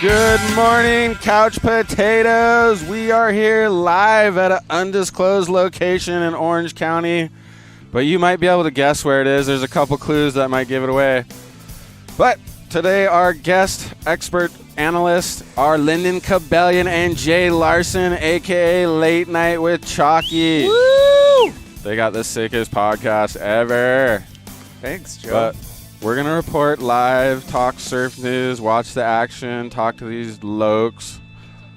Good morning, couch potatoes. We are here live at an undisclosed location in Orange County, but you might be able to guess where it is. There's a couple clues that might give it away. But today, our guest expert analysts are Lyndon, Cabellon, and Jay Larson, a.k.a. Late Night with Choccy. Woo! They got the sickest podcast ever. Thanks, Joe. But we're going to report live, talk surf news, watch the action, talk to these lokes.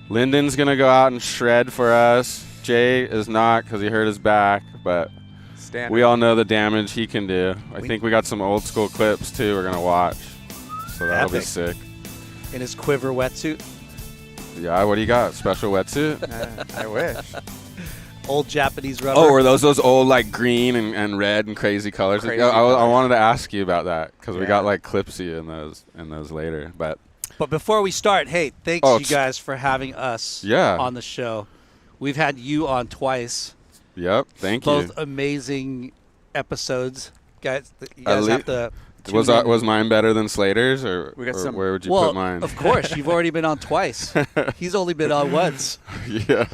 Lyndon's going to go out and shred for us. Jay is not because he hurt his back, but we all know the damage he can do. I think we got some old school clips, too, we're going to watch. So that'll be sick. In his quiver wetsuit? Yeah, what do you got? Special wetsuit? I wish. Old Japanese rubber. Oh, were those old like green and red and crazy colors? Crazy I colors. wanted to ask you about that because we got like clipsy in those later. But before we start, hey, thanks you guys for having us on the show. We've had you on twice. Yep, thank you. Both amazing episodes. Guys, you guys have to... Was mine better than Slater's, or where would you put mine? Of course, you've already been on twice. He's only been on once. Yeah.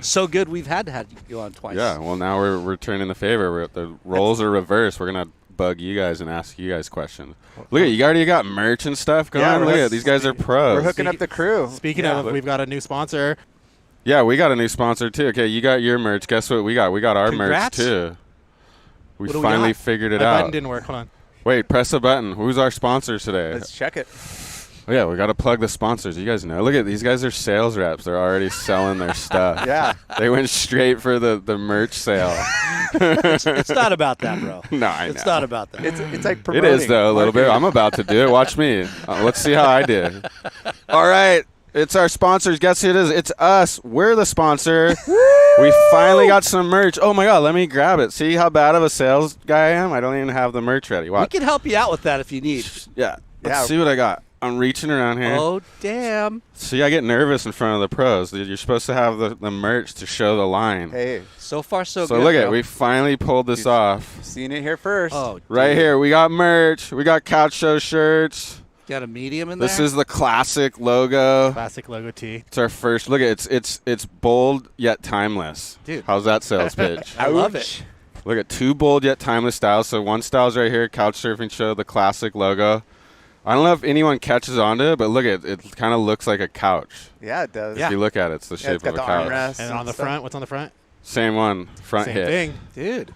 So good, we've had to have you on twice. Yeah. Well, now we're returning the favor. The roles are reversed. We're gonna bug you guys and ask you guys questions. Look at you already got merch and stuff going on. Look at these guys are pros. We're hooking up the crew. Speaking of, we've got a new sponsor. Yeah, we got a new sponsor too. Okay, you got your merch. Guess what we got? We got our Congrats. merch too. We What do we finally got? figured it My out. button didn't work. Hold on. Wait, press a button. Who's our sponsors today? Let's check it. Oh, yeah, we got to plug the sponsors. You guys know. Look at these guys are sales reps. They're already selling their stuff. Yeah. They went straight for the merch sale. It's not about that, bro. No, I know. It's not about that. It's like It promoting. is, though, a little bit. I'm about to do it. Watch me. Let's see how I did. All right. It's our sponsors. Guess who it is? It's us. We're the sponsor. We finally got some merch. Oh, my God. Let me grab it. See how bad of a sales guy I am? I don't even have the merch ready. Watch. We can help you out with that if you need. Yeah. Let's see what I got. I'm reaching around here. Oh, damn. See, I get nervous in front of the pros. You're supposed to have the merch to show the line. Hey. So far, so good. So look at bro. we finally pulled this off. Seen it here first. Oh, Right here, we got merch. We got couch show shirts. Got a medium in there? This is the classic logo. Classic logo tee. It's our first. Look at it's bold yet timeless. Dude. How's that sales pitch? I love it. Look at two bold yet timeless styles. So one style's right here, couch surfing show, the classic logo. I don't know if anyone catches on to it, but look at it. Kind of looks like a couch. Yeah, it does. If you look at it, it's the shape it's got of a the couch. armrest And on the front, what's on the front? Same one, front Same hit. thing. Dude.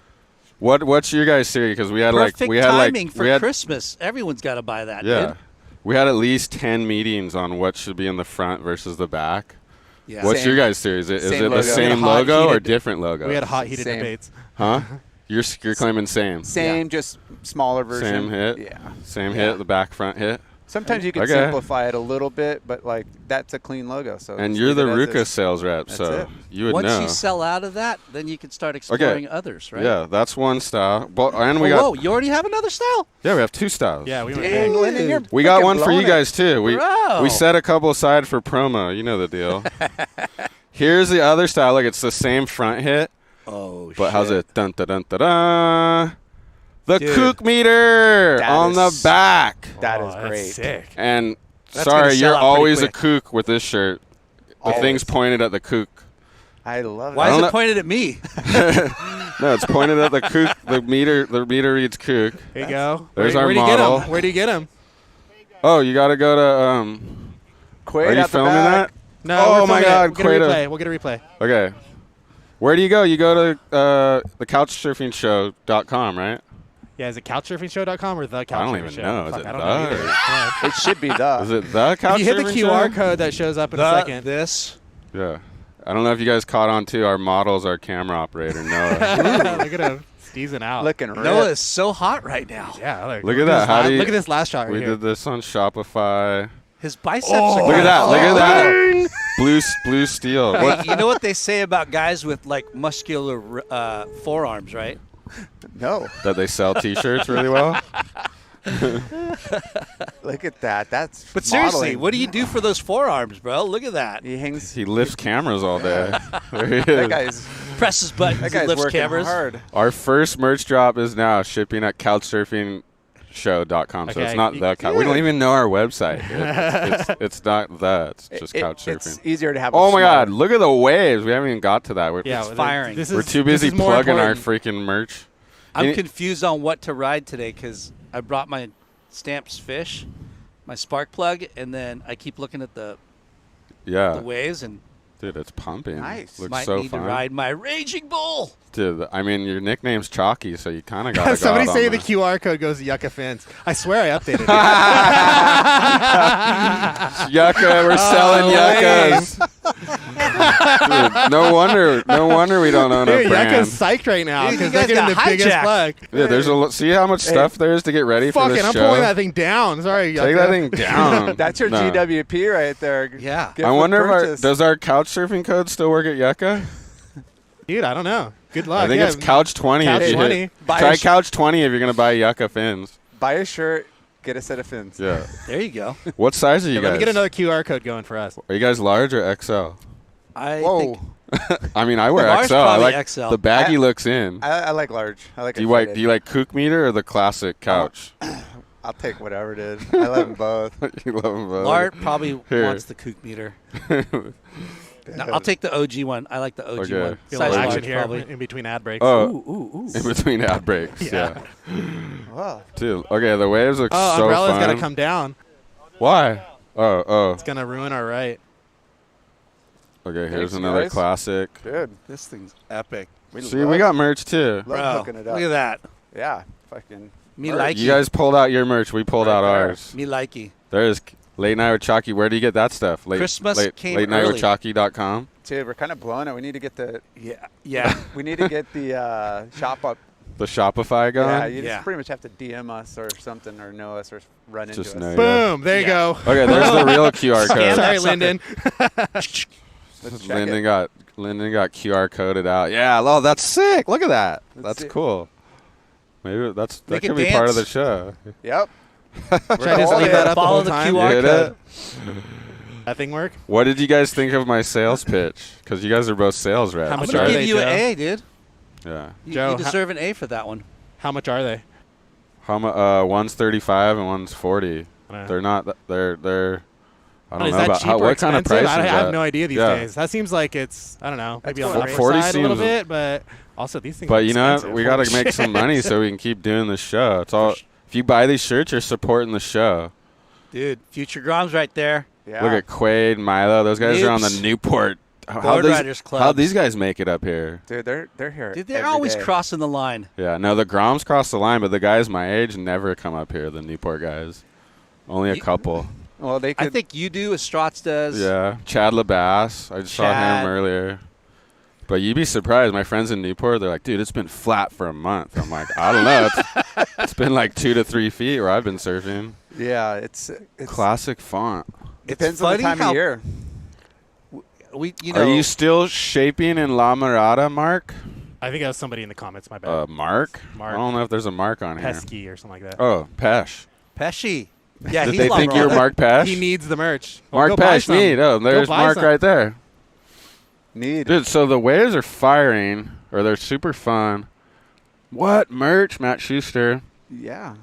What's your guys' theory? Because we had Perfect timing for we had, Christmas. Everyone's got to buy that, yeah. dude. We had at least 10 meetings on what should be in the front versus the back. Yeah. What's Same- your guys' theory? Is it same the logo. same We had a hot logo or heated- different logo? We had hot heated Same. debates. Huh? You're claiming same. Same, just smaller version. Same hit. Yeah. Same Yeah. hit, the back front hit. Sometimes you can Okay. simplify it a little bit, but like that's a clean logo. So And just you're leave the it as Ruka is. sales rep, That's so it. you would Once know. you sell out of that, then you can start exploring others, right? Yeah, that's one style. But and we Whoa, got you already have another style? yeah, we have two styles. Yeah, we went Dang, big. Lyndon, you're We got freaking one for blowing you it. guys too. Bro. We set a couple aside for promo. You know the deal. Here's the other style. Like it's the same front hit, Oh, but how's it? Dun dun dun dun dun. The Dude. Kook meter That on the is- back. That Oh, is that's great. sick. And That's sorry, gonna sell you're out pretty always quick. a kook with this shirt. The thing's pointed at the kook. I love Why it. is don't it know- pointed at me? No, it's pointed at the kook. The meter reads kook. Here you go. There's where, our where do you model. get 'em? Where do you get them? Oh, you got to go to Quaid Are you out the filming back. that? No, Oh we're my filming it. God, We'll get a Quaid. replay. We'll get a replay. Okay. Where do you go? You go to thecouchsurfingshow.com, right? Yeah, is it couchsurfingshow.com or the couchsurfingshow? I don't even know. Is Fuck, it I don't the know either. or- Yeah. It should be the. Is it the If you hit the Couchsurfing QR Show? code that shows up in a second. This. Yeah. I don't know if you guys caught on too. Our model's our camera operator, Noah. Look at him. Steezing out. Looking ripped. Noah is so hot right now. Yeah, Look at that. How do you- Look at this last shot right We here. did this on Shopify. His biceps Oh. are Look at that. Look at Dang. that. Blue steel. Hey, What? you know what they say about guys with like muscular forearms, right? No. That they sell T-shirts really well? Look at that. That's But seriously, modeling. what do you do for those forearms, bro? Look at that. He hangs. He lifts cameras all day. There he That is. guy's. Presses buttons, That he guy's lifts working cameras. hard. Our first merch drop is now shipping at HUNTINGTONShow.com. So Okay. it's not the couch. We don't even know our website. It's not that. It's just couch surfing. It's easier to have. Oh my God! Look at the waves. We haven't even got to that. It's firing. We're too busy plugging our freaking merch. I'm confused on what to ride today because I brought my Stamps fish, my spark plug, and then I keep looking at the waves and. Dude, it's pumping. Nice. Looks so fun. Might need to ride my Raging Bull. Dude, I mean, your nickname's Chalky, so you kind of got to go Somebody out say on the QR code goes to Yucca Fins. I swear I updated it. Yucca, we're selling yuccas. Dude, no wonder we don't own a brand. Yucca's psyched right now because they're getting the biggest plug. Yeah, there's see how much stuff there is to get ready for this show? I'm pulling that thing down. Sorry, Yucca. Take that thing down. That's your GWP right there. Yeah. I wonder does our couch surfing code still work at Yucca? Dude, I don't know. Good luck. I think it's Couch 20. Couch 20. Try Couch 20 if you're going to buy Yucca fins. Buy a shirt, get a set of fins. Yeah. There you go. What size are you guys? Let me get another QR code going for us. Are you guys large or XL? Whoa. I mean, I wear Large, XL. I like XL. the baggy looks in. I like large. I like. Do you like Kook meter or the classic couch? I'll take whatever it is. I love them both. You love them both. Lart probably wants the Kook meter. No, I'll take the OG one. I like the OG one. Size large here in between ad breaks. Oh, ooh. In between ad breaks. Yeah. Wow. Dude, okay, the waves look so fun. Umbrella's got to come down. Why? Oh. It's going to ruin our right. Okay, here's another classic. Dude, this thing's epic. We got merch too. Love hooking it up. Look at that. Yeah, fucking. Me like you guys pulled out your merch. We pulled out ours. Me likey. There's Late Night with Choccy. Where do you get that stuff? Christmas came Late early. LateNightWithChoccy.com. Dude, we're kind of blowing it. We need to get the. Yeah. We need to get the shop up. The Shopify going? Yeah, you just pretty much have to DM us or something or know us or run into us. Boom. There you go. Okay, there's the real QR code. Sorry, Lyndon. Lyndon got QR coded out. Yeah, oh, that's sick. Look at that. That's cool. Maybe that could be part of the show. Yep. Should I just leave that up the whole time? QR code. That thing work? What did you guys think of my sales pitch? Because you guys are both sales reps. I'm going to give you an A, dude. Yeah. You deserve an A for that one. How much are they? One's 35 and one's 40. They're not. They're. I don't know about what kind of price. I have no idea these days. That seems like it's. I don't know. Maybe on the rate side a little bit, but also these things. But you know, we got to make some money so we can keep doing this show. It's all. If you buy these shirts, you're supporting the show. Dude, Future Grom's right there. Yeah. Look at Quaid, Milo. Those guys are on the Newport. How'd these guys make it up here? Dude, they're here. Dude, they're always crossing the line. Yeah, no, the Groms cross the line, but the guys my age never come up here. The Newport guys, only a couple. Well, they could. I think you do. Strotz does. Yeah, Chad LaBasse. I just saw him earlier. But you'd be surprised. My friends in Newport, they're like, dude, it's been flat for a month. I'm like, I don't know. It's been like 2 to 3 feet where I've been surfing. Yeah, it's classic font. Depends on the time of year. Are you still shaping in La Mirada, Mark? I think that was somebody in the comments. My bad. Mark? I don't know if there's a Mark on here. Pesky or something like that. Oh, Pesh. Peshy. Yeah, Did they think you're Mark Pesh? He needs the merch. Mark Pesh, need. Oh, there's Mark right there. Need. Dude, so the waves are firing, or they're super fun. What merch, Matt Schuster? Yeah.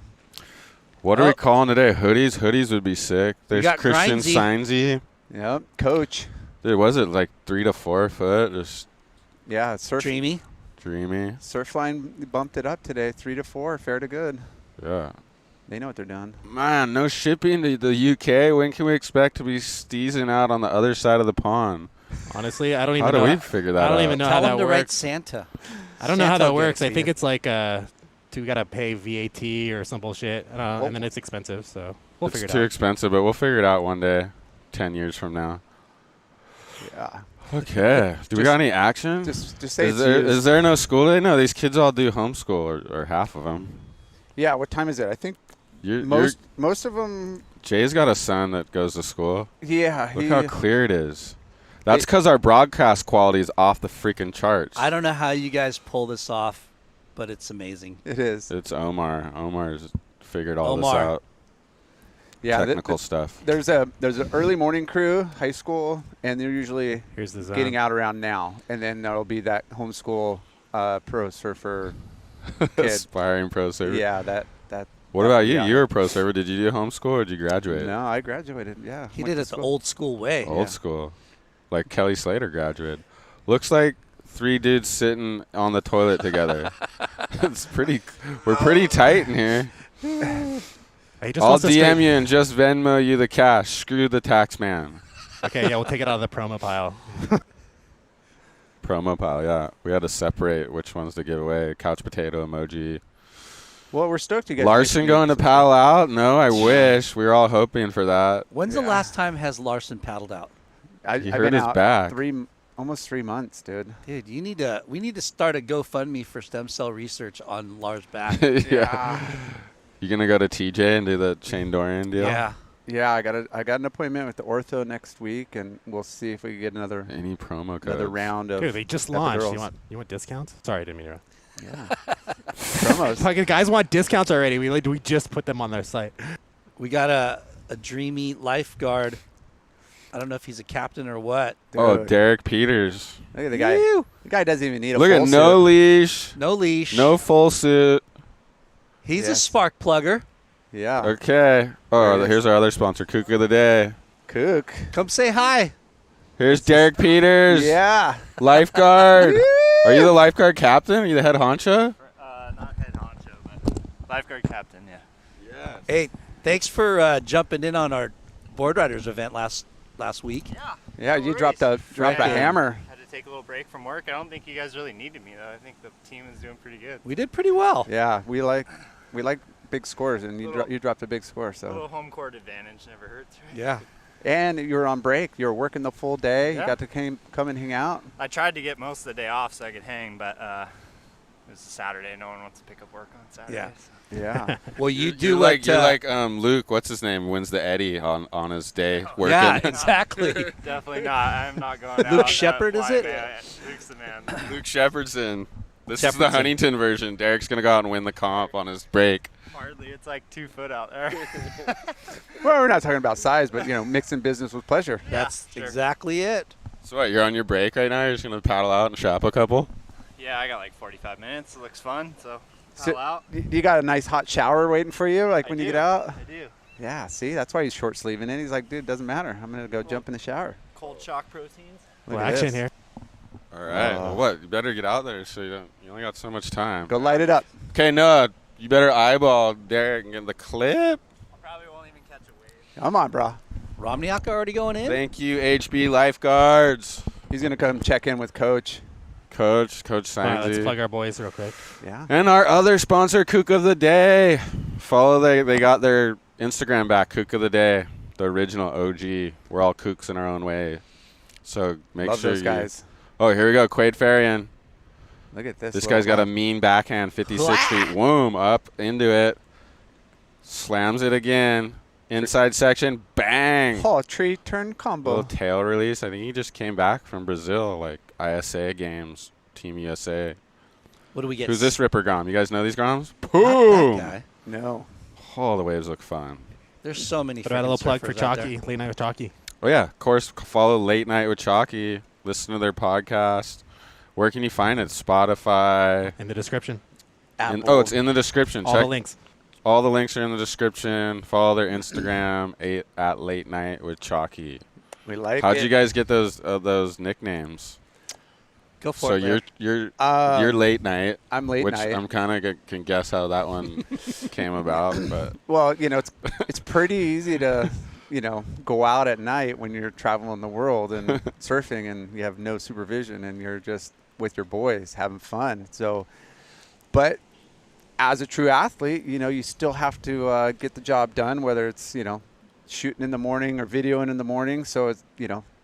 What are we calling today? Hoodies? Hoodies would be sick. There's Christian Seinsey. Yep, Coach. Dude, was it like 3 to 4 foot? Just Dreamy. Surfline bumped it up today, 3 to 4, fair to good. Yeah. They know what they're doing. Man, no shipping to the UK. When can we expect to be steezing out on the other side of the pond? Honestly, I don't even know. How do we figure that out? I don't even know how that works. Write Santa. I don't know how that works. I think it's like we got to pay VAT or some bullshit, and then it's expensive. So we'll figure it out. It's too expensive, but we'll figure it out one day, 10 years from now. Yeah. Okay. Do we got any action? Just say is there no school today? No, these kids all do homeschool, or half of them. Yeah. What time is it? I think most of them. Jay's got a son that goes to school. Yeah. Look how clear it is. That's because our broadcast quality is off the freaking charts. I don't know how you guys pull this off, but it's amazing. It is. It's Omar. Omar's figured all this out. Yeah, technical stuff. There's an early morning crew, high school, and they're usually getting out around now, and then there'll be that homeschool pro surfer kid. Aspiring pro surfer. Yeah, What about you? Yeah. You were a pro surfer. Did you do homeschool or did you graduate? No, I graduated. Yeah, He went did to it the school. old school way. Old school. Like Kelly Slater graduated. Looks like 3 dudes sitting on the toilet together. We're pretty tight in here. I'll DM you and just Venmo you the cash. Screw the tax man. Okay, yeah, we'll take it out of the promo pile. Promo pile, yeah. We had to separate which ones to give away. Couch potato emoji. Well, we're stoked you guys. Larson going to paddle out? No, I wish. We were all hoping for that. When's the last time has Larson paddled out? I've hurt been his out back. almost 3 months, dude. Dude, we need to start a GoFundMe for stem cell research on Lars' back. Yeah. You going to go to TJ and do the Shane Dorian deal? Yeah. Yeah, I got an appointment with the ortho next week, and we'll see if we can get another promo code. another round of. Dude, they just launched. You want discounts? Sorry, I didn't mean to. Yeah. Promos. Fucking guys want discounts already. We just put them on their site. We got a dreamy lifeguard. I don't know if he's a captain or what. Dude. Oh, Derek Peters. Look at the guy. Ew. The guy doesn't even need a Look full at no suit. leash. No leash. No full suit. He's a Yes. spark plugger. Yeah. Okay. Oh, here's our other sponsor, Kook of the Day. Kook. Come say hi. Here's Derek Peters. Yeah. Lifeguard. Are you the lifeguard captain? Are you the head honcho? Not head honcho, but lifeguard captain, yeah. Yes. Hey, thanks for jumping in on our board riders event last week. Yeah. Yeah, No you worries. dropped a hammer. Had to take a little break from work. I don't think you guys really needed me though. I think the team is doing pretty good. We did pretty well. Yeah, we like big scores, and you dropped a big score. A So. little home court advantage never hurts, right? Yeah. And you were on break. You were working the full day. Yeah. You got to come and hang out. I tried to get most of the day off so I could hang, but it was a Saturday. No one wants to pick up work on Saturday. Yeah. So. Yeah. Well, you do You're what, like Luke. What's his name? Wins the Eddie on his day working. Yeah, exactly. Definitely not. I'm not going out. Luke Shepard, is it? Yeah, Luke's the man. Luke Shepardson. This is the Shepardson. Huntington version. Derek's gonna go out and win the comp on his break. Hardly. It's like 2 foot out there. Well, we're not talking about size, but mixing business with pleasure. That's sure. exactly it. So what? You're on your break right now. You're just gonna paddle out and shop a couple. Yeah, I got like 45 minutes. It looks fun, so So- paddle out. You got a nice hot shower waiting for you, like when I you do. get out. I do. Yeah. See, that's why he's short sleeving it. He's like, dude, doesn't matter. I'm gonna go jump in the shower. Cold shock proteins. Look Well, at action this. here. All right. Well, what? You better get out there so you only got so much time. Go light it up. Okay, Noah. You better eyeball Derek and get the clip. I probably won't even catch a wave. Come on, bro. Romniaka already going in? Thank you, HB Lifeguards. He's gonna come check in with Coach. Coach All right, let's Sandy. plug our boys real quick. Yeah. And our other sponsor, Kook of the Day. They got their Instagram back, Kook of the Day, the original OG. We're all kooks in our own way. So make Love sure those guys. Oh, here we go, Quade Farian. Look at this. This little guy's got a one. mean backhand, 56 feet. Boom, up into it. Slams it again. Inside section, bang. Oh, tree turn combo. Little tail release. I think he just came back from Brazil, like ISA games, Team USA. What do we get? Who's this Ripper Grom? You guys know these Groms? Not Boom. that guy. No. Oh, the waves look fun. There's so many. Put out a freaking little plug for surfers out there. Chalky, Late Night with Chalky. Oh, yeah. Of course, follow Late Night with Choccy. Listen to their podcast. Where can you find it? Spotify. In the description. Apple. It's in the description. All Check. the links. All the links are in the description. Follow their Instagram at Late Night with Chalky. We like How'd it. you guys get those nicknames? Go for So it. you're Uh, Late Night, I'm late which night. I'm kind of can guess how that one came about, but Well, it's pretty easy to, go out at night when you're traveling the world and surfing and you have no supervision and you're just with your boys having fun. So, but as a true athlete, you still have to get the job done, whether it's, shooting in the morning or videoing in the morning. So it's,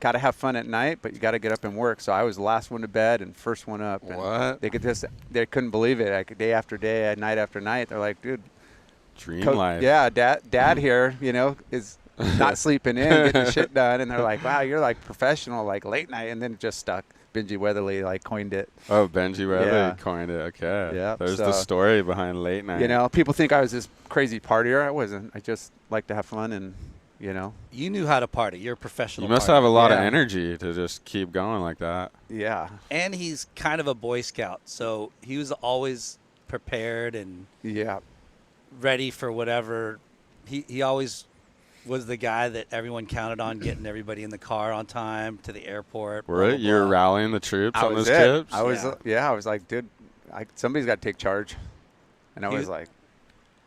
got to have fun at night, but you got to get up and work. So I was the last one to bed and first one up. And What? they couldn't believe it. Like day after day, night after night. They're like, dude, dream life. yeah, dad here, is not sleeping in, getting shit done. And they're like, wow, you're like professional, like late night. And then it just stuck. Benji Weatherly coined it. Oh, Benji Weather Yeah. coined it. Okay. Yeah, There's so- the story behind Late Night. People think I was this crazy partier. I wasn't. I just like to have fun and, You knew how to party. You're a professional. You must partier. have a lot of Yeah. energy to just keep going like that. yeah. And he's kind of a Boy Scout, so he was always prepared and Yeah. ready for whatever. He always was the guy that everyone counted on getting everybody in the car on time to the airport. Were it? You're rallying the troops on those trips? I was like, dude, somebody's got to take charge. And I was like,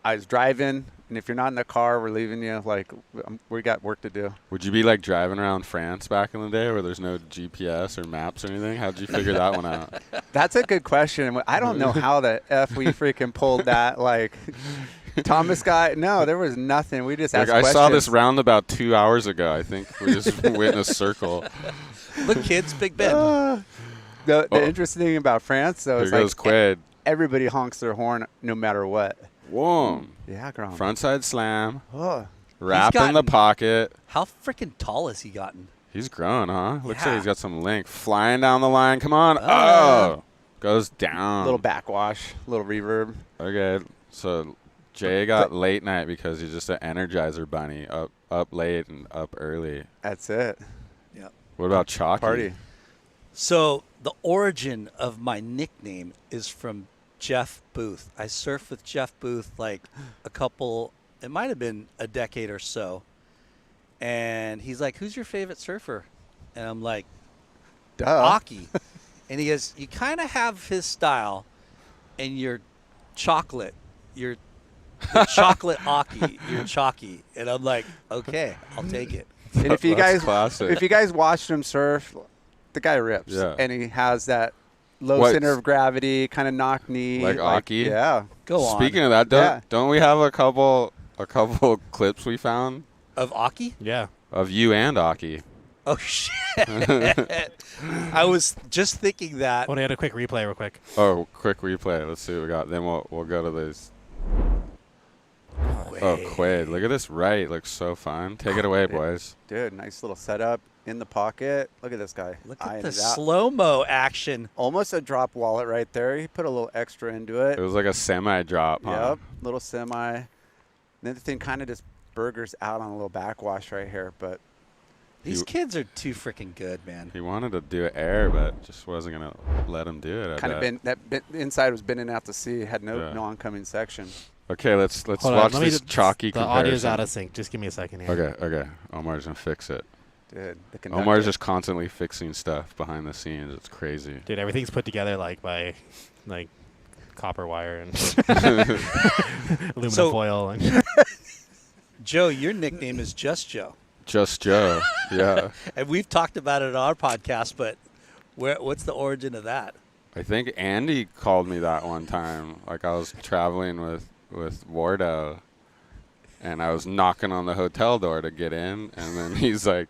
I was driving, and if you're not in the car, we're leaving you. Like, we got work to do. Would you be like driving around France back in the day where there's no GPS or maps or anything? How'd you figure that one out? That's a good question. I don't know how the F we freaking pulled that. Like, Thomas guy, no, there was nothing. We just asked questions. I saw this roundabout 2 hours ago. I think we just went in a circle. Look, kids, Big Ben. The interesting thing about France, though, is goes Quaid. Everybody honks their horn no matter what. Whoa. Yeah, girl. Frontside slam. Oh. Wrap in the pocket. How freaking tall has he gotten? He's grown, huh? Looks like he's got some length. Flying down the line. Come on. Goes down. Little backwash. Little reverb. Okay. So Jay got late night because he's just an Energizer bunny. Up late and up early. That's it. Yep. What about Chalky? Party. So the origin of my nickname is from Jeff Booth. I surfed with Jeff Booth like it might have been a decade or so. And he's like, who's your favorite surfer? And I'm like, Aki. And he goes, you kind of have his style and you're chocolate. You're chocolate Aki. You're chalky. And I'm like, okay, I'll take it. And if you guys watched him surf, the guy rips. Yeah. And he has that low center of gravity, kind of knock knee. Like Aki? Yeah. Go on. Speaking of that, don't we have a couple clips we found? Of Aki? Yeah. Of you and Aki. Oh, shit. I was just thinking that. I want to get a quick replay real quick. Oh, quick replay. Let's see what we got. Then we'll go to these. Quaid. Look at this right. Looks so fun. Take it away, boys. Dude, nice little setup in the pocket. Look at this guy. Look at the slow-mo action. Almost a drop wallet right there. He put a little extra into it. It was like a semi-drop, huh? Yep, little semi. Then the thing kind of just burgers out on a little backwash right here, but these kids are too freaking good, man. He wanted to do air, but just wasn't gonna let him do it. That inside was bending out to sea. Had no oncoming section. Okay, let's watch this chalky comparison. The audio's out of sync. Just give me a second here. Okay. Omar's gonna fix it. Dude, Omar's just constantly fixing stuff behind the scenes. It's crazy. Dude, everything's put together by copper wire and aluminum foil. And Joe, your nickname is Just Joe. Just Joe, yeah. And we've talked about it on our podcast, but what's the origin of that? I think Andy called me that one time. Like I was traveling with Wardo, and I was knocking on the hotel door to get in, and then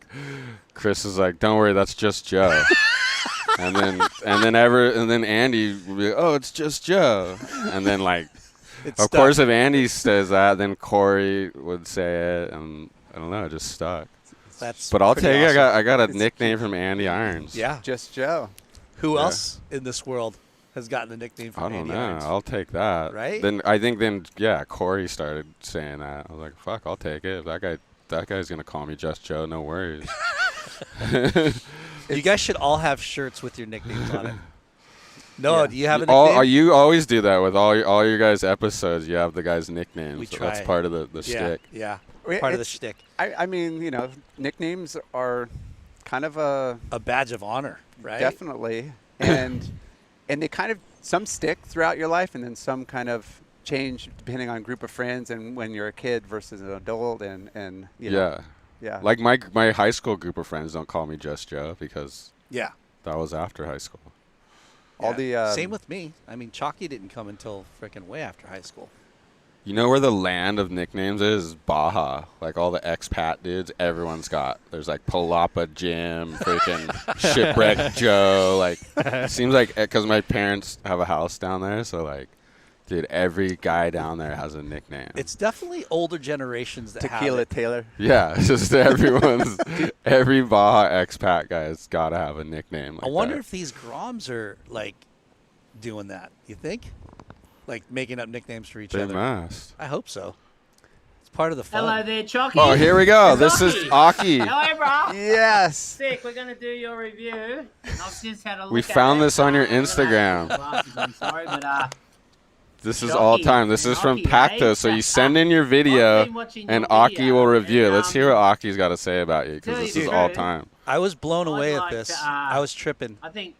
Chris is like, "Don't worry, that's just Joe." and then Andy would be like, "Oh, it's just Joe," and then of course, if Andy says that, then Corey would say it, and I don't know, it just stuck. But I'll take it. I got a nickname from Andy Irons. Yeah, just Joe. Who else in this world has gotten the nickname from Andy Irons? I don't know. I'll take that. Right? Then Corey started saying that. I was like, fuck, I'll take it. If that guy's gonna call me Just Joe, no worries. You guys should all have shirts with your nicknames on it. No, do you have a nickname? You always do that with all your guys' episodes. You have the guys' nicknames. We try. That's part of the shtick. Yeah, part of the shtick. I mean, nicknames are kind of a badge of honor, right? Definitely. And they kind of, some stick throughout your life, and then some kind of change depending on group of friends and when you're a kid versus an adult, and you know. Yeah. Like my high school group of friends don't call me Just Joe because that was after high school. All the same with me. I mean, Chalky didn't come until freaking way after high school. You know where the land of nicknames is? Baja. Like all the expat dudes, everyone's got. There's like Palapa Jim, freaking Shipwreck Joe. Like, seems like because my parents have a house down there, so dude, every guy down there has a nickname. It's definitely older generations that Tequila have it. Taylor. Yeah, it's just every Baja expat guy's got to have a nickname. I wonder if these Groms are doing that. You think? Making up nicknames for each other. They must. I hope so. It's part of the fun. Hello there, Chalky. Oh, here we go. This is Aki. Hello, bro. Yes. Sick. We're going to do your review. I've just had a look We at found it. this on your Instagram. Glasses, I'm sorry, but This is Choccy all time. This and is from Aki, Pacto. eh? So you send in your I've video, been watching and your Aki video, will review it. and, Let's hear what Aki's got to say about you, because tell this you is the all truth. time. I was blown I'd away at like this. to, I was tripping. I think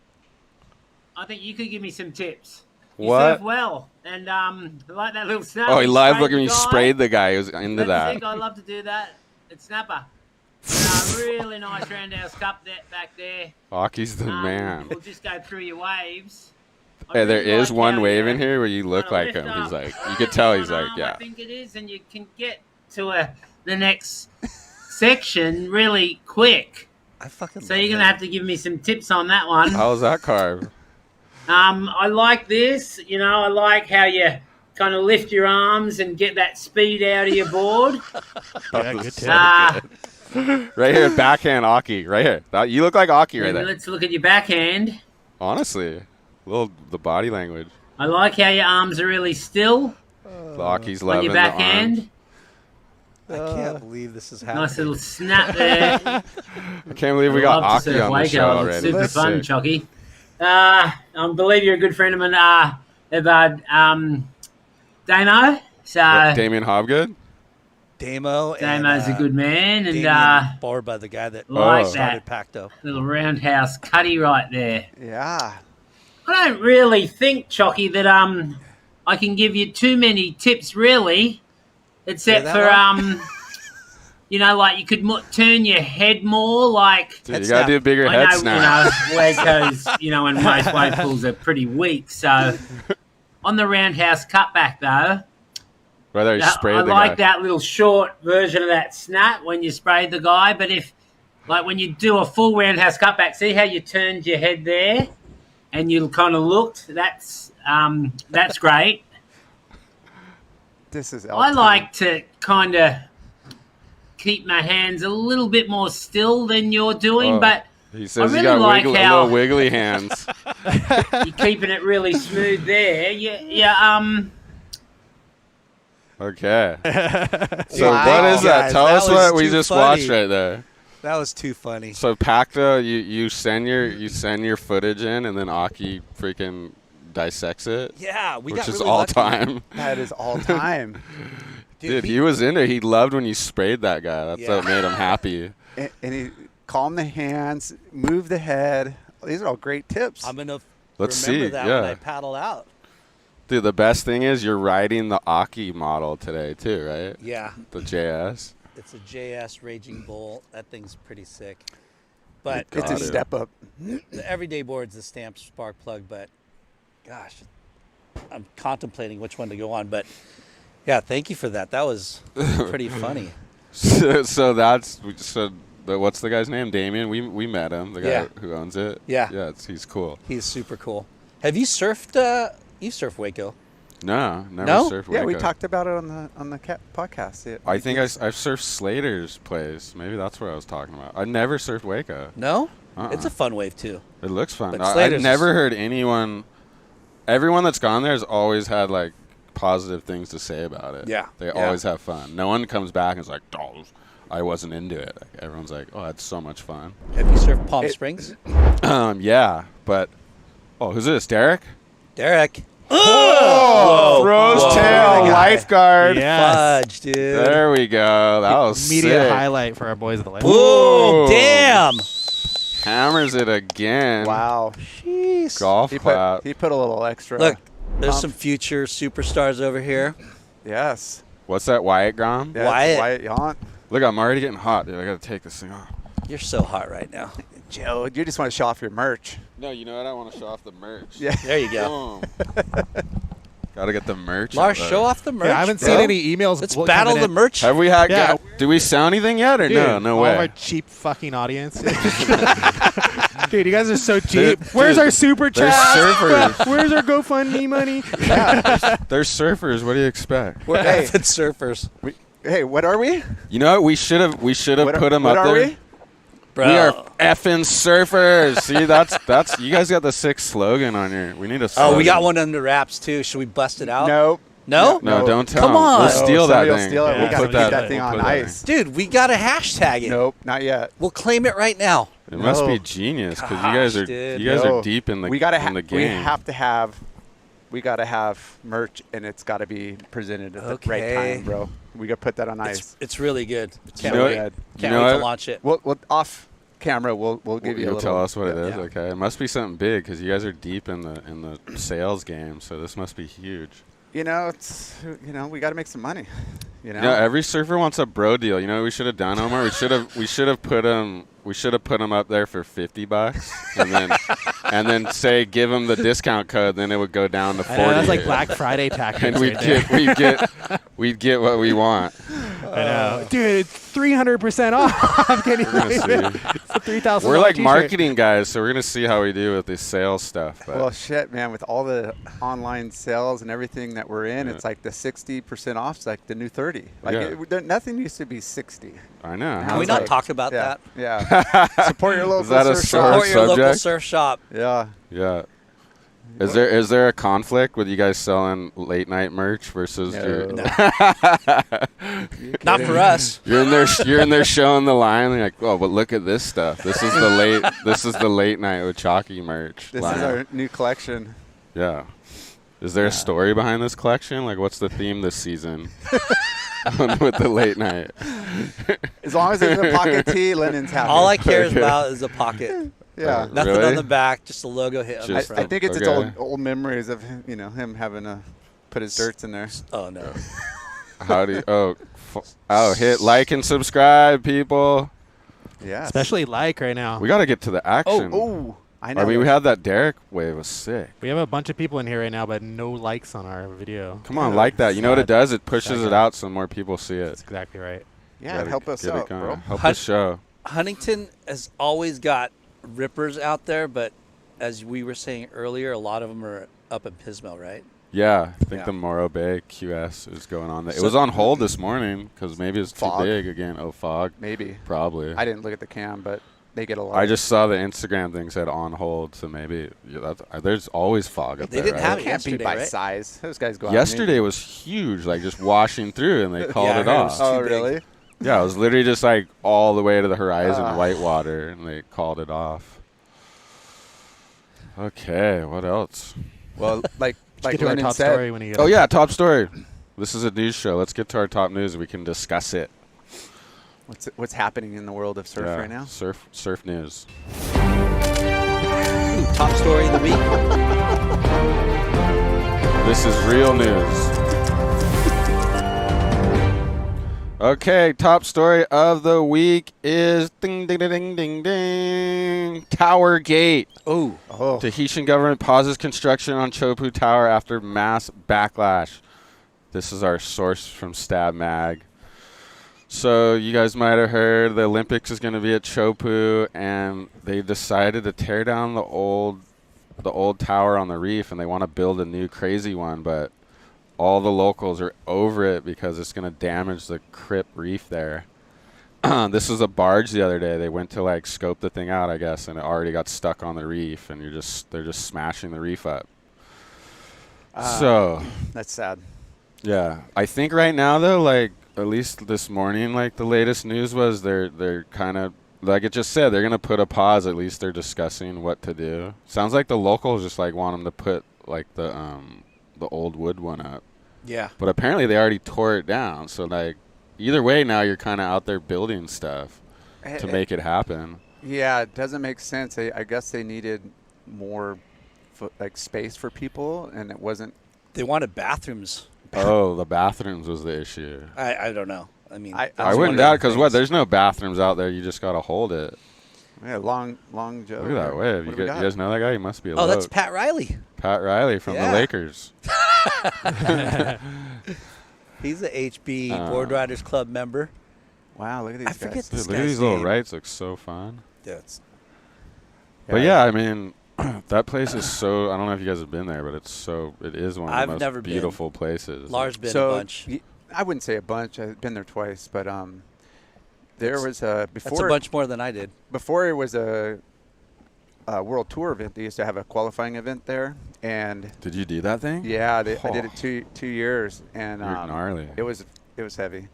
you could give me some tips. You What? surf well, and I like that little snap. Oh, he live sprayed looking. the He guy. sprayed the guy. He was into That's that. sick. I love to do that. It's snapper. Really nice roundhouse cup back there. Aki's the man. We'll just go through your waves. Hey, there really is like one how wave you in here where you look kinda like lift him. He's up, like, you could tell he's one like, arm, yeah. I think it is, and you can get to the next section really quick. I fucking. So love you're gonna that. have to give me some tips on that one. How's that carved? I like this. You know, I like how you kind of lift your arms and get that speed out of your board. Yeah, good tip. Right here, backhand Aki. Right here. You look like Aki right there. Let's look at your backhand. Honestly, the body language. I like how your arms are really still The Aki's on loving your the arm. backhand. I can't believe this is happening. Nice little snap there. I can't believe we got Love to Aki surf on the Waco. show It's already. super That's fun, sick. Choccy. I believe you're a good friend of mine, Damo. So What, Damien Hobgood? Damo. Damo's a good man, and Damien borrowed by the guy that like started that Pacto. little roundhouse cutty right there. Yeah. I don't really think, Choccy, that I can give you too many tips, really, except Yeah, for that you know, like you could turn your head more, like. Dude, Head you gotta snap. do a bigger I head know, snap. Waco's, and most wave pools are pretty weak. So on the roundhouse cutback, though, Whether you sprayed I the like guy. that little short version of that snap when you sprayed the guy. But when you do a full roundhouse cutback, see how you turned your head there and you kind of looked? That's great. This is. I like to kind of keep my hands a little bit more still than you're doing, Oh. but He says I he's really got like how- little wiggly hands. you're keeping it really smooth there. Okay. So Wow. what is that? Guys, Tell that us was what we too just funny. watched right there. That was too funny. So Pacto, you send your footage in, and then Aki freaking dissects it, Yeah, we which got is really all lucky. time. That is all time. Dude, he was into it. He loved when you sprayed that guy. That's what Yeah. made him happy. and he calm the hands, move the head. These are all great tips. I'm gonna Let's remember see. that when I Yeah. paddle out. Dude, the best thing is you're riding the Aki model today too, right? Yeah, The JS. it's a JS Raging Bull. That thing's pretty sick. But it's God, a dude. step up. the everyday board's the stamped spark plug. But gosh, I'm contemplating which one to go on. But yeah, thank you for that. That was pretty funny. So what's the guy's name? Damien. We met him. The guy Yeah. who owns it. Yeah. Yeah, he's cool. He's super cool. Have you surfed? You surf Waco? No, never No? surfed Yeah, we Waco. talked about it on the podcast. I think I've surfed Slater's place. Maybe that's what I was talking about. I never surfed Waco. No, Uh-uh. it's a fun wave too. It looks fun. But I've Slater's never is- heard everyone that's gone there has always had like positive things to say about it. Yeah. They Yeah. always have fun. No one comes back and is like, oh, I wasn't into it. Like, everyone's like, oh, that's so much fun. Have you surfed Palm Springs? Yeah, but, who's this? Derek? Derek. Oh, Rose Whoa. Tail, Guy. Lifeguard. Yes. Fudge, dude. There we go. That was Media sick. highlight for our boys at the Lifeguard. Whoa, Whoa. damn. Hammers it again. Wow. Jeez. Golf He clap. put a little extra. Look, there's Pump. some future superstars over here. Yes. What's that, Wyatt Grom? Yeah, Wyatt. Wyatt Yount. Look, I'm already getting hot, dude. I got to take this thing off. You're so hot right now. Joe, you just want to show off your merch. No, you know what? I want to show off the merch. Yeah. There you go. Got to get the merch. Lars, out there. show off the merch. Yeah, I haven't bro. seen any emails. Let's coming battle the in. merch. Have we had? Yeah. Do we sell anything yet or Dude, no? all of our way. cheap fucfucking audience. Dude, you guys are so cheap. Dude, Where's our super They're chat? surfers. Where's our GoFundMe money? They're surfers. What do you expect? We're Hey. avid surfers. Hey, what are we? You know what? We should have What put them what up are there. we? Bro. We are effing surfers. See, that's you guys got the sick slogan on your. We need a. Slogan. Oh, we got one under wraps too. Should we bust it out? Nope. No? No, No. don't tell Come them. on. We'll steal that somebody will thing. steal it. Yeah, We got to put keep that- that thing we'll on put that ice. Dude, we got to hashtag it. Nope, not yet. We'll claim it right now. It must No. be genius because Gosh, you dude. guys No. are deep in the We gotta in the we game. have to have we got to have merch, and it's got to be presented at the right Okay. time, bro. We got to put that on ice. It's really good. Can't know wait. what? Can't You know wait to what? launch it. We'll off camera. We'll give you a You'll little. tell us what it is. Yeah. Okay, it must be something big because you guys are deep in the sales game. So this must be huge. You know, it's we got to make some money. You know. Yeah, every surfer wants a bro deal. You know what we should have done, Omar? We should have put him up there for $50, and then say give him the discount code. Then it would go down to 40. I know, that's like Black Friday tactics. and right we'd get what we want. I know, dude. It's 300% off. Can you believe it? It's a $3,000. We're like t-shirt. marketing guys, so we're gonna see how we do with this sales stuff. But Well, shit, man. With all the online sales and everything that we're in, Yeah. it's like the 60% off is like the new 30. Like Yeah. nothing used to be 60. I know. Can we It's not like- talk about Yeah, that? yeah. Support your local Is that a surf sore shop. Support your local subject? surf shop. Yeah. Yeah. Is there a conflict with you guys selling late night merch versus your? No. Not for us. You're in there showing the line. You're like, oh, but look at this stuff. This is the late night with Choccy merch. This line. is our new collection. Yeah. Is there a story behind this collection? Like, what's the theme this season with the late night? As long as there's a pocket tee, Lyndon's happy. All I care about is a pocket. Yeah. Nothing Really? on the back, just a logo hit on the Just- I front. think it's its Okay. old memories of him having to put his dirts in there. Oh no. How do you? Hit like and subscribe, people. Yeah. Especially like right now. We got to get to the action. Oh, I know. I mean, we had that Derek wave was sick. We have a bunch of people in here right now, but no likes on our video. Come on, like that. You know what it Sad. does? It pushes Sad it guy. out so more people see it. That's exactly right. Yeah, Gotta help us get it out, going. bro. Help Hun- the show. Huntington has always got rippers out there, but as we were saying earlier, a lot of them are up in Pismo, right? Yeah, I think Yeah. the Morro Bay QS is going on. It So- was on hold this morning because maybe it's too Fog. big again. Oh, fog. Maybe. Probably. I didn't look at the cam, but they get a lot. I just saw the Instagram thing said on hold, so maybe there's always fog up They there. didn't have right? it can't be yesterday, by right? size. Those guys go out. Yesterday was huge, like just washing through, and they called Yeah, I it heard it was off. Oh, too big. really? Yeah, it was literally just like all the way to the horizon, Ah. whitewater, and they called it off. Okay, what else? Well, like Get to our Lyndon top said, story when you get Oh yeah, top story. This is a news show. Let's get to our top news. We can discuss it. what's happening in the world of surf Yeah, right now? Surf news. Ooh, top story of the week. This is real news. Okay, top story of the week is ding ding ding ding ding ding. Tower Gate. Ooh. Oh, Tahitian government pauses construction on Teahupo'o Tower after mass backlash. This is our source from Stab Mag. So you guys might have heard the Olympics is going to be at Teahupo'o, and they decided to tear down the old tower on the reef, and they want to build a new crazy one, but all the locals are over it because it's going to damage the Crip Reef there. This was a barge the other day. They went to like scope the thing out, I guess, and it already got stuck on the reef, and they're just smashing the reef up. So that's sad. yeah, I think right now though, like at least this morning, like the latest news was they're kind of like it just said they're gonna put a pause. At least they're discussing what to do. Sounds like the locals just like want them to put like the old wood one up. Yeah. But apparently they already tore it down. So like either way, now you're kind of out there building stuff to make it happen. Yeah, it doesn't make sense. I guess they needed more like space for people, and it wasn't. They wanted bathrooms. Oh, the bathrooms was the issue. I don't know. I mean, I that's I one wouldn't of the doubt because what? things. There's no bathrooms out there. You just gotta hold it. Yeah, long Joe. Look at that wave. You What do we got? guys know that guy? He must be a Oh, that's load. Pat Riley. Pat Riley from Yeah. the Lakers. He's a HB Board Riders Club member. Wow, look at these I forget guys. this Dude, look at guy's these little name. rights. Look so fun. That's But yeah, I mean, that place is so. I don't know if you guys have been there, but it is one of I've the most never been. beautiful places. Lars been So a bunch. I wouldn't say a bunch. I've been there twice, but there was That's before a bunch more than I did. before it was a world tour event. They used to have a qualifying event there, and Did you do that thing? yeah, I did Oh. it 2 years, and You're gnarly. it was heavy.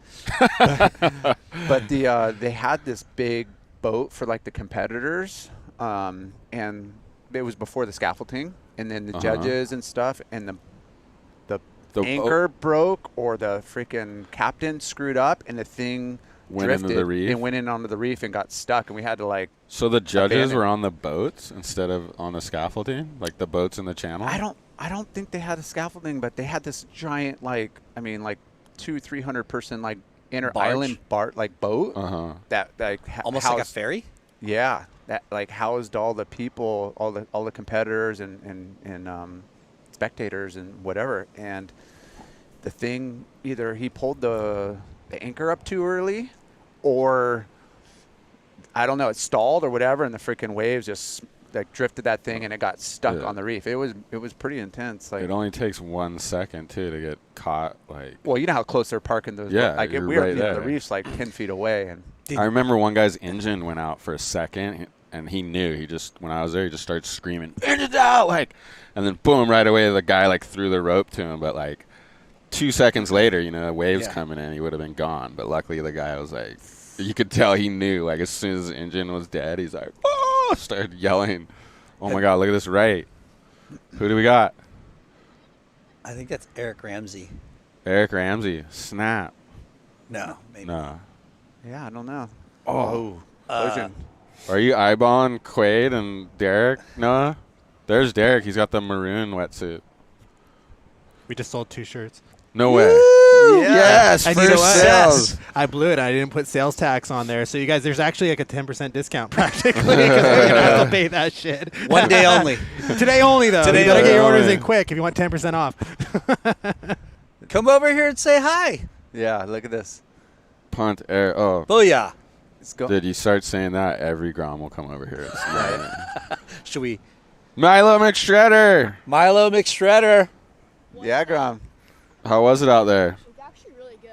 But they had this big boat for like the competitors, and it was before the scaffolding, and then the judges and stuff, and the The anchor broke, or the freaking captain screwed up, and the thing went drifted into the reef. and went in onto the reef and got stuck, and we had to like. So the judges abandon. were on the boats instead of on the scaffolding, like the boats in the channel. I don't think they had a scaffolding, but they had this giant like 200-300 person like inner Barge? island boat that like Almost like a ferry. Yeah, that like housed all the people, all the competitors and spectators and whatever. And the thing, either he pulled the anchor up too early, or I don't know, it stalled or whatever, and the freaking waves just like drifted that thing and it got stuck on the reef. It was pretty intense. Like, it only takes 1 second too to get caught. Like, well, you know how close they're parking those. Yeah, like you're we were right the there. reef's like 10 feet away, and I remember one guy's engine went out for a second, and he knew. He just, when I was there, he just started screaming, "Engine's out!" Like, and then boom, right away the guy like threw the rope to him. But like 2 seconds later, you know, the waves coming in, he would have been gone. But luckily, the guy was like, you could tell he knew. Like as soon as the engine was dead, he's like, "Oh!" Started yelling. Oh my God, look at this right. Who do we got? I think that's Eric Ramsey. Eric Ramsey. Snap. No, maybe. No. yeah, I don't know. Oh. Collision. Are you eyeballing Quaid and Derek, Noah? There's Derek. He's got the maroon wetsuit. We just sold 2 shirts. No way. Yes, And you know first what? sales. I blew it. I didn't put sales tax on there. So you guys, there's actually like a 10% discount practically because we're gonna have to pay that shit. One day only. Today only though. Today you gotta get your only. orders in quick if you want 10% off. Come over here and say hi. Yeah, look at this. Punt air. Oh, Booyah. Let's go. did you start saying that? Every Grom will come over here. It's right. Should we? Milo McShredder. Milo McShredder. Yeah, Grom. How was it out there? It's actually really good.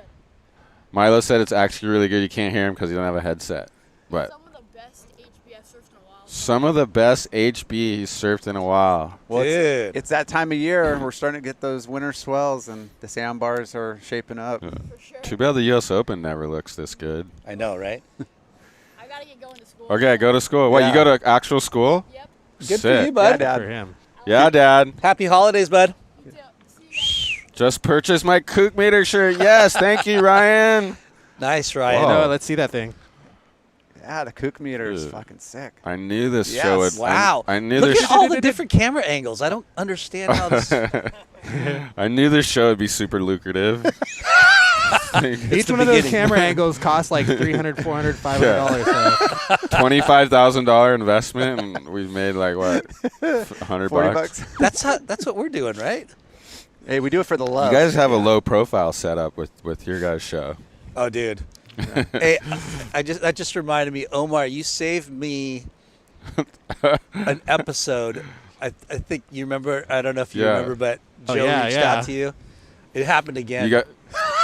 Milo said it's actually really good. You can't hear him because he don't have a headset. But Some of the best HB I've surfed in a while. some of the best HB he's surfed in a while. Well, Dude. it's that time of year. We're starting to get those winter swells, and the sandbars are shaping up. For sure. Too bad the U.S. Open never looks this good. I know, right? I gotta get going to school. Okay, go to school. What, you Yeah. go to actual school? Yep. Good Sick. for you, bud. Yeah, For Dad. him. Yeah, Dad. Happy holidays, bud. You too. See you guys. Just purchased my Kook meter shirt. Yes, thank you, Ryan. Nice, Ryan. Whoa. No, let's see that thing. Yeah, the Kook meter is Dude. fucking sick. I knew this Yes. show would. Wow. I knew Look this. at all the different camera angles. I don't understand how this. I knew this show would be super lucrative. Each one of those camera angles costs like $300, $400, $500. So. $25,000 investment, and we've made like what, $100 40 bucks. bucks. That's what we're doing, right? Hey, we do it for the love. You guys have a low profile setup with your guys' show. Oh, dude. Hey, that just reminded me, Omar. You saved me an episode. I think you remember. I don't know if you Yeah. remember, but Oh, Joe yeah, reached yeah. out to you. It happened again. You got.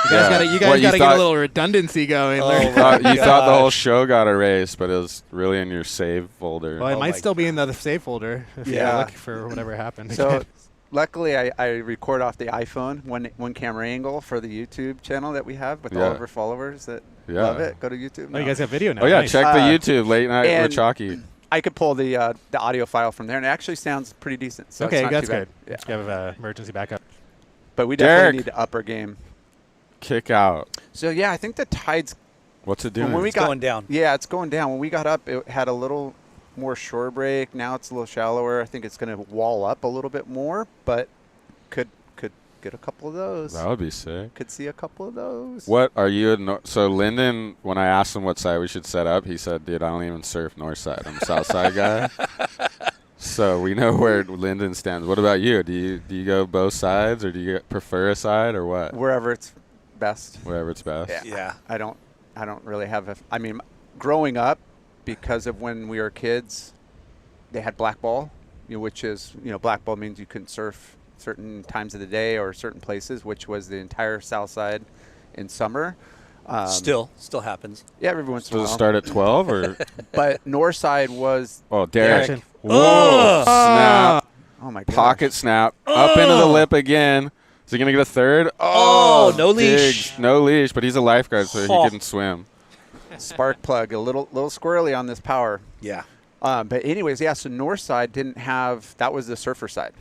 You guys gotta, What, gotta get thought- a little redundancy going. Oh, You my thought the gosh. whole show got erased, but it was really in your save folder. Well, it Oh might my still be in the save folder if Yeah. you're looking for whatever happened. So, luckily, I record off the iPhone, one camera angle for the YouTube channel that we have with all Yeah. of our followers that Yeah. love it. Go to YouTube. Oh, you now. guys have video now. Oh yeah, Nice. check the Uh, YouTube Late Night and- with Chalky. I could pull the audio file from there, and it actually sounds pretty decent. So Okay, it's not that's too bad. good. Yeah. Just have an emergency backup. But we Derek. definitely need to up our game. Kick out. So yeah, I think the tide's What's it doing? when we It's got going down. Yeah, it's going down. When we got up, it had a little more shore break. Now it's a little shallower. I think it's going to wall up a little bit more, but could get a couple of those. That would be sick. Could see a couple of those. What are you? So Lyndon, when I asked him what side we should set up, he said, "Dude, I don't even surf north side. I'm a south side guy." So we know where Lyndon stands. What about you? Do you go both sides, or do you prefer a side, or what? Wherever it's best. Wherever it's best. Yeah. Yeah. I don't really have I mean, growing up, because of when we were kids, they had black ball, which is, black ball means you couldn't surf certain times of the day or certain places, which was the entire south side in summer. Still happens. Yeah, every once in a Does it while. start at 12 or? But north side was, Oh, Derek. Derek. Whoa! Snap. oh my god. Pocket snap. Up into the lip again. Is he gonna get a third? Oh, no dig. leash. No leash, but he's a lifeguard, so Oh. he couldn't swim. Spark plug, a little squirrely on this power. Yeah. But anyways, yeah, so north side didn't have, that was the surfer side.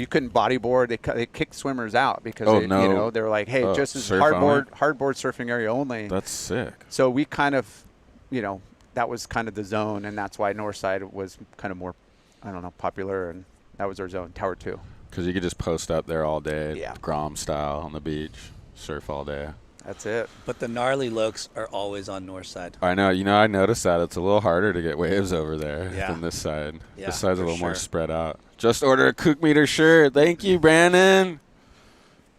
you couldn't bodyboard. They kicked swimmers out because they were like, hey, just as surf hardboard surfing area only. That's sick. So we kind of, that was kind of the zone, and that's why Northside was kind of more, I don't know, popular, and that was our zone, Tower 2. Because you could just post up there all day, Yeah. Grom style on the beach, surf all day. That's it. But the gnarly lokes are always on north side. I know. I noticed that. It's a little harder to get waves over there than this side. Yeah, this side's a for little more sure. spread out. Just order a Kook Meter shirt. Thank you, Brandon.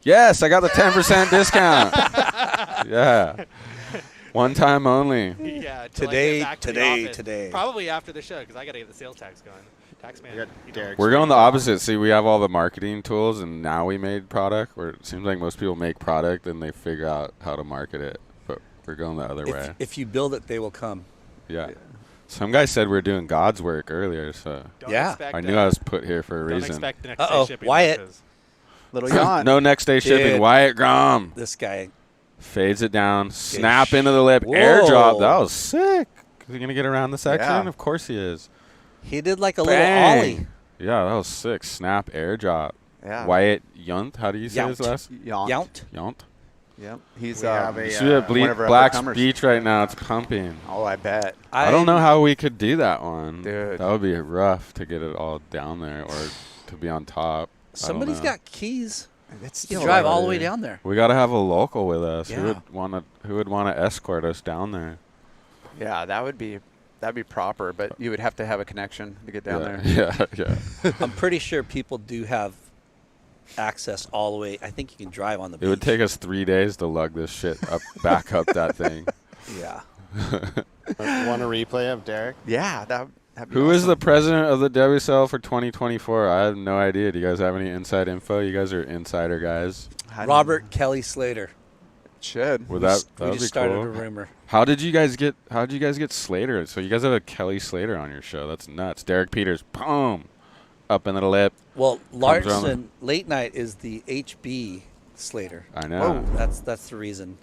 Yes, I got the 10% discount. Yeah. One time only. Yeah. till I get back to the office. Today. Probably after the show because I got to get the sales tax going. Tax man. We're going the opposite. See, we have all the marketing tools, and now we made product. Where it seems like most people make product and they figure out how to market it. But we're going the other way. If you build it, they will come. Yeah. Some guy said we were doing God's work earlier, so I knew I was put here for a Don't reason. expect next day shipping. Wyatt. Little yawn. No next day shipping. Dude. Wyatt Grom This guy. fades it down, snap into the lip, airdrop. That was sick. Is he gonna get around the section? Yeah. Of course he is. He did like a Bang. little ollie. Yeah, that was sick. Snap, airdrop. Yeah. Wyatt Yunt. How do you say his last? Yount. Yount. Yep. He's You see at one of our Black's up-and-comers. Beach right now. It's pumping. Oh, I bet. I don't know how we could do that one. Dude. That would be rough to get it all down there or to be on top. Somebody's I don't know. got keys. It's You still drive all the really- way down there. We got to have a local with us. Yeah. Who would want to escort us down there? Yeah, that'd be proper, but you would have to have a connection to get down there. Yeah. I'm pretty sure people do have access all the way. I think you can drive on the beach. It would take us 3 days to lug this shit back up that thing. Yeah. Want a replay of Derek? Yeah, that'd be Who is awesome. the president of the WSL for 2024? I have no idea. Do you guys have any inside info? You guys are insider guys. I don't Robert Kelly Slater. should. Would We that just be started cool? a rumor. How did you guys get Slater? So you guys have a Kelly Slater on your show. That's nuts. Derek Peters, boom, up in the lip. Well, around Larson Late Night is the HB Slater. I know. That's the reason.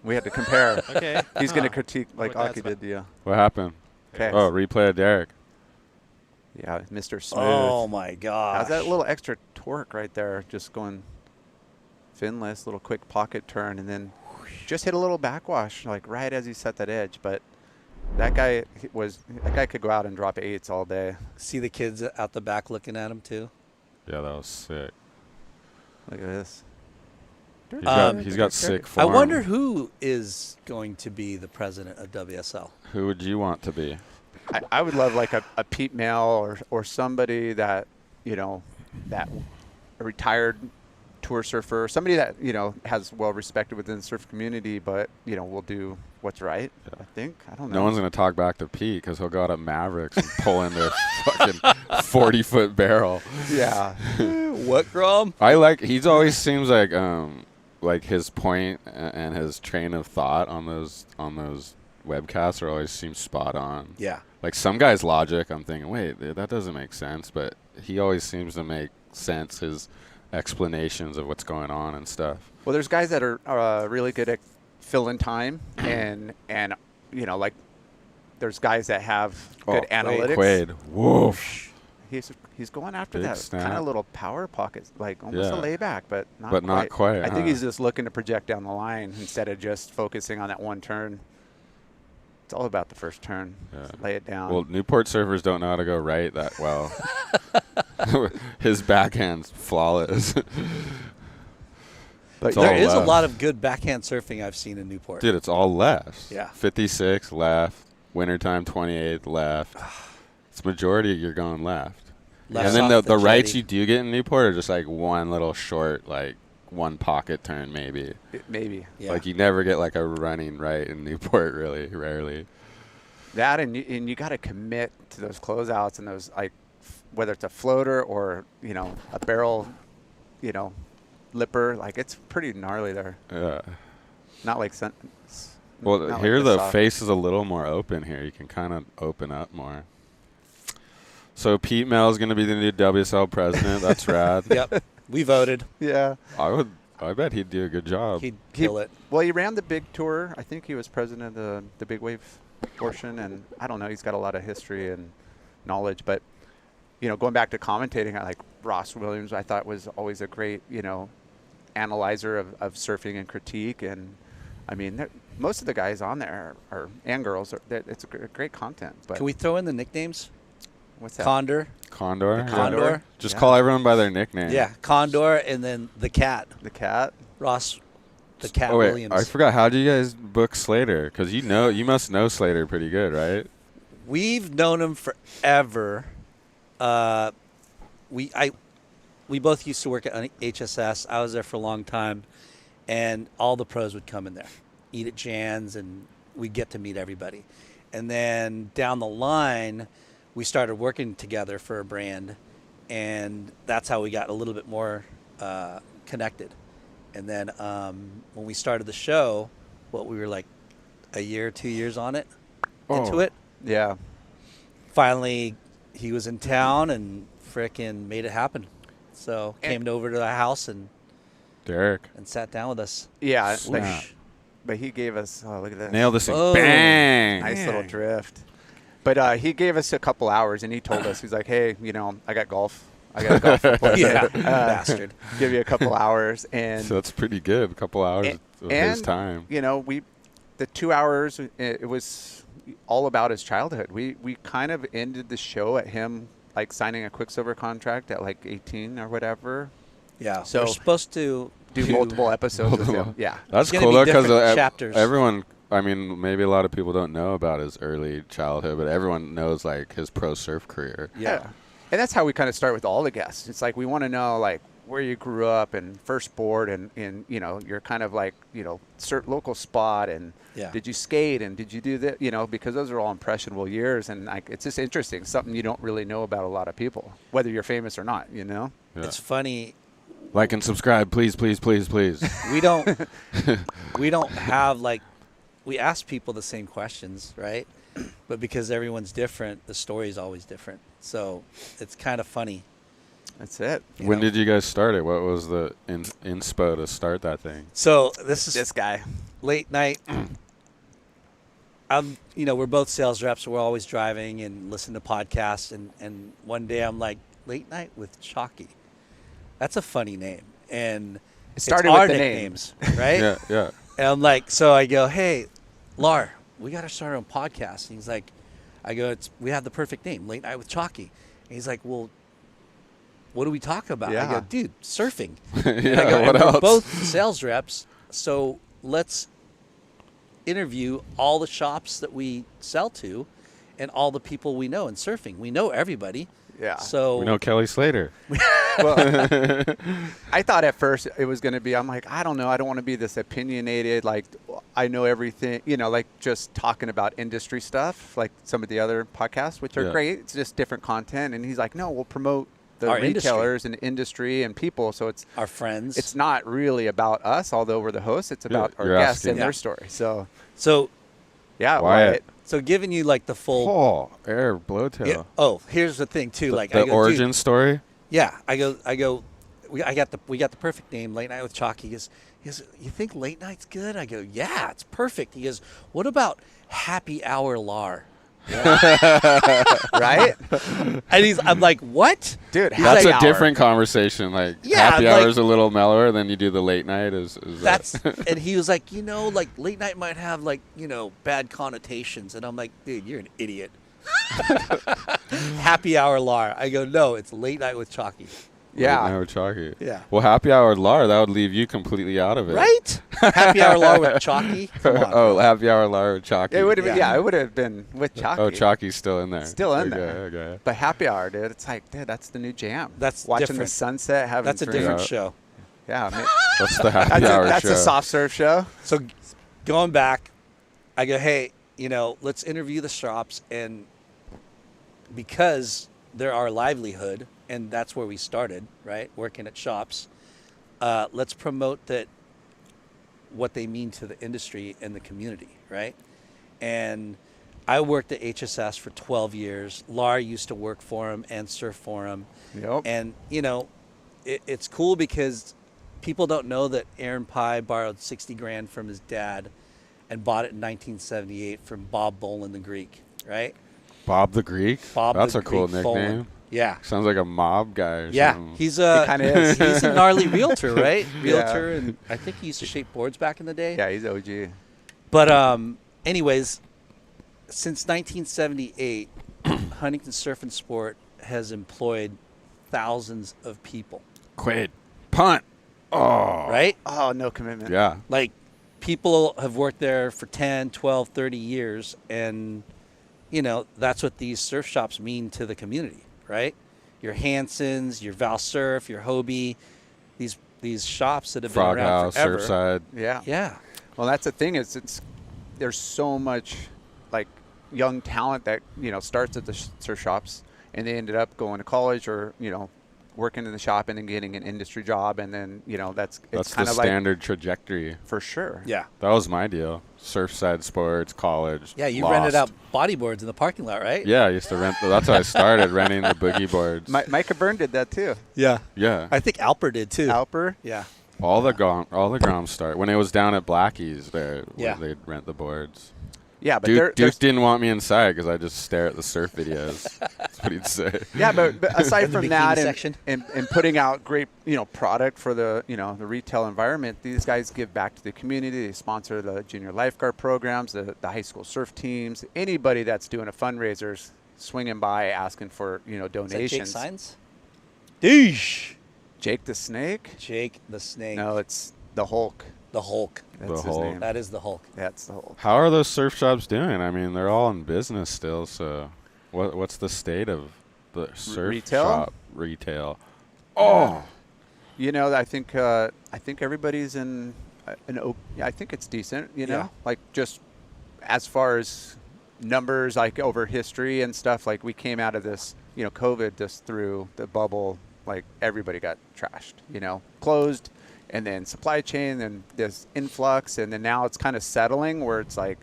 We had to compare. Okay. He's going to critique like What Aki that's did. Yeah. What happened? Okay. Oh, replay of Derek. Yeah, Mr. Smooth. Oh my gosh. How's that little extra torque right there? Just going finless, little quick pocket turn, and then just hit a little backwash, like right as he set that edge. But that guy could go out and drop eights all day. See the kids out the back looking at him too. Yeah, that was sick. Look at this. He's got sick form. I wonder who is going to be the president of WSL. Who would you want to be? I would love like a Pete Mel or somebody that, that a retired tour surfer, somebody that, has well respected within the surf community, but, will do what's right. Yeah. I think. I don't know. No one's going to talk back to Pete because he'll go out at Mavericks and pull in their fucking 40-foot barrel. Yeah. What, Grom? He's always seems like his point and his train of thought on those webcasts always seems spot on. Yeah. Like some guy's logic, I'm thinking, wait, that doesn't make sense, but he always seems to make sense, his explanations of what's going on and stuff. Well, there's guys that are really good at filling time, and like there's guys that have good analytics. Quaid, woof. He's going after Big that snap. kind of little power pocket, like almost a Yeah. layback, but not But quite. not quite, I think huh? he's just looking to project down the line instead of just focusing on that one turn. It's all about the first turn. Yeah. Just lay it down. Well, Newport surfers don't know how to go right that well. His backhand's flawless. but it's all There is a left. lot of good backhand surfing I've seen in Newport. Dude, it's all left. Yeah. 56 left. Wintertime 28 left. It's majority you're going left. Left And then off the rights jetty. you do get in Newport are just like one little short, like one pocket turn maybe. maybe Yeah. Like you never get like a running right in Newport, really, rarely. that, and you got to commit to those closeouts and those, like whether it's a floater or a barrel, lipper. Like it's pretty gnarly there. Yeah. Not like Well, not here like the soft- face is a little more open here. You can kind of open up more. So Pete Mel is going to be the new WSL president. That's rad. Yep. We voted. Yeah. I bet he'd do a good job. He'd kill it. Well, he ran the big tour. I think he was president of the big wave portion, and I don't know. He's got a lot of history and knowledge, but going back to commentating, Ross Williams, I thought was always a great, analyzer of surfing and critique. And I mean, most of the guys on there and girls, it's great content. But Can we throw in the nicknames? what's that? Condor. Condor. The Yeah. Condor. Just Yeah. call everyone by their nickname. Yeah, Condor, and then the cat. The cat. Ross, the cat Oh wait, Williams. I forgot. How do you guys book Slater? Because you must know Slater pretty good, right? We've known him forever. We both used to work at HSS. I was there for a long time, and all the pros would come in there, eat at Jan's, and we'd get to meet everybody. And then down the line, we started working together for a brand, and that's how we got a little bit more connected. And then when we started the show, we were like a year, 2 years on it, into it. Yeah. Finally, he was in town and frickin' made it happen. So came over to the house and Derek. sat down with us. Yeah. Snap. But he gave us, look at this. Nailed this thing. Oh. Bang. Nice little drift. But he gave us a couple hours, and he told us, he's like, hey, I got golf. I got a golf appointment. Yeah, bastard. Give you a couple hours. And So that's pretty good. A couple hours of his time. The 2 hours, it was all about his childhood. We kind of ended the show at him like signing a Quicksilver contract at like 18 or whatever. Yeah. So we're supposed to do multiple episodes with him. Yeah. That's gonna cool be though, because different chapters. everyone. I mean, maybe a lot of people don't know about his early childhood, but everyone knows like his pro surf career. Yeah. And that's how we kind of start with all the guests. It's like we want to know like where you grew up and first board and you're kind of like, local spot and Yeah. did you skate and did you do that, because those are all impressionable years. And like, it's just interesting, something you don't really know about a lot of people, whether you're famous or not, Yeah. It's funny. Like and subscribe, please, please, please, please. We don't have like, we ask people the same questions, right? But because everyone's different, the story is always different. So it's kind of funny. That's it. When did you guys start it? What was the inspo to start that thing? So this is This guy. late night. We're both sales reps, so we're always driving and listening to podcasts. And one day I'm like, Late Night with Choccy. That's a funny name. And It started it's with our the name. nicknames, right? Yeah, yeah. And I'm like, so I go, hey, Lar, we got to start our own podcast. And he's like, we have the perfect name, Late Night with Choccy. And he's like, well, what do we talk about? I Yeah. go, dude, surfing. Yeah, And I go, what and we're else? both sales reps, so let's interview all the shops that we sell to and all the people we know in surfing. We know everybody. Yeah. So We know Kelly Slater. Well, I thought at first it was going to be, I'm like, I don't know. I don't want to be this opinionated, like I know everything, like just talking about industry stuff, like some of the other podcasts, which are Yeah. great. It's just different content. And he's like, no, we'll promote the Our industry. retailers and industry and people. So our friends. it's not really about us, although we're the hosts. It's about our you're guests asking- and Yeah. their story. So, so yeah, Wyatt. giving you like the full. Oh, air blowtail. Yeah, oh, here's the thing too. Like the I go, origin dude, story. yeah, I go. We got the perfect name, Late Night with Chalky. He goes, you think late night's good? I go, yeah, it's perfect. He goes, what about Happy Hour Lar? right? And I'm like, what? Dude, He's That's like, a different conversation. Like Yeah, happy like- hour is a little mellower, then you do the late night. Is That's that? and he was like, like late night might have like, bad connotations. And I'm like, dude, you're an idiot. Happy Hour Lar. I go, no, it's Late Night with Chalky. Yeah. No chalky. Yeah. Well, happy hour Lar, that would leave you completely out of it. Right? Happy Hour Lar with Chalky. Come on. Oh, happy hour Lar with chalky. It would have been, Yeah. it would have been with Chalky. Oh, chalky's still in there. Still in Okay, there. Okay. But happy hour, dude. It's like, dude, that's the new jam. That's watching different. the sunset, having That's a drinks. different Yeah. show. Yeah, man. That's the happy hour that's show. a soft serve show. So going back, I go, hey, let's interview the shops, and because they're our livelihood, and that's where we started, right? Working at shops. Let's promote what they mean to the industry and the community, right? And I worked at HSS for 12 years. Lar used to work for him and surf for him. Yep. And, it's cool because people don't know that Aaron Pye borrowed 60 grand from his dad and bought it in 1978 from Bob Bolin the Greek, right? Bob the Greek. Bob That's the a cool Greek nickname. Bolin. Yeah. Sounds like a mob guy or Yeah, something. he's kinda is. he's a gnarly realtor, right? Yeah. Realtor, and I think he used to shape boards back in the day. Yeah, he's OG. But anyways, since 1978, Huntington Surf and Sport has employed thousands of people. Quaid. Punt. Oh. Right? Oh, no commitment. Yeah. Like, people have worked there for 10, 12, 30 years, and, you know, that's what these surf shops mean to the community, right? Your Hanson's, your Val Surf, your Hobie, these shops that have Frog been around House, forever. Surfside. Yeah. Yeah. Well, that's the thing is there's so much like young talent that, you know, starts at the surf shops and they ended up going to college or, you know, working in the shop and then getting an industry job. And then, you know, it's That's kind the of like standard trajectory. for sure. Yeah. That was my deal. Surfside Sports, college. Yeah, you lost. rented out bodyboards in the parking lot, right? Yeah, I used to rent. That's how I started renting the boogie boards. Micah Byrne did that too. Yeah. Yeah. I think Alper did too. Alper. Yeah. All the groms start when it was down at Blackie's there. Yeah. They'd rent the boards. Yeah, but Duke didn't want me inside because I just stare at the surf videos. That's what he'd say. yeah, but aside In the from bikini that section. and putting out great, you know, product for the, you know, the retail environment, these guys give back to the community. They sponsor the junior lifeguard programs, the high school surf teams. Anybody that's doing a fundraiser's swinging by asking for, you know, Is that donations. Jake Signs? Deesh. Jake the Snake? Jake the Snake. No, it's the Hulk. The Hulk. That's The his Hulk. name. That is the Hulk. That's the Hulk. How are those surf shops doing? I mean, they're all in business still. So, what's the state of the surf retail? shop retail? Oh, You know, I think everybody's in I think it's decent, you know? Yeah. Like just as far as numbers like over history and stuff, like we came out of this, you know, COVID just through the bubble, like everybody got trashed, you know, closed, and then supply chain and this influx, and then now it's kind of settling where it's like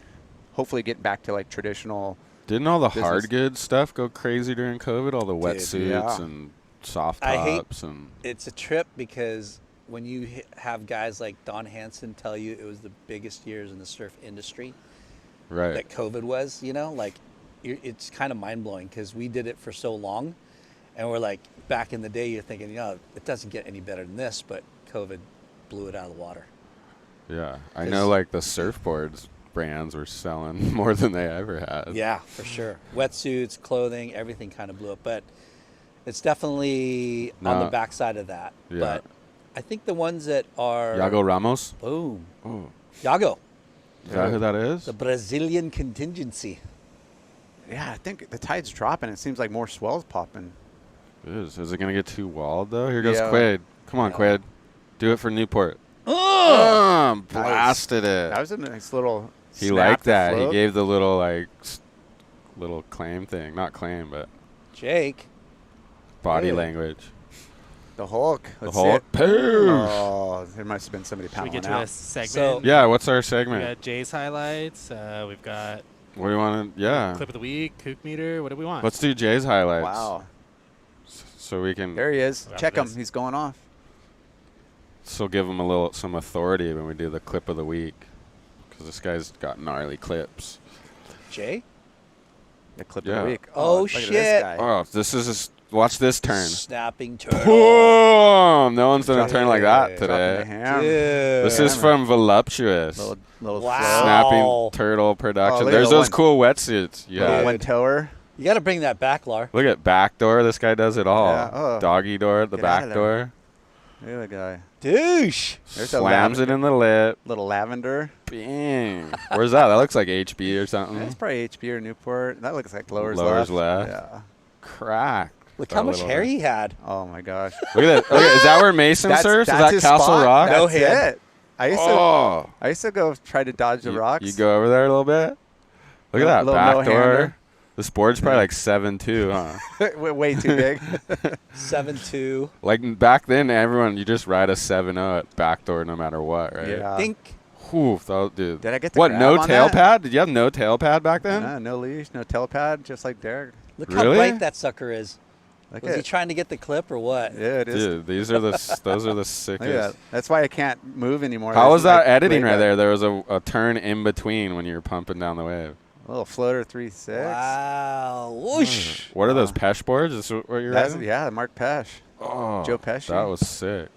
hopefully getting back to like traditional. didn't all the business. hard goods stuff go crazy during COVID? All the wetsuits yeah. and soft I hate- tops and It's a trip because when you have guys like Don Hansen tell you it was the biggest years in the surf industry right. that COVID was, you know, like it's kind of mind blowing because we did it for so long, and we're like back in the day, you're thinking, you know, it doesn't get any better than this, but COVID blew it out of the water. Yeah, I know. Like the surfboards brands were selling more than they ever had. Yeah, for sure. Wetsuits, clothing, everything kind of blew up, but it's definitely on the No. backside of that. Yeah. But I think the ones that are Yago Ramos. boom, Oh, Yago, is that who that is? the Brazilian contingency. Yeah, I think the tide's dropping. It seems like more swells popping. It is. Is it gonna get too wild though? Here goes Yeah. Quaid. Come on, Yeah. Quaid. Do it for Newport. Oh, Blasted it. That was a nice little. He snap liked to that. He float. gave the little like little claim thing. Not claim, but Jake. body Hey. language. The Hulk. The Let's whole see it. poof. Oh, there must have been somebody Should we pounding get to a out. segment? So- Yeah, what's our we segment? got Jay's highlights. We've got What do you want to? Yeah. clip of the week, Kook meter. What do we want? Let's do Jay's highlights. Wow. So we can. There he is. Wow, Check him. this- He's going off. So give him some authority when we do the clip of the week, because this guy's got gnarly clips. Jay? The clip Yeah. of the week. Oh, look at shit. this guy. Oh, this is watch this turn. Snapping turtle. Boom! No one's done a Dropping turn like that Dropping the today. ham. Dude. This is from Voluptuous. Little Wow. float. Snapping turtle production. Oh, look at There's the those one- cool wetsuits. Little Yeah. one tower. You got to bring that back, Lar. Look at back door. This guy does it all. Yeah, oh. Doggy door, the Get back outta there. door. Look at the guy. Douche. There's a Slams it in the lip. little lavender. Bang. Where's that? That looks like HB or something. That's probably HB or Newport. That looks like Lowers Lowers left. left. Yeah. Crack. Look That how much little- hair he had. Oh my gosh. Look at that. Okay, is that where Mason surfs? Is that his Castle spot. Rock? No That's head. it. I used to go try to dodge the rocks. You go over there a little bit. Look at that Little back no-hander. door. This board's probably like 7'2", huh? Way too big. 7'2". Like back then, you just ride a 7'0" at back door no matter what, right? Yeah. Think. Oof, dude. Did I get the What? grab No on tail that? pad? Did you have no tail pad back then? No leash, no telepad, just like Derek. Look how Really? bright that sucker is. Look Was at he it. trying to get the clip or what? Yeah, it is. Dude, those are the Look at that. sickest. That's why I can't move anymore. How was There's, that editing like, right there? There was a turn in between when you were pumping down the wave. A little floater 3.6. Wow. Whoosh. What are those Pesh boards? Is what you're riding? Yeah, Mark Pesh. Oh, Joe Pesci. That was sick.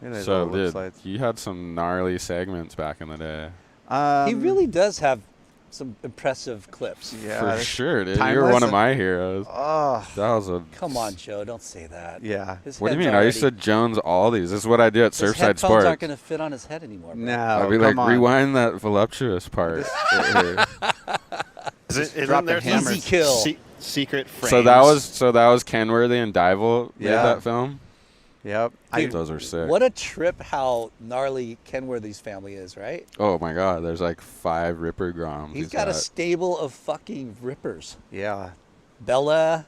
Look at those So, little lip dude, slides. you had some gnarly segments back in the day. He really does have some impressive clips. Yeah, For that's sure, dude. You're timeless. one of my heroes. Oh, That was a. Come on, Joe. Don't say that. yeah. His What do you head's mean? I used to already- Jones all these. This is what I do at his Surfside headphones Sports. aren't going to fit on his head anymore. Bro. No, I'd be like, come on. rewind that voluptuous part. right here. Isn't dropping there some Easy kill. secret frames? So that was Kenworthy and Dival made Yeah. that film. Yep. Dude, Those are sick. What a trip how gnarly Kenworthy's family is, right? Oh my God! There's like 5 Ripper Groms. He's got a stable of fucking rippers. Yeah. Bella.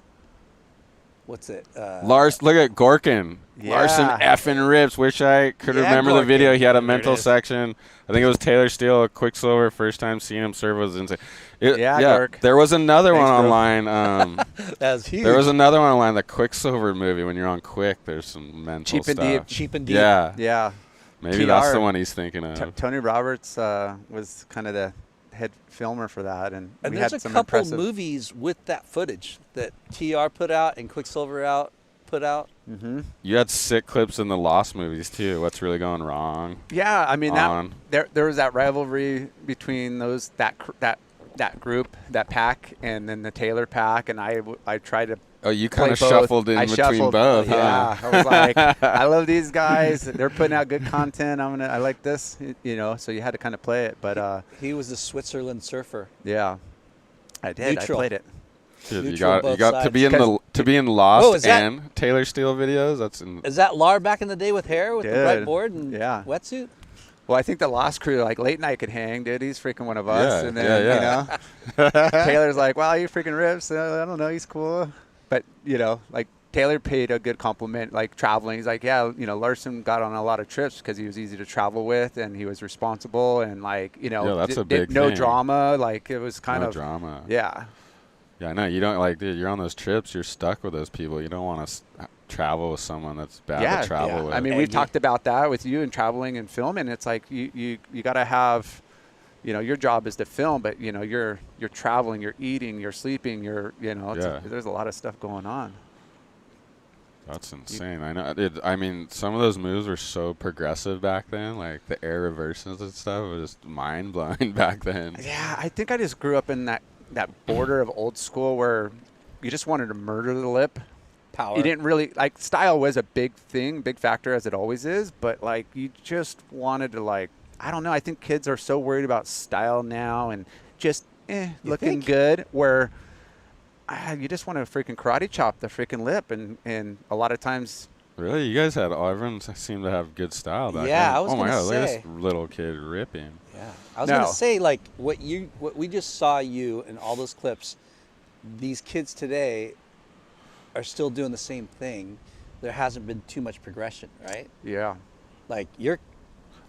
What's it? Lars, look at Gorkin. Yeah. Larson effing rips. Wish I could Yeah, remember the Gorkin. video. He had a There it mental is. section. I think it was Taylor Steele, a Quicksilver. First time seeing him serve was insane. Yeah, Gork. There was another Thanks, one bro. online. That's huge. There was another one online, the Quicksilver movie. When you're on Quick, there's some mental Cheap and stuff. deep. Cheap and deep. Yeah, Yeah. maybe that's TR. the one he's thinking of. Tony Roberts was kind of the head filmer for that, and And we there's had a some couple impressive. movies with that footage that TR put out and Quicksilver put out. Mm-hmm. You had sick clips in the Lost movies too. What's really going wrong? Yeah, I mean On. there was that rivalry between that group, that pack, and then the Taylor pack, and I tried to. Oh, you play kind of both. shuffled in I between shuffled, both, yeah. huh? I was like, I love these guys. They're putting out good content. I like this, you know. So you had to kind of play it, but He was the Switzerland surfer. yeah, I did. Neutral. I played it. Dude, you Neutral got both to sides. be in Because- Lost Oh, is that- and Taylor Steele videos. That's in. Is that Lar back in the day with hair with the bright Dude, board and yeah. wetsuit? Well, I think the Lost crew, like Late Night, could hang, dude. He's freaking one of us. Yeah, And then, yeah. you know, Taylor's like, wow, you freaking rips. I don't know, he's cool. But, you know, like Taylor paid a good compliment, like traveling. He's like, yeah, you know, Larson got on a lot of trips because he was easy to travel with and he was responsible and, like, you know, Yeah, that's a big no thing. drama. Like, it was kind No of drama. Yeah. Yeah, I know. You don't like, dude. You're on those trips. You're stuck with those people. You don't want to travel with someone that's bad Yeah, to travel with. I mean, And we've you- talked about that with you and traveling and filming. It's like you got to have, you know, your job is to film, but you know, you're traveling, you're eating, you're sleeping, there's a lot of stuff going on. That's insane. I know. I mean, some of those moves were so progressive back then. Like the air reverses and stuff was just mind blowing back then. Yeah, I think I just grew up in that border of old school where you just wanted to murder the lip. Power. You didn't really like style was a big thing, big factor as it always is, but like you just wanted to like I don't know. I think kids are so worried about style now and just looking think? good where you just want to freaking karate chop the freaking lip and a lot of times Really, you guys had everyone seemed to have good style back Yeah, then. I was oh my gonna God, look at say. this little kid ripping. Yeah, I was No. gonna say like what we just saw you in all those clips. These kids today are still doing the same thing. There hasn't been too much progression, right? yeah. Like you're.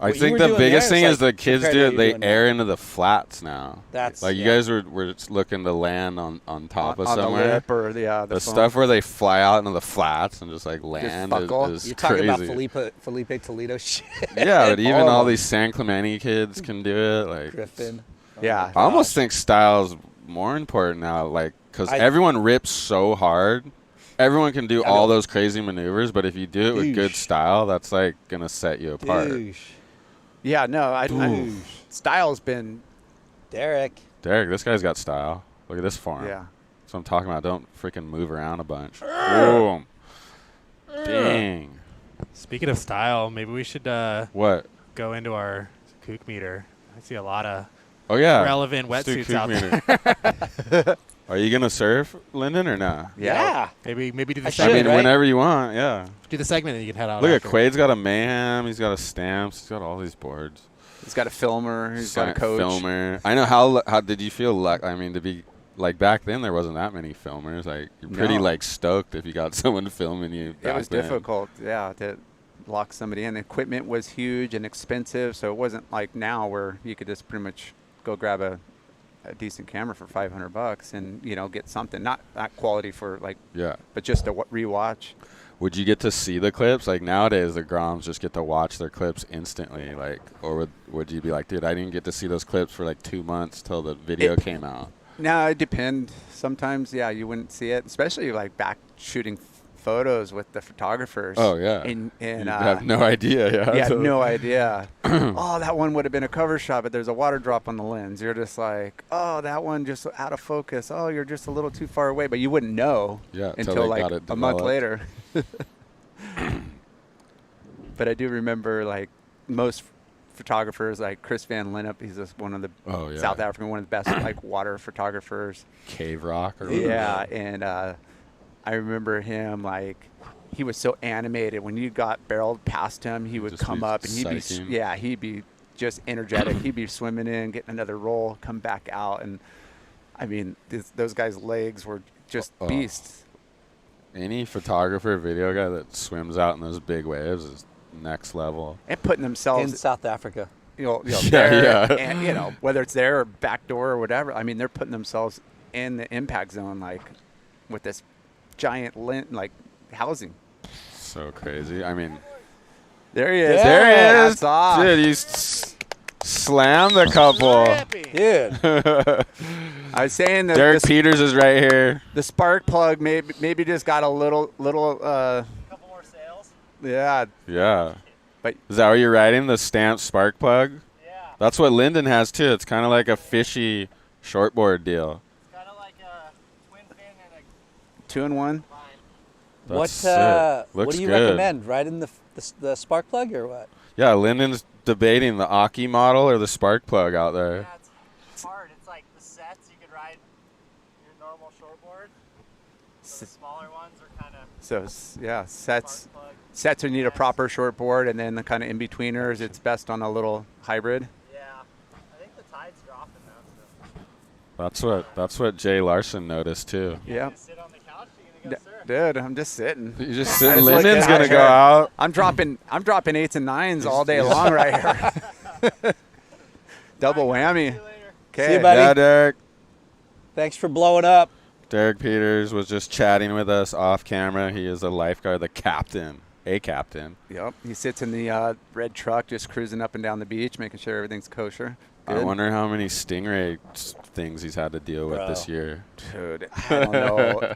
I What you think were the doing biggest there thing is is the like kids compared do to it. what They you're doing air now. into the flats now. That's like you yeah. guys were just looking to land on top of on somewhere. the lip or the The foam. stuff where they fly out into the flats and just like land buckle. is You're talking crazy. about Felipe Toledo shit. Yeah, but even All all of these San Clemente kids can do it. Like Griffin. Yeah. I almost think style is more important now, like because I- everyone rips so hard. Everyone can do I all know. those crazy maneuvers, but if you do it with good Douche. style, that's like gonna set you apart. Douche. Yeah, no, I style's been Derek. Derek, this guy's got style. Look at this form. yeah. That's what I'm talking about. Don't freaking move around a bunch. Boom. Dang. Speaking of style, maybe we should What? go into our kook meter. I see a lot of Oh yeah. relevant Let's do wetsuits out Kook there. meter. Are you gonna surf, Lyndon, or not? Yeah. Maybe do the I I should, mean, segment. right? whenever you want. Yeah. Do the segment and you can head out. Look after. at Quade's got a Mayhem. He's got a Stamps. He's got all these boards. He's got a filmer. He's got a Science coach. Filmer. I know how did you feel? Like I mean, to be like back then, there wasn't that many filmers. Like you're pretty No. like stoked if you got someone filming you. It back was then. difficult, yeah, to lock somebody in. The equipment was huge and expensive, so it wasn't like now where you could just pretty much go grab a decent camera for $500 and get something. Not quality for like, Yeah. but just a rewatch. would you get to see the clips? Like nowadays, the Groms just get to watch their clips instantly. Like, or would you be like, dude, I didn't get to see those clips for like 2 months till the video came out? No, it depends. Sometimes, yeah, you wouldn't see it, especially like back shooting photos with the photographers. Oh yeah, and you have no idea. Yeah, you had no idea. Oh, that one would have been a cover shot, but there's a water drop on the lens. You're just like, oh, that one just out of focus. Oh, you're just a little too far away, but you wouldn't know until like a month later. But I do remember like most photographers, like Chris Van Lennep, he's just one of the South African, one of the best like water photographers. Cave Rock or whatever. Yeah, and I remember him like he was so animated. When you got barreled past him, he would Just come be up and he'd be just energetic. He'd be swimming in, getting another roll, come back out, and I mean those guys' legs were just beasts. Any photographer, video guy that swims out in those big waves is next level. And putting themselves in South Africa. There, and whether it's there or back door or whatever. I mean, they're putting themselves in the impact zone, like with this giant housing. So crazy. I mean, there he is. Yeah. There he is. That's off. Dude, you slammed the couple. Dude. I was saying that Derek Peters is right here. the spark plug maybe just got a little couple more sales. yeah. Yeah. But is that what you're riding? The stamped spark plug? Yeah. That's what Lyndon has too. It's kind of like a fishy shortboard deal. It's kind of like a twin fin and a 2-in-1. line. That's sick. What Looks do you good. recommend? Riding the spark plug or what? Yeah, Lyndon's debating the Aki model or the spark plug out there. Yeah, it's hard. It's like the sets you could ride your normal shortboard. So the smaller ones are kind of So yeah, sets spark plug. sets would need a proper shortboard, and then the kind of in betweeners. It's best on a little hybrid. Yeah, I think the tide's dropping now. So. That's what Jay Larson noticed too. Yeah. You sit on the couch. You gonna go surf? Dude, I'm just sitting. You just I sitting. just Lyndon's looked gonna at go her. out. I'm dropping 8s and 9s all day long right here. Double whammy. See you later. Okay. See you, buddy. Yeah, Derek. Thanks for blowing up. Derek Peters was just chatting with us off camera. He is a lifeguard, the captain, a captain. Yep. He sits in the red truck, just cruising up and down the beach, making sure everything's kosher. I Good. wonder how many stingray things he's had to deal with this year. Dude, I don't know.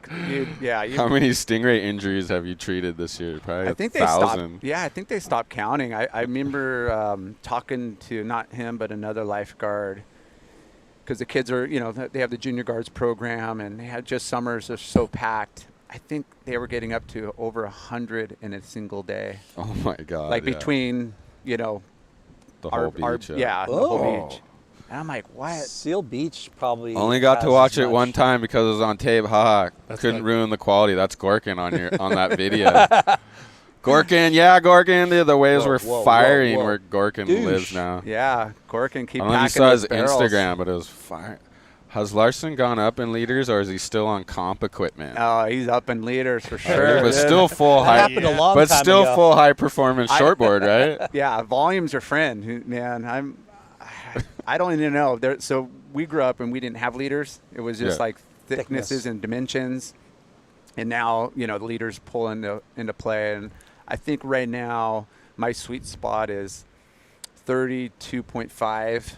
How many stingray injuries have you treated this year? Probably I think 1,000. I think they stopped counting. I remember talking to not him but another lifeguard, because the kids are, they have the junior guards program, and they had just summers are so packed. I think they were getting up to over 100 in a single day. Oh my God! Like between, the whole beach. the whole beach. And I'm like, what? Seal Beach probably Only got to has watch as it one much. time because it was on tape. Couldn't ruin the quality. That's Gorkin on that video. Gorkin, yeah, Gorkin. The waves were firing where Gorkin lives now. Yeah, Gorkin keep I don't know if you packing saw those his barrels. Instagram, but it was fire. Has Larson gone up in liters, or is he still on comp equipment? Oh, he's up in leaders for sure. But still full That high. happened a long But time still ago. full high performance shortboard, right? Yeah, volume's your friend, man. I don't even know. So we grew up and we didn't have liters. It was just like thicknesses and dimensions. And now, the liters pull into play. And I think right now my sweet spot is 32.5,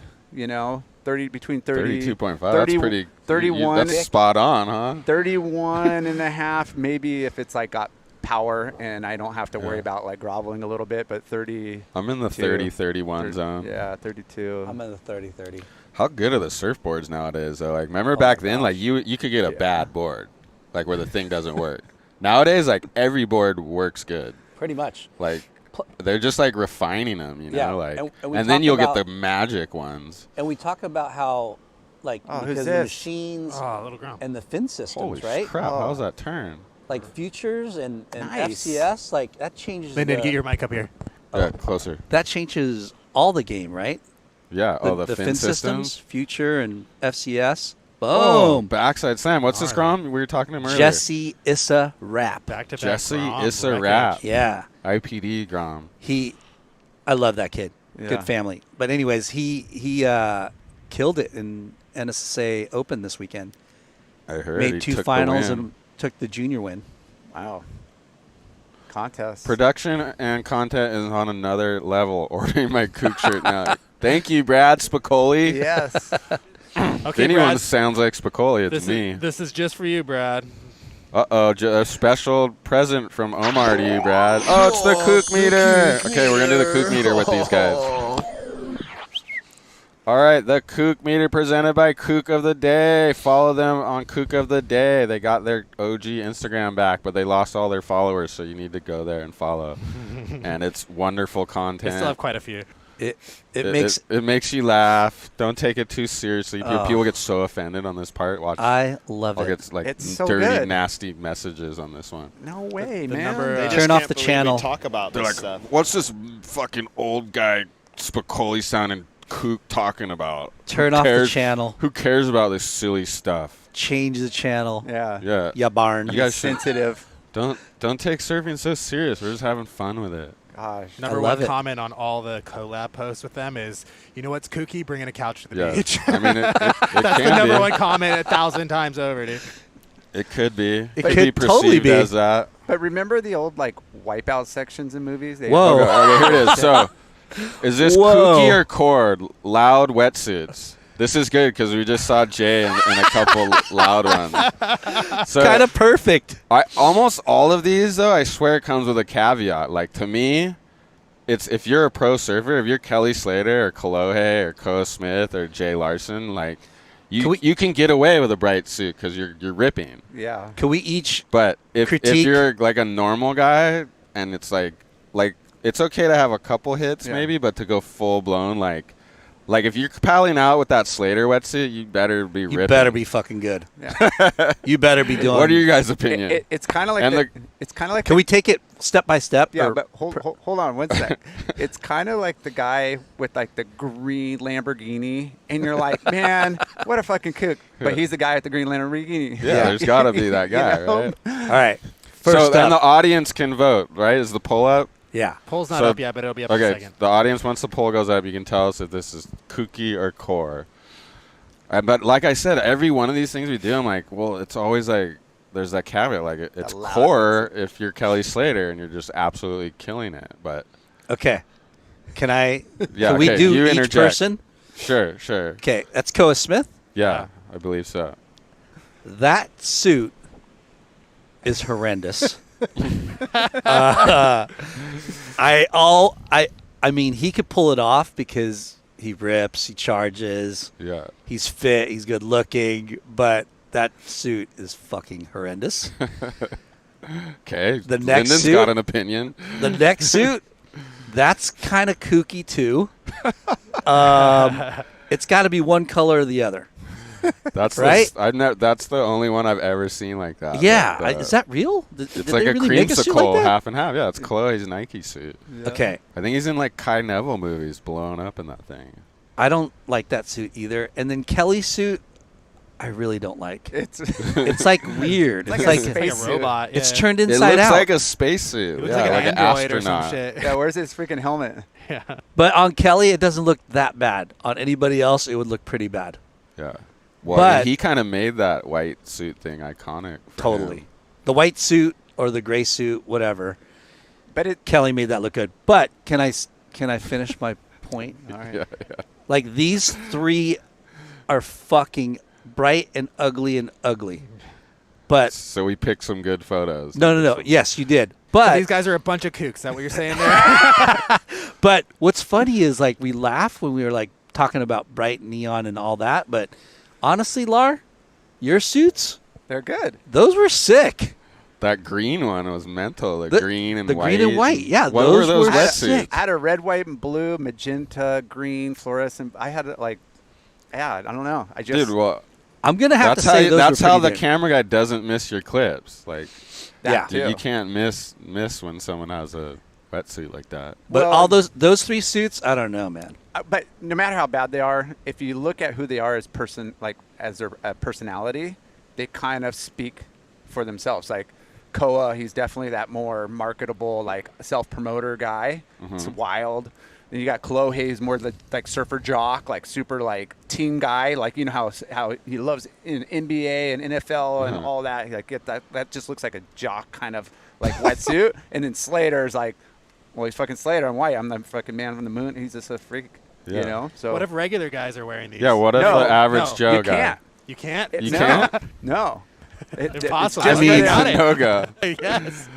between 30. 32.5. 30, That's pretty. 31. That's spot on, huh? 31 and a half, maybe if it's like got power and I don't have to worry about like groveling a little bit, but 30. I'm in the 30-31 zone. Yeah, 32. I'm in the 30-30. How good are the surfboards nowadays, though? Like, remember back then, like you could get a bad board, like where the thing doesn't work. Nowadays, like every board works good. Pretty much. Like they're just like refining them, Yeah, like, and we and then talk you'll get about- the magic ones. And we talk about how, like, who's because of the this? machines Little Grom. and the fin systems, Holy right? crap! How's that turn? Like futures and Nice. FCS, like that changes. Lyndon, get your mic up here. Yeah, closer. that changes all the game, right? Yeah. The fin systems. future and FCS. Oh, Boom. backside slam. What's this, Grom? We were talking to him earlier. Jesse Issa Rap. Back to back. Jesse Grom, Issa record. Rap. Yeah. IPD Grom. I love that kid. Yeah. Good family. But anyways, he killed it in NSSA Open this weekend. I heard Made he 2 took finals the win. and took the junior win. Wow. contest. Production and content is on another level. Ordering my Kook shirt now. Thank you, Brad Spicoli. Yes. If Okay, anyone Brad, sounds like Spicoli, it's me. this is just for you, Brad. Uh-oh, a special present from Omar to you, Brad. Oh, it's the Kook meter. Okay, we're going to do the Kook meter with these guys. All right, the Kook meter presented by Kook of the Day. Follow them on Kook of the Day. They got their OG Instagram back, but they lost all their followers, so you need to go there and follow. And it's wonderful content. They still have quite a few. It makes you laugh. Don't take it too seriously. People get so offended on this part. Watch. I love I'll it. get like It's so dirty, good. nasty messages on this one. No way, The man. number, They uh, just Turn off can't the believe channel. we talk about They're this like, stuff. what's this fucking old guy Spicoli sounding Kook talking about? Turn Who off the cares- channel. Who cares about this silly stuff? Change the channel. Yeah. Yeah. Ya barn. You guys should, Sensitive. don't take surfing so serious. We're just having fun with it. Gosh. Number love one it. comment on all the collab posts with them is, you know what's kooky? Bringing a couch to the Yeah. beach. I mean, it That's the can number be. one comment 1,000 times over, dude. It could be. It could could be perceived totally be. as that. But remember the old like wipeout sections in movies? They Whoa. Okay, here it is. So, is this Whoa. kooky or cord? Loud wetsuits. This is good because we just saw Jay in a couple loud ones. So Kind of perfect. almost all of these, though, I swear it comes with a caveat. Like, to me, it's if you're a pro surfer, if you're Kelly Slater or Kolohe or Koa Smith or Jay Larson, like, you can get away with a bright suit because you're ripping. Yeah. Can we each But if Critique. you're like a normal guy and it's like it's okay to have a couple hits Yeah. maybe, but to go full blown like if you're paddling out with that Slater wetsuit, you better be ripping. You better be fucking good. Yeah. You better be doing. What are your guys' opinion? It's kind of like And it's kind of like Can we take it step by step? Yeah, or- but hold on one sec. It's kind of like the guy with like the green Lamborghini, and you're like, man, what a fucking kook. But he's the guy with the green Lamborghini. yeah, there's got to be that You guy, know? right? All right. So First then the up. audience can vote, right? Is the poll up? Yeah. Poll's not So- up yet, but it'll be up in a Okay, second. the audience, once the poll goes up, you can tell us if this is kooky or core. But like I said, every one of these things we do, I'm like, well, it's always like, there's that caveat. Like, it's loud core if you're Kelly Slater and you're just absolutely killing it. But Okay. Can I? Yeah, Can we okay, do you each interject. person? sure. Okay. That's Koa Smith. Yeah, I believe so. That suit is horrendous. I mean, he could pull it off because he rips, he charges, Yeah. he's fit, he's good looking, but that suit is fucking horrendous. Okay. The next Lyndon's suit- got an opinion. The next suit, that's kind of kooky too. It's got to be one color or the other. That's Right? That's the only one I've ever seen like that. Yeah, Like the- is that real? Did It's they like a really make suit like creamsicle, that? half and half. Yeah, it's Chloe's Nike suit. Okay, I think he's in like Kai Neville movies, blown up in that thing. I don't like that suit either. And then Kelly's suit, I really don't like. It's It's like weird. Like It's a like It's like space a suit. robot. it's yeah. turned It inside looks out. like a spacesuit. It looks Yeah, like an an android or astronaut. some shit. yeah. Where's his freaking helmet? Yeah. But on Kelly, it doesn't look that bad. On anybody else, it would look pretty bad. Yeah. Well, But- he kind of made that white suit thing iconic. for Totally. him. The white suit or the gray suit, whatever. But it. Kelly made that look good. But can I finish my point? All right. Yeah. Like these three are fucking bright and ugly. But So we picked some good photos. no. Yes, you did. So But these guys are a bunch of kooks. Is that what you're saying there? But what's funny is like we laugh when we were like talking about bright neon and all that. But honestly, Lar, your suits, They're good. those were sick. That green one was mental. The green and the white. green and white, yeah, What those were those were sick. wetsuits? I had a red, white, and blue, magenta, green, fluorescent. I had like, yeah, I don't know. I just Dude, well, I'm gonna have that's to say how those that's were how pretty the good. camera guy doesn't miss your clips. Like, Yeah. dude, too. you can't miss when someone has a wetsuit like that. But Well- all those three suits, I don't know, man. But no matter how bad they are, if you look at who they are as as their personality, they kind of speak for themselves. Like Koa, he's definitely that more marketable, like self-promoter guy. It's wild. Then you got Clohay's more like surfer jock, like super like team guy, like you know how he loves in NBA and NFL and all that. Like that just looks like a jock kind of like wetsuit. And then Slater's like, well, he's fucking Slater. I'm white. I'm the fucking man from the moon. He's just a freak, you know. So what if regular guys are wearing these? Yeah, what if the average Joe you guy? Can't. You can't. You can't. No. Impossible. It's I mean, got it's it. a no-go. Yes.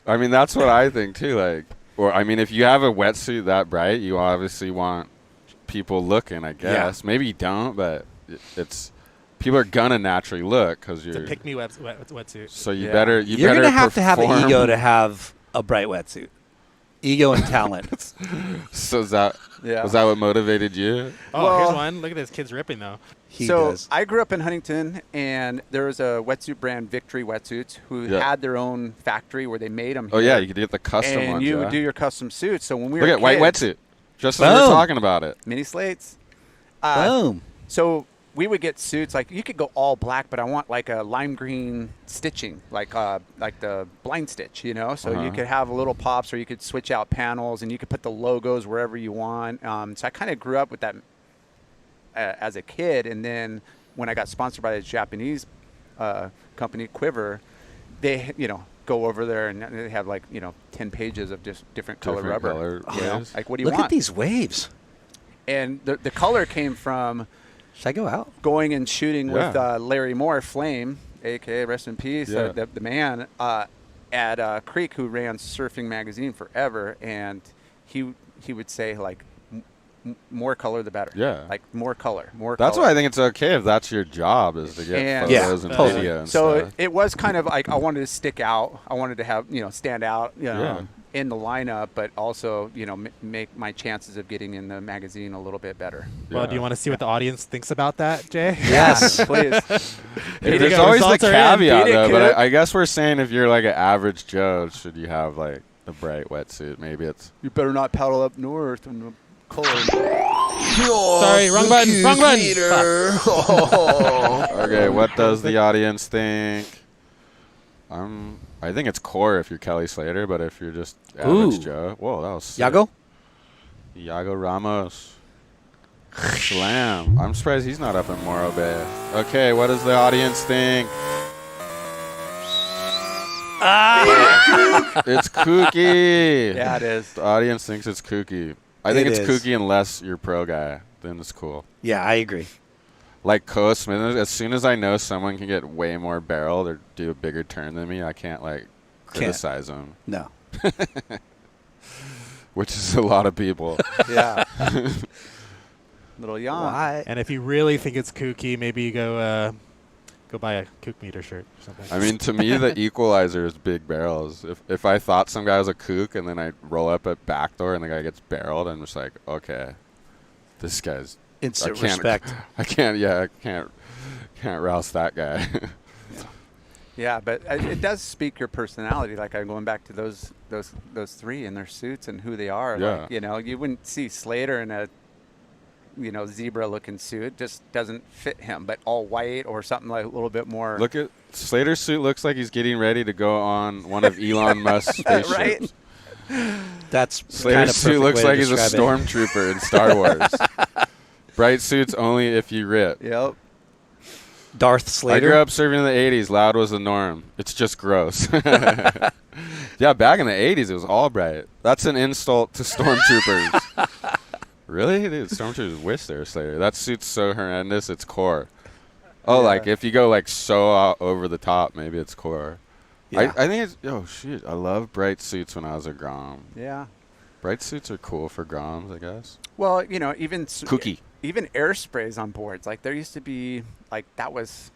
I mean, that's what I think too. Like, or I mean, if you have a wetsuit that bright, you obviously want people looking. I guess maybe you don't, but it's people are gonna naturally look because you're It's a pick-me wetsuit. So you better You're better gonna have to have an perform. ego to have a bright wetsuit. Ego and talent. So is that Yeah. was that what motivated you? Oh, Well- here's one. Look at this kid's ripping though. He so does. I grew up in Huntington, and there was a wetsuit brand, Victory Wetsuits, who had their own factory where they made them. Oh yeah, you could get the custom and ones. you yeah. would do your custom suits. So when we Look were at white kids, wetsuit. Just as we were Boom. talking about it. mini slates. Boom. So we would get suits like you could go all black, but I want like a lime green stitching, like the blind stitch, you know. So you could have little pops, or you could switch out panels, and you could put the logos wherever you want. So I kind of grew up with that as a kid, and then when I got sponsored by a Japanese company, Quiver, they go over there and they have like 10 pages of just different color Different rubber. color You know? waves. Like what do you Look want? at these waves. And the color came from Should I go out? going and shooting with Yeah. Larry Moore, Flame, aka rest in peace, Yeah. the man at Creek, who ran Surfing Magazine forever, and he would say like more color the better. Yeah. like more color. That's color. why I think it's okay if that's your job is to get And- photos and totally. video and So stuff. it was kind of like I wanted to stick out. I wanted to have stand out, Yeah. in the lineup, but also make my chances of getting in the magazine a little bit better. Well, do you want to see what the audience thinks about that, Jay? Yes. Please. Hey, Here there's you go. always the Results are in. caveat, Beat it, though, but Kook. I guess we're saying if you're like an average Joe, should you have like a bright wetsuit? Maybe it's You better not paddle up north in the cold. Sorry, wrong button. Wrong button. Fuck. okay. What does the audience think? I think it's core if you're Kelly Slater, but if you're just average Ooh. Joe, whoa, that was sick. Yago? Ramos. Slam. I'm surprised he's not up in Morro Bay. Okay, what does the audience think? It's kooky. Yeah, it is. The audience thinks it's kooky. I think It it's is. kooky unless you're pro guy. Then it's cool. Yeah, I agree. Like Kook Smith, as soon as I know someone can get way more barreled or do a bigger turn than me, I can't like criticize them, No. which is a lot of people. Yeah. Little yawn. Why? And if you really think it's kooky, maybe you go buy a Kook meter shirt or something. I mean, to me, the equalizer is big barrels. If I thought some guy was a kook and then I roll up at backdoor and the guy gets barreled, I'm just like, okay, this guy's. Instant I can't, respect. I can't rouse that guy. Yeah, but it does speak your personality. Like I'm going back to those three in their suits and who they are. Yeah. Like, you wouldn't see Slater in a zebra-looking suit. Just doesn't fit him. But all white or something like a little bit more. Look at Slater's suit. Looks like he's getting ready to go on one of Elon Musk's spaceships. Right? That's Slater's suit looks like he's a stormtrooper in Star Wars. Bright suits only if you rip. Yep. Darth I Slater. grew up surfing in the 80s. Loud was the norm. It's just gross. Yeah, back in the 80s, it was all bright. That's an insult to stormtroopers. Really? Dude, stormtroopers wish they were Slater. That suit's so horrendous, it's core. Oh, Yeah. like if you go like so out over the top, maybe it's core. Yeah. I think it's, oh, shit. I love bright suits when I was a Grom. Yeah. Bright suits are cool for Groms, I guess. Well, even Kooky. even air sprays on boards. Like there used to be like that was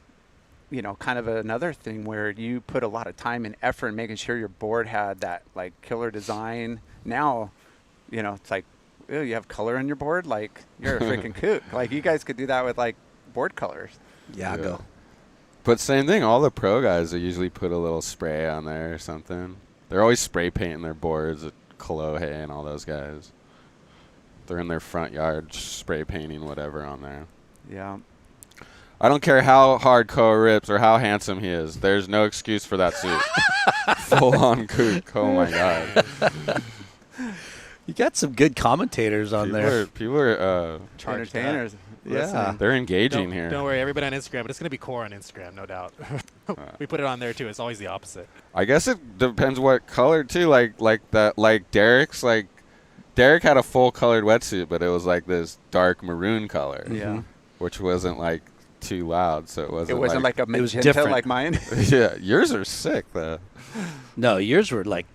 kind of another thing where you put a lot of time and effort in making sure your board had that like killer design. Now, it's like, ew, you have color on your board? Like you're a freaking kook. Like you guys could do that with like board colors. Yago. But same thing, all the pro guys, they usually put a little spray on there or something. They're always spray painting their boards at Kolohe and all those guys. They're in their front yard spray painting whatever on there. Yeah. I don't care how hard Ko rips or how handsome he is. There's no excuse for that suit. Full on kook. Oh my god. You got some good commentators on there. People are Entertainers. Yeah. they're engaging here. Don't worry, everybody on Instagram, but it's going to be core on Instagram, no doubt. We put it on there too. It's always the opposite. I guess it depends what color too. Like Derek's Derek had a full colored wetsuit, but it was like this dark maroon color. Yeah. Which wasn't like too loud, so it wasn't like a It was magenta different. like mine. yeah, yours are sick though. No, yours were like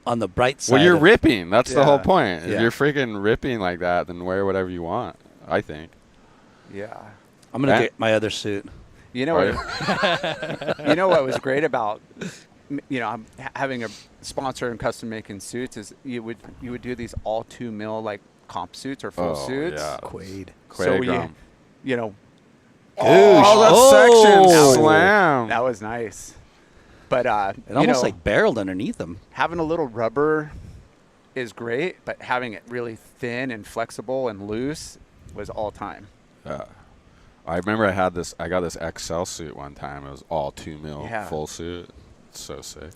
on the bright side. Well, you're of- ripping. That's the whole Yeah. point. If Yeah. you're freaking ripping like that, then wear whatever you want, I think. Yeah. I'm gonna That- get my other suit. You know what? You know what was great about having a sponsor and custom making suits is you would do these all 2 mil like comp suits or full suits. Yeah. Quaid. So Quaid you know, Oh, that section Oh. slam. that was nice. But It almost like barreled underneath them. having a little rubber is great, but having it really thin and flexible and loose was all time. I remember I got this XL suit one time. It was all 2 mil Yeah. full suit. It's so sick.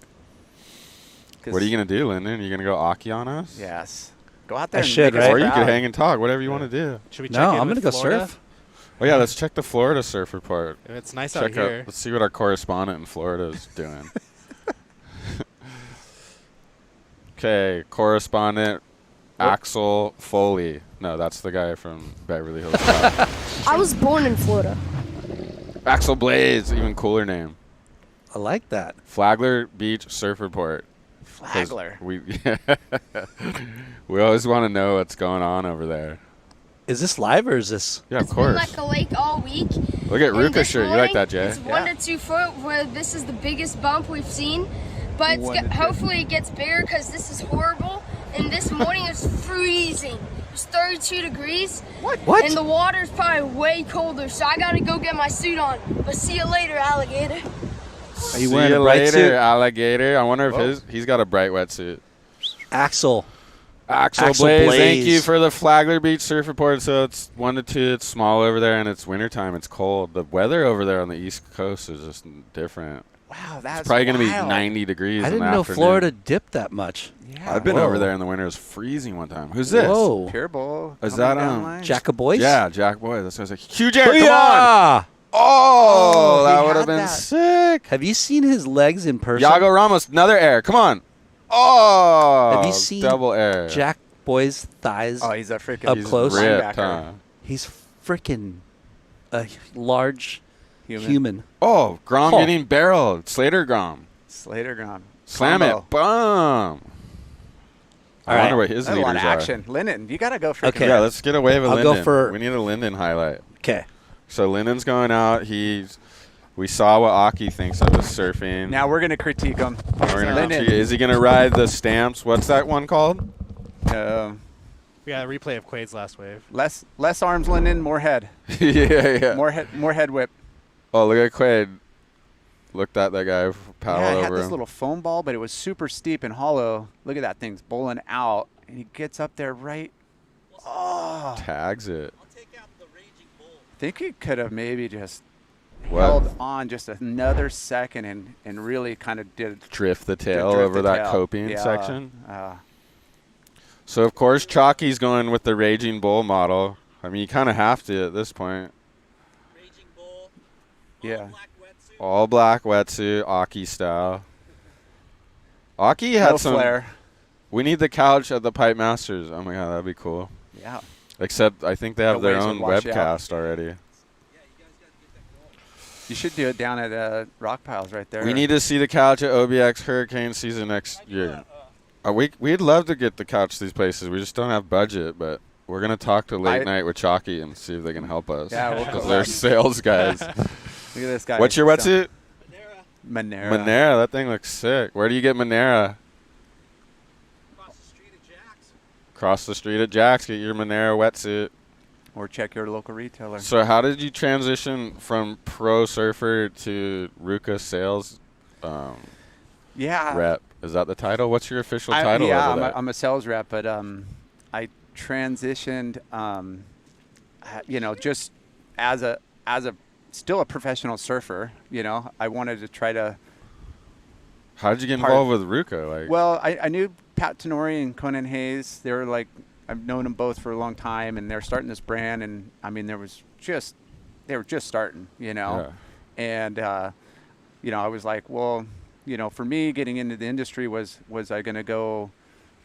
'Cause- What are you gonna do, Lyndon? You gonna go Aki on us? Yes. Go out there. I and should, make us right? Or you proud. could hang and talk, whatever you want to do. Should we check No, in I'm with gonna go Florida? surf. Oh yeah, let's check the Florida surf report. It's nice Check out here. Let's see what our correspondent in Florida is doing. Okay, correspondent Axel Foley. No, that's the guy from Beverly Hills Cop. I was born in Florida. Axel Blaze, even cooler name. I like that. Flagler Beach Surf Report. 'Cause Flagler. We always want to know what's going on over there. Is this live or is this? Yeah, of It's been course. like a lake all week. Look at And Ruka's this shirt. You like morning, that, Jay? It's 1 to 2 foot. Where this is the biggest bump we've seen, but it's 1 to 2. hopefully it gets bigger because this is horrible. And this morning it's freezing. It's 32 degrees. What? And the water's probably way colder, so I gotta go get my suit on. But see you later, alligator. Are you See wearing you a bright later, suit? alligator. I wonder if he's got a bright wetsuit. Axel. Axel Axel Blaze, Blaze. thank you for the Flagler Beach Surf Report. So it's 1 to 2. It's small over there, and it's wintertime. It's cold. The weather over there on the East Coast is just different. Wow, that's It's probably going to be wild. 90 degrees I in didn't the know afternoon. Florida dipped that much. Yeah. I've been Whoa. over there in the winter. It was freezing one time. Who's this? Whoa. Pure Bull. Is coming that, down um, line. Jack of Boys? Yeah, Jack Boy. That's what I was like. Huge air, come on. Booyah! Oh, he that would had have been that. sick. Have you seen his legs in person? Yago Ramos, another air. Come on. Oh, Have you seen double air. Jack Boy's thighs? Oh, he's a freaking Up He's close? ripped, linebacker. huh? He's freaking a large Human. human. Oh, Grom Oh. getting barreled. Slater Grom. Slater Grom. Slam Combo. it. Boom. I All wonder right. what his That's a lot leaders of are. action. Lyndon, you got to go freaking. Okay. Yeah, let's get a wave of I'll go Lyndon. for- We need a Lyndon highlight. Okay. So Lyndon's going out. We saw what Aki thinks of his surfing. Now we're going to critique him. We're gonna Lyndon. is he gonna ride the stamps? What's that one called? We got a replay of Quaid's last wave. Less arms, Lyndon, more head. yeah. More head whip. Oh, look at Quaid. Looked at that guy paddle Yeah, it had over this him. little foam ball, but it was super steep and hollow. Look at that thing's bowling out, and he gets up there right. Oh, Tags it. I think he could have maybe just What? held on just another second and really kind of did Drift the tail drift over the that tail. coping Yeah, section. uh, So of course Chalky's going with the Raging Bull model. I mean, you kind of have to at this point. yeah. All black wetsuit, Aki style. Aki had No some. flare. We need the couch at the Pipe Masters. Oh my god, that'd be cool. Yeah. Except I think they have The their waves own would wash out. webcast already. You should do it down at Rock Piles right there. We need to see the couch at OBX Hurricane season next year. We'd love to get the couch to these places. We just don't have budget, but we're gonna talk to Late Night with Chalky and see if they can help us. Yeah, we'll because go they're back. sales guys. Look at this guy. What's your wetsuit? Monera. Monera. That thing looks sick. Where do you get Monera? Across the street at Jack's. Get your Monera wetsuit. Or check your local retailer. So how did you transition from pro surfer to Ruka sales Yeah. rep? Is that the title? What's your official title Yeah, over there? I'm a sales rep, but I transitioned, just as a still a professional surfer. I wanted to try to How did you get involved with Ruka? Like, well, I knew Pat Nolan and Conan Hayes. They were like, I've known them both for a long time, and they're starting this brand. And I mean, they were just starting, you know. Yeah. And you know, I was like, well, you know, for me, getting into the industry was I going to go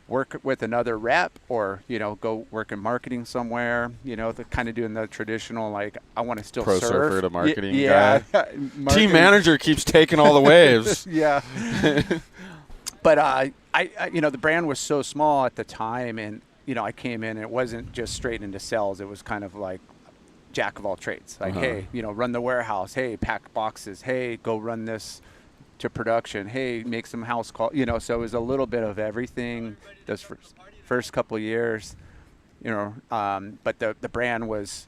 work with another rep, or, you know, go work in marketing somewhere, you know, the kind of doing the traditional, like, I want to still pro surf. surfer to marketing yeah. guy. Team manager keeps taking all the waves. Yeah. But I, you know, the brand was so small at the time, and, you know, I came in and it wasn't just straight into sales. It was kind of like jack of all trades. Like, hey, you know, run the warehouse. Hey, pack boxes. Hey, go run this to production. Hey, make some house call. You know, so it was a little bit of everything those first couple of years, you know. But the brand was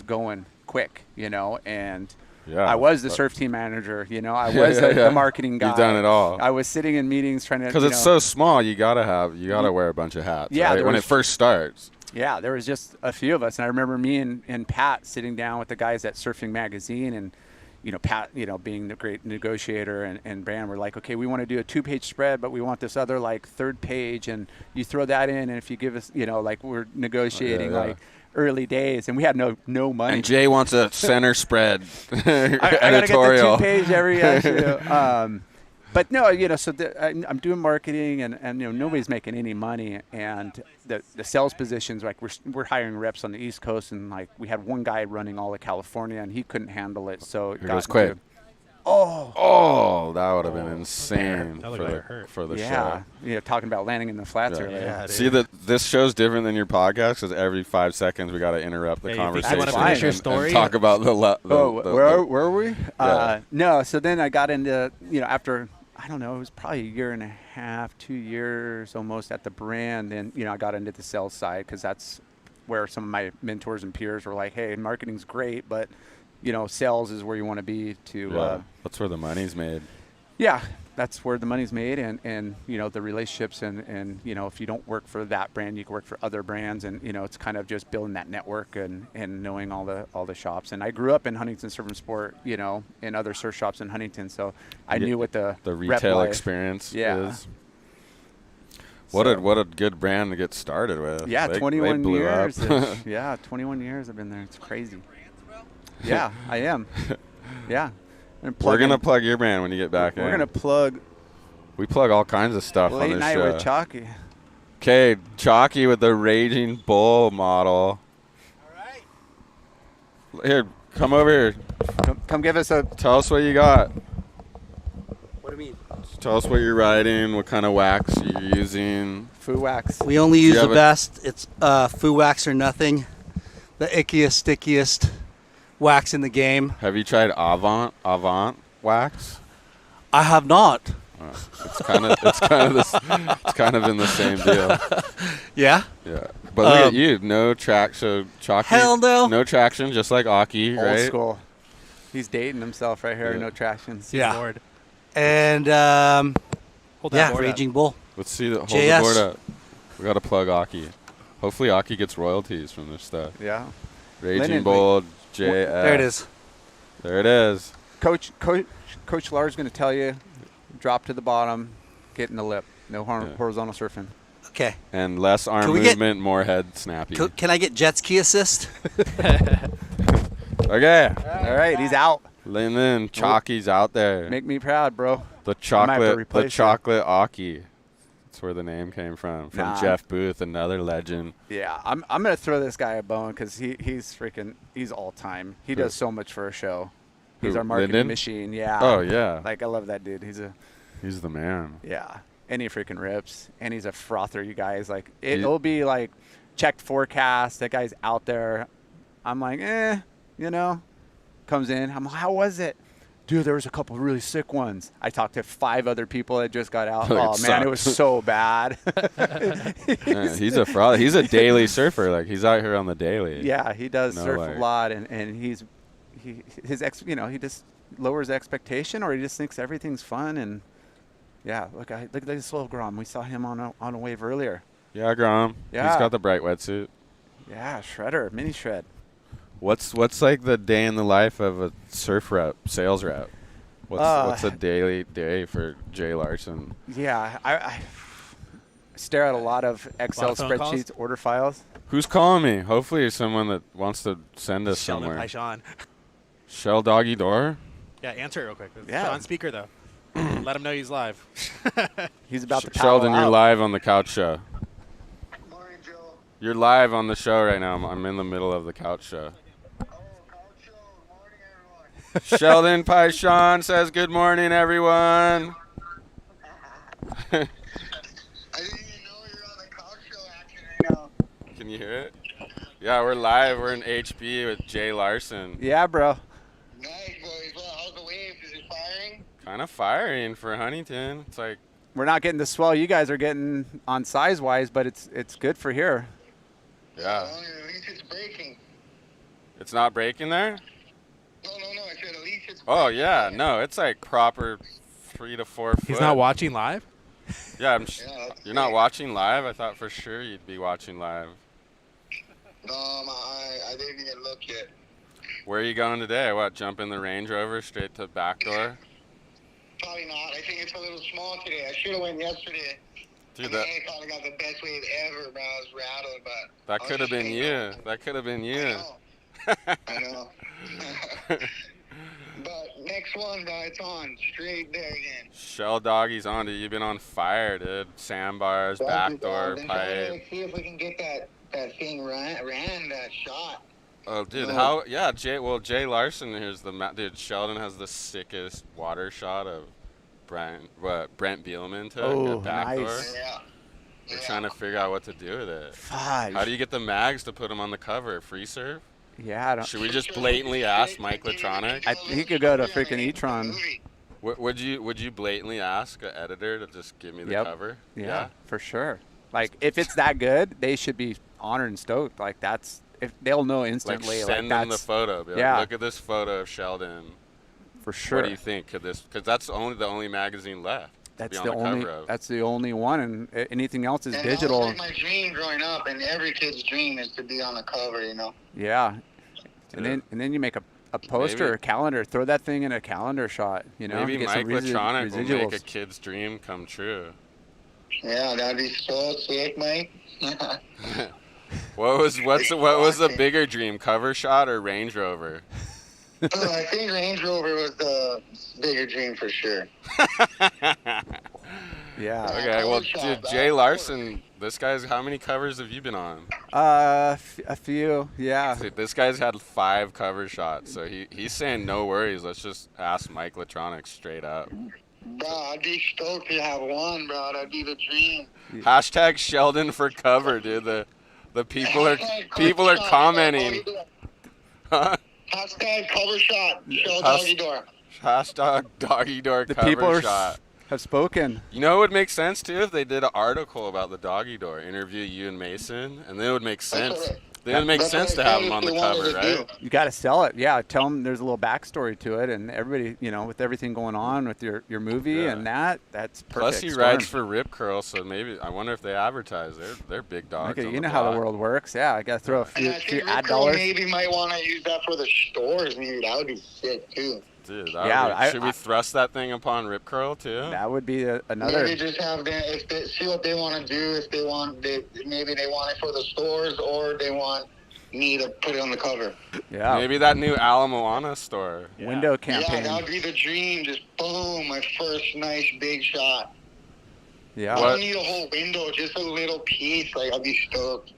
going quick, you know, and I was the surf team manager, you know. I was the marketing guy. You've done it all. I was sitting in meetings trying to, because it's so small. You gotta wear a bunch of hats. Yeah, right? When it first starts. Yeah, there was just a few of us, and I remember me and Pat sitting down with the guys at Surfing Magazine, and, you know, Pat, you know, being the great negotiator, and Brand were like, okay, we want to do a 2-page spread, but we want this other, like, 3rd page, and you throw that in, and if you give us, you know, like, we're negotiating like early days, and we had no money. And Jay wants a center spread editorial. I gotta get the 2-page every issue. But no, you know, so I'm doing marketing, and you know, nobody's making any money, and the sales positions, like, we're hiring reps on the East Coast, and, like, we had one guy running all of California, and he couldn't handle it, so it got quick. Oh, that would have been insane for the show. Yeah, you know, talking about landing in the flats earlier. Yeah, See, this show's different than your podcast, because every 5 seconds we got to interrupt the conversation. You want to finish your story? And talk about where were we? Yeah. No, so then I got into, you know, after, I don't know, it was probably a year and a half, 2 years almost at the brand. And, you know, I got into the sales side, because that's where some of my mentors and peers were like, hey, marketing's great, but, you know, sales is where you want to be to. That's where the money's made. Yeah, that's where the money's made, and you know, the relationships, and you know, if you don't work for that brand, you can work for other brands, and, you know, it's kind of just building that network and knowing all the shops. And I grew up in Huntington Surf and Sport, you know, in other surf shops in Huntington, so I knew what the retail experience is. What a good brand to get started with. Yeah, they 21 blew years. up. Yeah, 21 years I've been there. It's crazy. Yeah, I am. Yeah. We're going to plug your brand when you get back in. We're going to plug. We plug all kinds of stuff on this show. Late Night with Choccy. Okay, Choccy with the Raging Bull model. All right. Here, come over here. Come give us a. Tell us what you got. What do you mean? Tell us what you're riding, what kind of wax you're using. Foo wax. We only use have the best. It's Foo Wax or nothing. The ickiest, stickiest wax in the game. Have you tried Avant wax? I have not. It's kind of in the same deal. Yeah? Yeah. But look at you, no traction. Choccy. Hell no. No traction, just like Aki, Old right? school. He's dating himself right here. Yeah. No traction. Yeah. Board. And Hold that board Raging up. Bull. Let's see hold JS. the board up. We got to plug Aki. Hopefully Aki gets royalties from this stuff. Yeah. Raging Lyndon, Bull, JS. There it is. There it is. Coach Lars going to tell you, drop to the bottom, get in the lip. No horizontal surfing. Okay. And less arm Can we get- movement, more head snappy. Can I get jet ski assist? Okay. All right, he's out. Lyndon, Choccy's out there. Make me proud, bro. The I might have to replace chocolate Aki. That's where the name came from. From Nah. Jeff Booth, another legend. Yeah, I'm gonna throw this guy a bone because he's all time. He does so much for a show. He's Who, our marketing Lyndon? machine. Yeah. Oh, yeah. Like, I love that dude. He's the man. Yeah. And he freaking rips. And he's a frother, you guys. Like, it'll be like checked forecast. That guy's out there. I'm like, you know. Comes in. I'm like, how was it? Dude, there was a couple really sick ones. I talked to 5 other people that just got out. Oh, man, it was so bad. Yeah, he's a fraud. He's a daily surfer. Like, he's out here on the daily. Yeah, he does surf like- a lot, and he just lowers expectation, or he just thinks everything's fun. And yeah, look at this little Grom. We saw him on a wave earlier. Yeah, Grom. Yeah. He's got the bright wetsuit. Yeah, shredder, mini shred. What's like the day in the life of a surf rep, sales rep? What's a daily day for Jay Larson? Yeah, I stare at a lot of Excel of phone calls? spreadsheets, order files. Who's calling me? Hopefully it's someone that wants to send us Sheldon somewhere. Pan. Shell Doggy Door? Yeah, answer it real quick. It's Yeah. on speaker, though. Let him know he's live. He's about to Sheldon, paddle you're out. live on the couch show. Morning, Joe. You're live on the show right now. I'm in the middle of the couch show. Oh, couch show. Morning, everyone. Sheldon Pan says good morning, everyone. I didn't even know you were on the couch show action right now. Can you hear it? Yeah, we're live. We're in HB with Jay Larson. Yeah, bro. Nice, boys. Well, how's the wave? Is it firing? Kind of firing for Huntington. It's like, We're not getting the swell you guys are getting on size-wise, but it's good for here. yeah. Well, at least it's breaking. It's not breaking there? No. I said at least it's Oh, breaking. yeah. No, it's like proper 3 to 4 foot. He's not watching live? Yeah, Yeah, that's you're not great. watching live? I thought for sure you'd be watching live. No, I didn't even look yet. Where are you going today? What, jump in the Range Rover straight to back door? Probably not. I think it's a little small today. I should have went yesterday. Dude, I that, mean, I probably got the best wave ever, bro. I was rattled, but that I was could have just been hanging you. out. That could have been I you. know. I know. But next one, it's on. Straight there again. Shell Doggy's on, dude. You've been on fire, dude. Sandbars, back door, Then pipe. let's see if we can get that thing ran that shot. Oh, dude, No. how? Yeah, Jay Larson. Here's dude. Sheldon has the sickest water shot of Brent Bielman took Oh, at back door. nice. Yeah. We're trying to figure out what to do with it. Fudge. How do you get the mags to put them on the cover? Free serve? Yeah, I don't. Should we just blatantly ask Mike Latronic? He could go to freaking E-tron. Would you blatantly ask an editor to just give me the Yep. cover? Yeah, for sure. Like, if it's that good, they should be honored and stoked. Like, that's if they'll know Like instantly. send them the that's photo. Be like, yeah. look at this photo of Sheldon. for sure. What do you think? Could this? Because that's the only magazine left. That's to be the on the only. cover of. That's the only one, and anything else is And digital. that was my dream growing up, and every kid's dream is to be on the cover, you know. Yeah, and then you make a poster, Maybe- a calendar. Throw that thing in a calendar shot. You know, Maybe get Mike some Latronic will make a residuals. kid's dream come true. Yeah, that'd be so sick, Mike. What was the bigger dream? Cover shot or Range Rover? I think Range Rover was the bigger dream for sure. Yeah. Okay, well, cover shot, dude, that Jay was- Larson, this guy's, how many covers have you been on? A few. Yeah. Dude, this guy's had 5 cover shots, so he's saying no worries. Let's just ask Mike Latronic straight up. Bro, I'd be stoked to have one, bro. That'd be the dream. Hashtag Sheldon for cover, dude. The people are Hashtag people cover are shot, commenting. Huh? Hashtag cover shot. Show doggy door. Hashtag doggy door The cover people are shot. have spoken. You know, it would make sense too if they did an article about the doggy door, interview you and Mason, and then it would make sense. Then it would make That's sense what to I have said them on if the they wanted cover, to right? do. You got to sell it. Yeah, tell them there's a little backstory to it, and everybody, with everything going on with your movie Yeah. and that's perfect. Plus, he storm. rides for Rip Curl, so maybe I wonder if they advertise. They're big dogs. Okay, on you the know how the block. world works. Yeah, I got to throw a And few, I few think ad Rip Curl dollars. maybe might want to use that for the stores. Maybe that would be sick too. Dude, Yeah, should we thrust that thing upon Rip Curl too? That would be another. Maybe just have them if they see what they want to do. If they want, maybe they want it for the stores, or they want me to put it on the cover. Yeah. Maybe that new Alamoana store. Window campaign. Yeah, that would be the dream. Just boom, my first nice big shot. Yeah. I don't need a whole window, just a little piece. Like I'd be stoked.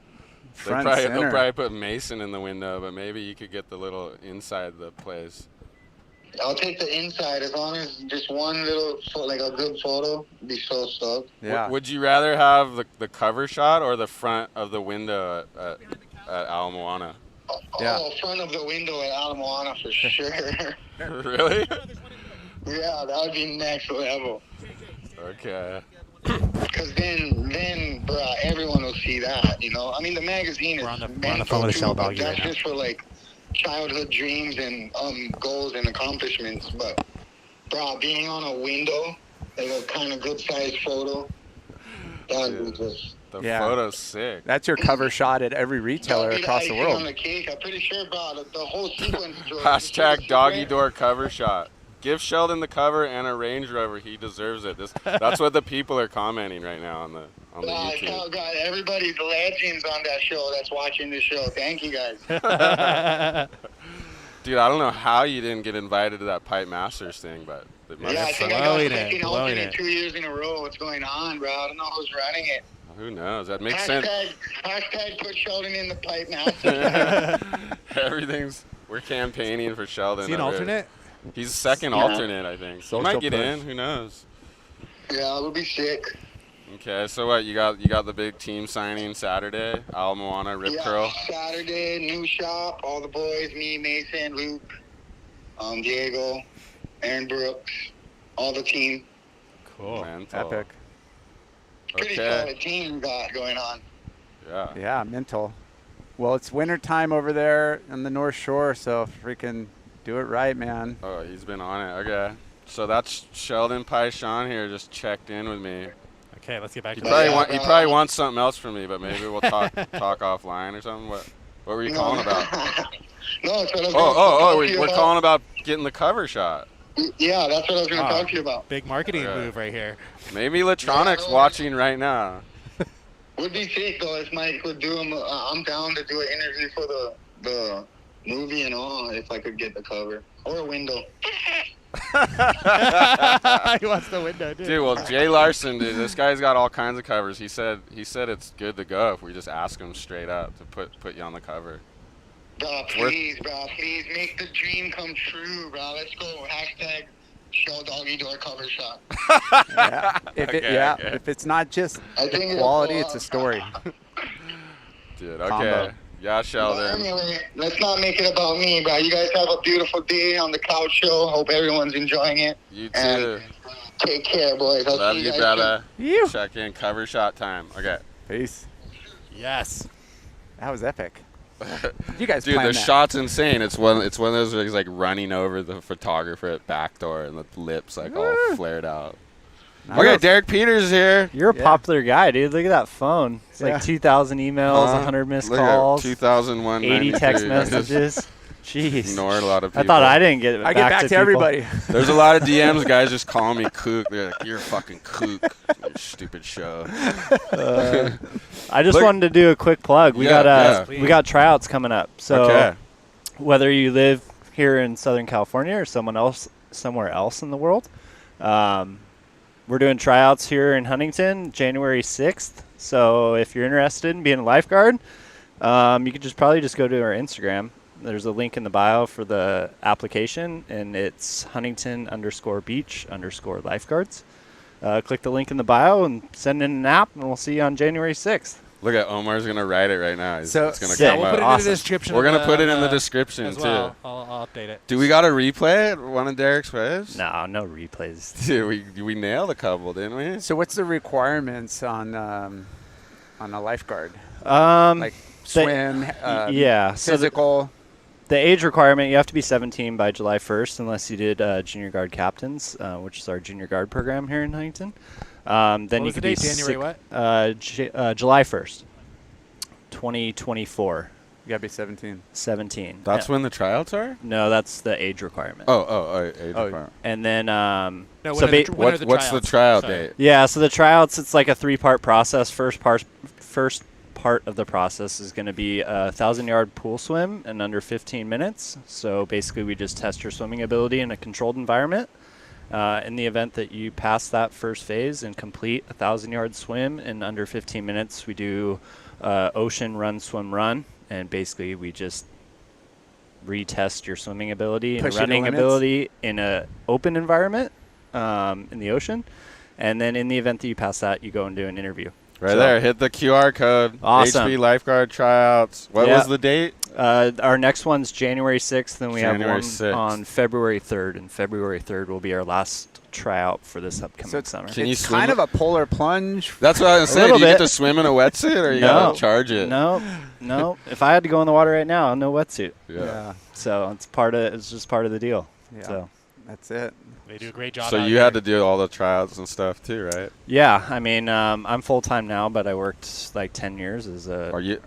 Front They'll center. probably put Mason in the window, but maybe you could get the little inside the place. I'll take the inside as long as just one little, like a good photo. I'd be so stoked. Yeah. Would you rather have the cover shot or the front of the window at Alamoana? Yeah. Oh, front of the window at Alamoana for sure. Really? Yeah, that would be next level. Okay. Because then, bruh, everyone will see that, I mean, the magazine is We're on the meant phone with for Shell too, but Doggy that's right now. just for, like, childhood dreams and goals and accomplishments. But, bruh, being on a window, like a kind of good-sized photo, that would be just... The Yeah. photo's sick. That's your cover shot at every retailer that'd be across the icing on world. the cake. I'm pretty sure, bro, the whole sequence... George, Hashtag the doggy sequence- door cover shot. Give Sheldon the cover and a Range Rover. He deserves it. That's what the people are commenting right now on the YouTube. Oh, God, everybody's legends on that show that's watching the show. Thank you, guys. Dude, I don't know how you didn't get invited to that Pipe Masters thing, but I think I got second alternate 2 years in a row. What's going on, bro? I don't know who's running it. Who knows? That makes sense. Hashtag put Sheldon in the Pipe Masters. We're campaigning for Sheldon. Is he an alternate? He's second alternate, I think. He might get in. Who knows? Yeah, it'll be sick. Okay, so what? You got the big team signing Saturday. Al Moana, Rip Curl. Saturday, new shop. All the boys, me, Mason, Luke, Diego, Aaron Brooks, all the team. Cool. Mental. Epic. Pretty solid team we got going on. Yeah. Yeah, mental. Well, it's wintertime over there on the North Shore, so freaking do it right, man. Oh, he's been on it. Okay. So that's Sheldon Paishon here, just checked in with me. Okay, let's get back to He probably wants something else from me, but maybe we'll talk offline or something. What were you calling about? No, that's what I was we're calling about getting the cover shot. Yeah, that's what I was going to talk to you about. Big marketing move right here. Maybe Latronic's watching right now. Would be sick though if Mike would do them. I'm down to do an interview for the movie and all if I could get the cover or a window. He wants the window, dude. Dude, well, Jay Larson, dude, this guy's got all kinds of covers. He said it's good to go if we just ask him straight up to put you on the cover. Bro, please make the dream come true, bro. Let's go. Hashtag Show Doggy Door cover shot. Yeah. If it's not just the quality, it's a story. Dude, okay. Combo. Yeah, Sheldon. Well, anyway, let's not make it about me, bro. You guys have a beautiful day on the couch show. Hope everyone's enjoying it. You too. And take care, boys. I'll Love see you, guys brother. You. Check in. Cover shot time. Okay. Peace. Yes. That was epic. You guys, dude, the that. shot's insane. It's one of those where he's like running over the photographer at back door and the lips like all flared out. Okay, Derek Peters is here. You're a popular guy, dude. Look at that phone. It's like 2,000 emails, 100 missed calls, 2,001, 80 text messages. Jeez. Ignored a lot of people. I thought I didn't get it back. I get back to everybody. There's a lot of DMs, guys just calling me Kook. They're like, you're a fucking Kook. Your stupid show. I just wanted to do a quick plug. We we got tryouts coming up. So whether you live here in Southern California or somewhere else in the world, we're doing tryouts here in Huntington, January 6th. So if you're interested in being a lifeguard, you could probably just go to our Instagram. There's a link in the bio for the application, and it's Huntington_beach_lifeguards. Click the link in the bio and send in an app, and we'll see you on January 6th. Look at Omar's going to write it right now. It's going to come we'll up. Put it in the description. We're going to put it in the description, as too. Well. I'll update it. Do we got to replay it? One of Derek's waves? No replays. Dude, we nailed a couple, didn't we? So what's the requirements on a lifeguard? Like swim, physical. So the age requirement, you have to be 17 by July 1st unless you did junior guard captains, which is our junior guard program here in Huntington. Then what you was could the be date? January what? July 1st, 2024. You got to be 17. 17. That's when the tryouts are? No, that's the age requirement. Age requirement. And then what's the tryout date? Yeah, so the tryouts, it's like a 3-part process. First part of the process is going to be a 1,000-yard pool swim in under 15 minutes. So basically we just test your swimming ability in a controlled environment. In the event that you pass that first phase and complete a 1,000-yard swim in under 15 minutes, we do ocean run, swim, run. And basically we just retest your swimming ability and running ability in an open environment in the ocean. And then in the event that you pass that, you go and do an interview. There, hit the QR code. Awesome. HB Lifeguard tryouts. What was the date? Our next one's January 6th, and we have one 6th. on February 3rd. And February 3rd will be our last tryout for this upcoming summer. It's kind of a polar plunge. That's what I was saying. Do you get to swim in a wetsuit, or you got to charge it? No. If I had to go in the water right now, no wetsuit. Yeah. So it's just part of the deal. Yeah. So that's it. They do a great job. So you had to do all the tryouts and stuff too, right? Yeah, I mean, I'm full time now, but I worked like 10 years as 8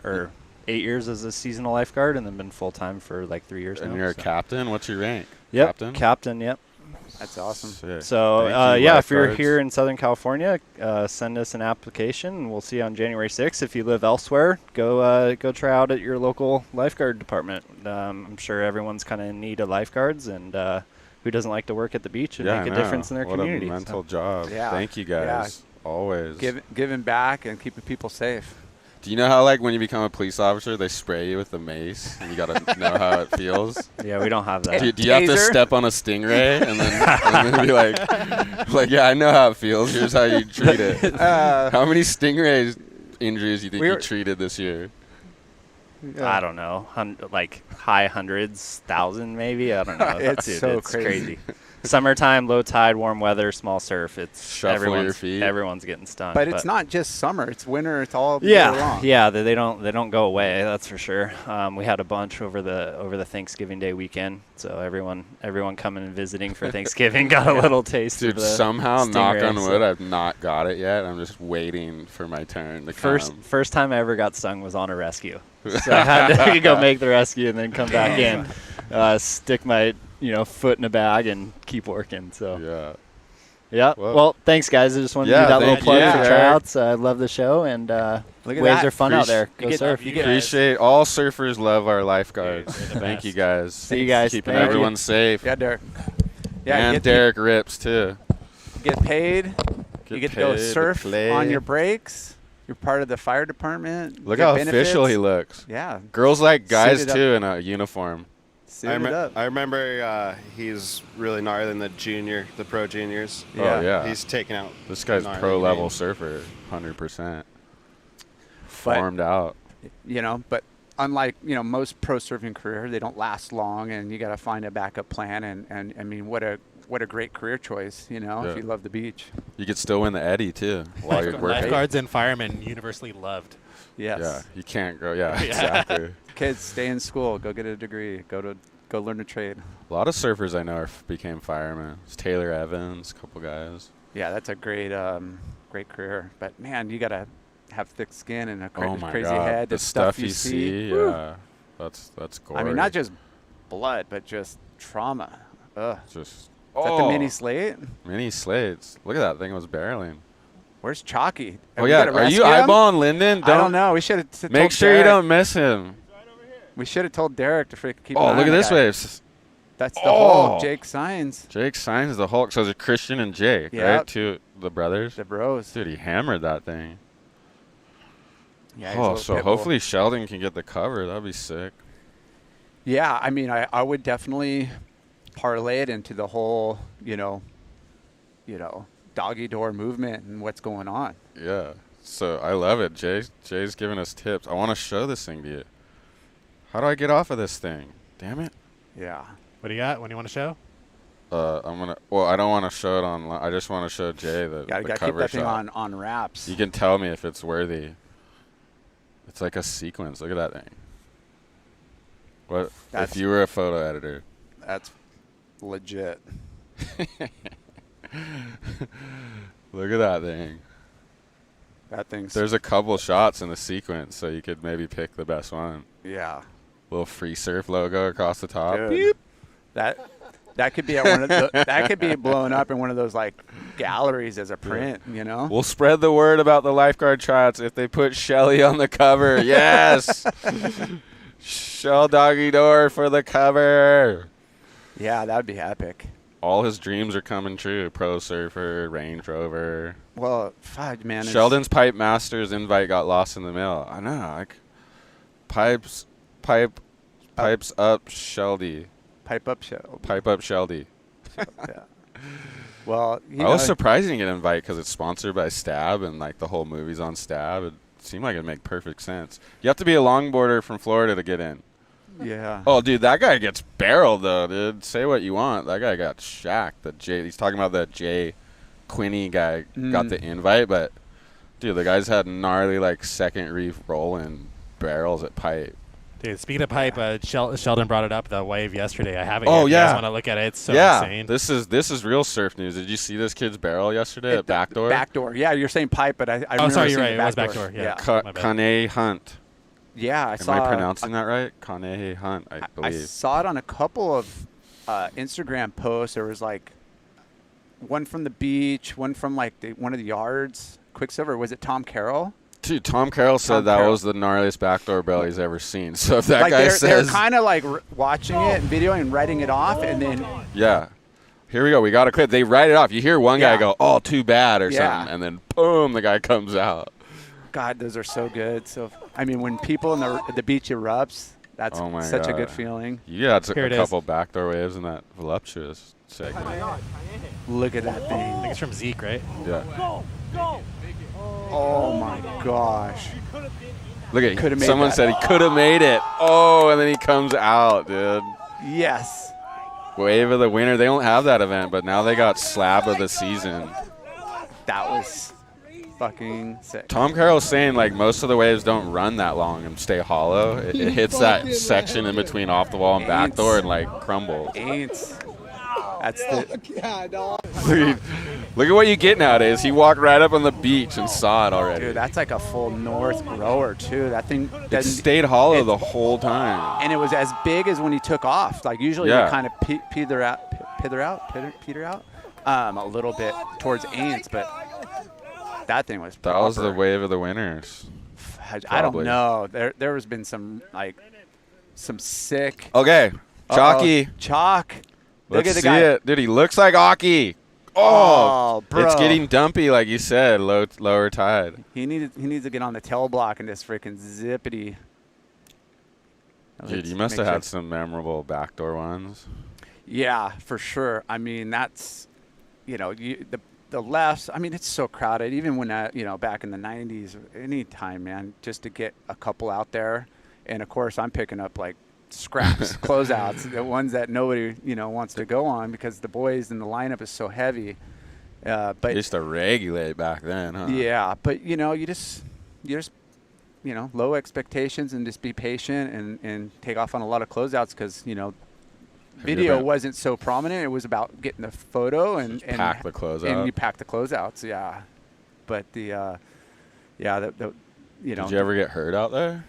years as a seasonal lifeguard, and then been full time for like 3 years now. And you're a captain. What's your rank? Yep, captain. Yep. That's awesome. Sick. So, Thank you, yeah, if you're lifeguards. here in Southern California, send us an application, and we'll see you on January 6th. If you live elsewhere, go try out at your local lifeguard department. I'm sure everyone's kind of in need of lifeguards, and who doesn't like to work at the beach and Yeah, make I a difference in know. their What community? a mental So- job. Yeah. Thank you guys. Always. Giving back and keeping people safe. Do you know how, like, when you become a police officer, they spray you with the mace, and you got to know how it feels? Yeah, we don't have that. Do you have to Taser? step on a stingray and then be like, yeah, I know how it feels. Here's how you treat it. How many stingray injuries do you think you treated this year? I don't know, like high hundreds, 1,000 maybe. I don't know. It's Dude, so it's crazy. Summertime, low tide, warm weather, small surf. It's Shuffle your feet. Everyone's getting stung. But it's not just summer; it's winter. It's all year long. Yeah. They don't go away. That's for sure. We had a bunch over the Thanksgiving Day weekend, so everyone coming and visiting for Thanksgiving got a little taste. Dude, of the somehow, knock stingray, on so- wood, I've not got it yet. I'm just waiting for my turn to come. First time I ever got stung was on a rescue. So I had to go make the rescue and then come back in, stick my foot in a bag and keep working. So yeah. Well, thanks guys. I just wanted to do that little plug for the tryouts. I love the show, and waves are fun out there. Go surf. Appreciate all surfers love our lifeguards. Thank you guys. See you guys. Keeping Thank everyone you. safe. Yeah, Derek. And Derek rips too. Get paid. You get to go paid to surf play. on your breaks. You're part of the fire department. Look Get how benefits. official he looks. Yeah. Girls like guys Suited up. too in a uniform. I remember he's really gnarly than the pro juniors. Oh yeah. He's taking out. This guy's gnarly pro level names. surfer, 100%. Formed out. But unlike most pro surfing career, they don't last long, and you got to find a backup plan. And I mean, what a great career choice, if you love the beach. You could still win the Eddie too while you're working. Lifeguards and firemen universally loved. Yes. Yeah, you can't go. Yeah, exactly. Kids, stay in school. Go get a degree. Go learn a trade. A lot of surfers I know became firemen. It's Taylor Evans, a couple guys. Yeah, that's a great career. But man, you gotta have thick skin and a Oh my crazy God. head. The stuff you see, Woo. yeah, that's gory. I mean, not just blood, but just trauma. Ugh. Just Is that the mini slate? Mini slates. Look at that thing. It was barreling. Where's Chalky? Oh yeah, are you eyeballing Lyndon? I don't know. We should have make sure you don't miss him. We should have told Derek to freaking keep. Oh, an eye look on at the this guy. wave. That's the Hulk. Jake Signs. Jake Signs the Hulk. So it's Christian and Jake, Yep. right? Two the brothers. The bros. Dude, he hammered that thing. Yeah. he's a Oh, little so pit bull. hopefully Sheldon can get the cover. That'd be sick. Yeah, I mean, I would definitely parlay it into the whole, doggy door movement and what's going on. Yeah. So I love it. Jay's giving us tips. I want to show this thing to you. How do I get off of this thing? Damn it. Yeah. What do you got? What do you want to show? I don't want to show it online. I just want to show Jay the Gotta keep cover that thing shot. on wraps. You can tell me if it's worthy. It's like a sequence. Look at that thing. What if you were a photo editor? That's legit. Look at that thing. That thing's. There's a couple shots in the sequence, so you could maybe pick the best one. Yeah. Little free surf logo across the top. Dude. Beep. That could be at one of that could be blown up in one of those like galleries as a print, We'll spread the word about the lifeguard tryouts if they put Shelly on the cover. Yes. Shell Doggy Door for the cover. Yeah, that would be epic. All his dreams are coming true. Pro surfer, Range Rover. Well, fuck, man. Sheldon's Pipe Masters invite got lost in the mail. I know. Like, pipes up Sheldy. Pipe up show. Pipe up Sheldy. Yeah. Well, I was surprised he didn't get an invite because it's sponsored by Stab and like the whole movie's on Stab. It seemed like it'd make perfect sense. You have to be a longboarder from Florida to get in. Yeah. Oh, dude, that guy gets barreled though, dude. Say what you want. That guy got shacked. He's talking about that Jay Quinney guy got the invite, but dude, the guys had gnarly like second reef rolling barrels at Pipe. Dude, speaking of pipe, Sheldon brought it up, the wave yesterday. I haven't Oh, yet. yeah. You guys want to look at it? It's so insane. This is real surf news. Did you see this kid's barrel yesterday at Backdoor? Backdoor. Yeah, you're saying pipe, but I Oh, sorry, you're seeing right. the It was Backdoor. Yeah. Kane Hunt. Yeah, I saw. Am I pronouncing that right? Kane Hunt, I believe. I saw it on a couple of Instagram posts. There was like one from the beach, one from like one of the yards. Quicksilver, was it Tom Carroll? Dude, Tom Carroll said that was the gnarliest backdoor bail he's ever seen. So if that like guy they're says, kind of like watching it and videoing and writing it off, and then here we go, we got a clip. They write it off. You hear one guy go, "Oh, too bad" or Yeah. something, and then boom, the guy comes out. God, those are so good. So I mean, when people in the beach erupts, that's such a good feeling. Yeah, it's a couple backdoor waves in that voluptuous segment. Look at that thing. I think it's from Zeke, right? Yeah. Oh my gosh. Look at someone said he could have made it. Oh, and then he comes out, dude. Yes. Wave of the winter. They don't have that event, but now they got slab of the season. That was fucking sick. Tom Carroll's saying like most of the waves don't run that long and stay hollow. It hits that section in between off the wall and backdoor and like crumbles. That's Look at what you get nowadays. He walked right up on the beach and saw it already. Dude, that's like a full north grower too. That thing it stayed hollow the whole time. And it was as big as when he took off. Like usually you kind of peter out a little bit towards Ains, but that thing was proper. That was the wave of the winters. I don't know. There has been some sick. Okay, Choccy. Chalk. Let's see it. Dude, he looks like Aki. Oh, bro. It's getting dumpy, like you said, lower tide. He needs to get on the tail block and just freaking zippity. Dude, you must have had some memorable backdoor ones. Yeah, for sure. I mean, that's, the lefts, I mean, it's so crowded. Even when, back in the 90s, any time, man, just to get a couple out there. And, of course, I'm picking up, like, scraps, closeouts, the ones that nobody, wants to go on because the boys in the lineup is so heavy. But they used to regulate back then, huh? Yeah, but you just low expectations and just be patient and take off on a lot of closeouts because video wasn't so prominent. It was about getting the photo and pack the closeout. And you pack the closeouts, yeah. But Did you ever get hurt out there?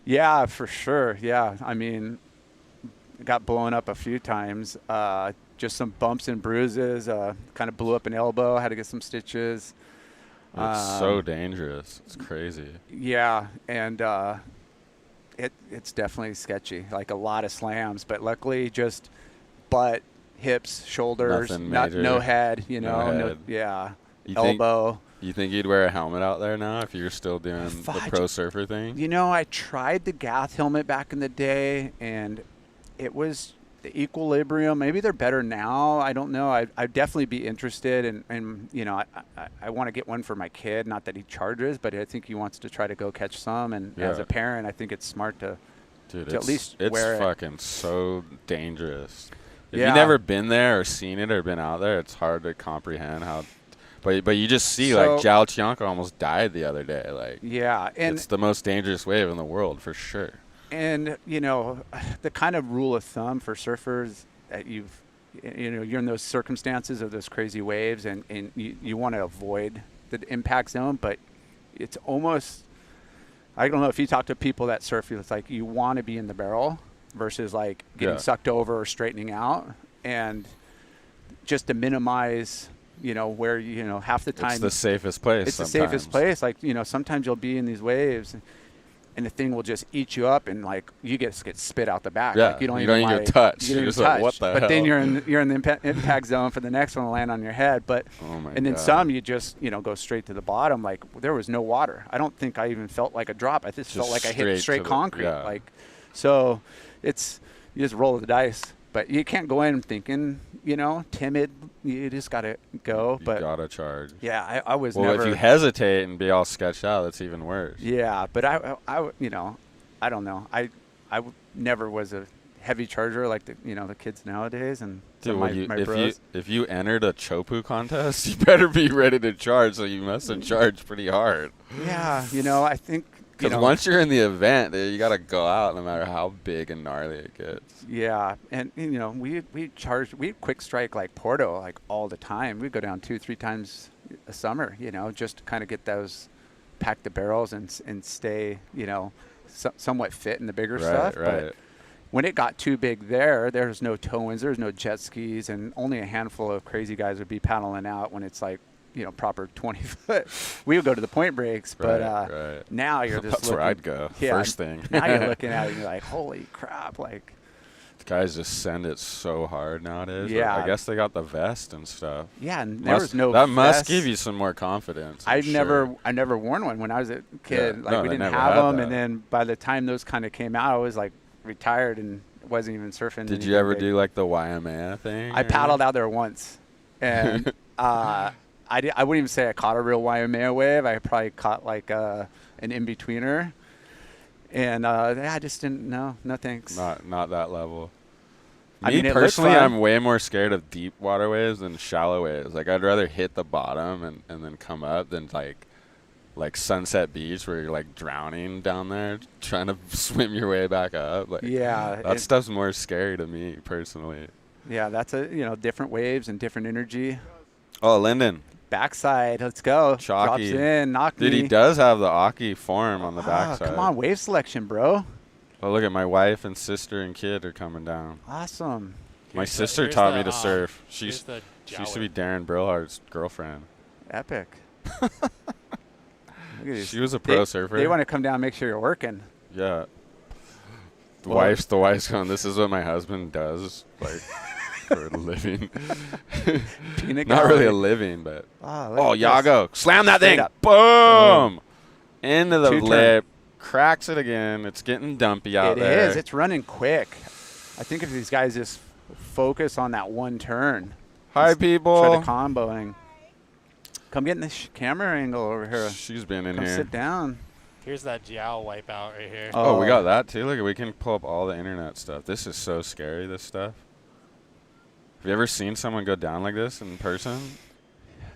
Yeah, for sure. Yeah, I mean, got blown up a few times. Just some bumps and bruises. Kind of blew up an elbow. Had to get some stitches. It's so dangerous. It's crazy. Yeah, and it's definitely sketchy. Like a lot of slams, but luckily just butt, hips, shoulders, no head. No head. Elbow. You think you'd wear a helmet out there now if you're still doing the pro surfer thing? I tried the Gath helmet back in the day, and it was the equilibrium. Maybe they're better now. I don't know. I'd definitely be interested, and I want to get one for my kid. Not that he charges, but I think he wants to try to go catch some. And as a parent, I think it's smart to at least wear it. It's fucking so dangerous. If you've never been there or seen it or been out there, it's hard to comprehend how. But you just see, like, Zhao Qianka almost died the other day. Like, and it's the most dangerous wave in the world for sure. And, the kind of rule of thumb for surfers that you're in those circumstances of those crazy waves and you want to avoid the impact zone, but it's almost, I don't know if you talk to people that surf, it's like you want to be in the barrel versus like getting sucked over or straightening out, and just to minimize where, half the time. It's the safest place. It's the safest place. Like, sometimes you'll be in these waves and the thing will just eat you up and, like, you get spit out the back. Yeah, like, you don't even get touched. You're just like, what the hell? But then you're in the impact zone for the next one to land on your head. But and then some you just, go straight to the bottom. Like, there was no water. I don't think I even felt like a drop. I just felt like I hit straight concrete. Like, so it's, you just roll the dice. But you can't go in thinking, timid. You just got to go. You got to charge. Yeah, I was never. Well, if you hesitate and be all sketched out, that's even worse. Yeah, but I don't know. I never was a heavy charger like the kids nowadays. And dude, my bros. If you entered a Chopu contest, you better be ready to charge. So you must have charged pretty hard. Yeah, I think. Because once you're in the event, you got to go out no matter how big and gnarly it gets. Yeah, and we quick strike like Porto like all the time. We go down 2-3 times a summer, just to kind of get those, pack the barrels and stay, somewhat fit in the bigger stuff. Right. when it got too big there's no tow-ins, there's no jet skis, and only a handful of crazy guys would be paddling out when it's like, proper 20 foot. We would go to the point breaks, but right. now you're just That's where I'd go, first thing. Now you're looking at it and you're like, holy crap, like. The guys just send it so hard nowadays. Yeah. I guess they got the vest and stuff. Yeah, and there was no That vest. must give you some more confidence. I never worn one when I was a kid. Yeah. Like No, we they didn't never have had them, that. and then by the time those kind of came out, I was like retired and wasn't even surfing. Did you ever do like the Waimea thing? I paddled out there once, and I wouldn't even say I caught a real Waimea wave. I probably caught like an in-betweener, and I just didn't. No thanks. Not that level. I Me mean, it looked personally, fun. I'm way more scared of deep water waves than shallow waves. Like I'd rather hit the bottom and then come up than like Sunset Beach where you're like drowning down there trying to swim your way back up. Like, Yeah, that stuff's more scary to me personally. Yeah, that's different waves and different energy. Oh, Lyndon. Backside, let's go. Choccy. Drops in, knock me. Dude, he does have the Aki form on the backside. Come on, wave selection, bro. Oh, look at my wife and sister and kid are coming down. Awesome. My sister taught me to surf. She used to be Darren Brillhardt's girlfriend. Epic. She was a pro surfer. They want to come down and make sure you're working. Yeah. The wife's going, this is what my husband does, like, for a living. Not really a living, but. Oh, Yago. Slam that thing. Boom. Into the lip. Cracks it again. It's getting dumpy out there. It is. It's running quick. I think if these guys just focus on that one turn. Hi, people. Try the comboing. Come get in the camera angle over here. She's been in Come here. sit down. Here's that Jiao wipeout right here. Oh, we got that too. Look, we can pull up all the internet stuff. This is so scary, this stuff. Have you ever seen someone go down like this in person?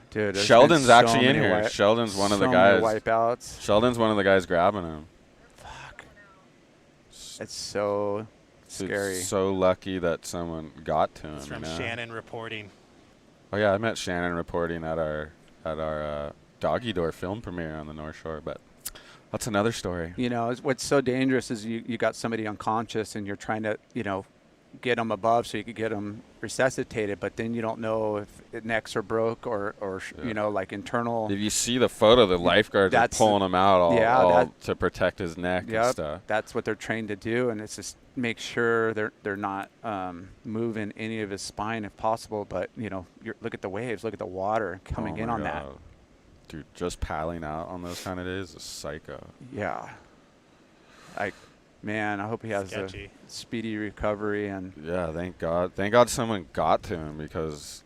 Dude, there's Sheldon's been so actually in many here. Sheldon's one of the guys. Wipeouts. Sheldon's one of the guys grabbing him. Fuck. It's so scary. So lucky that someone got to him. It's from Shannon reporting. Oh yeah, I met Shannon reporting at our Doggy Door film premiere on the North Shore, but that's another story. What's so dangerous is you got somebody unconscious and you're trying to, get them above so you could get them resuscitated, but then you don't know if necks are broke or like internal. If you see the photo, the lifeguards are pulling him out all to protect his neck and stuff. That's what they're trained to do, and it's just make sure they're not moving any of his spine if possible. But look at the waves, look at the water coming in on that. Dude, just paddling out on those kind of days is psycho. Yeah. Man, I hope he has a speedy recovery. And yeah, thank God. Thank God someone got to him, because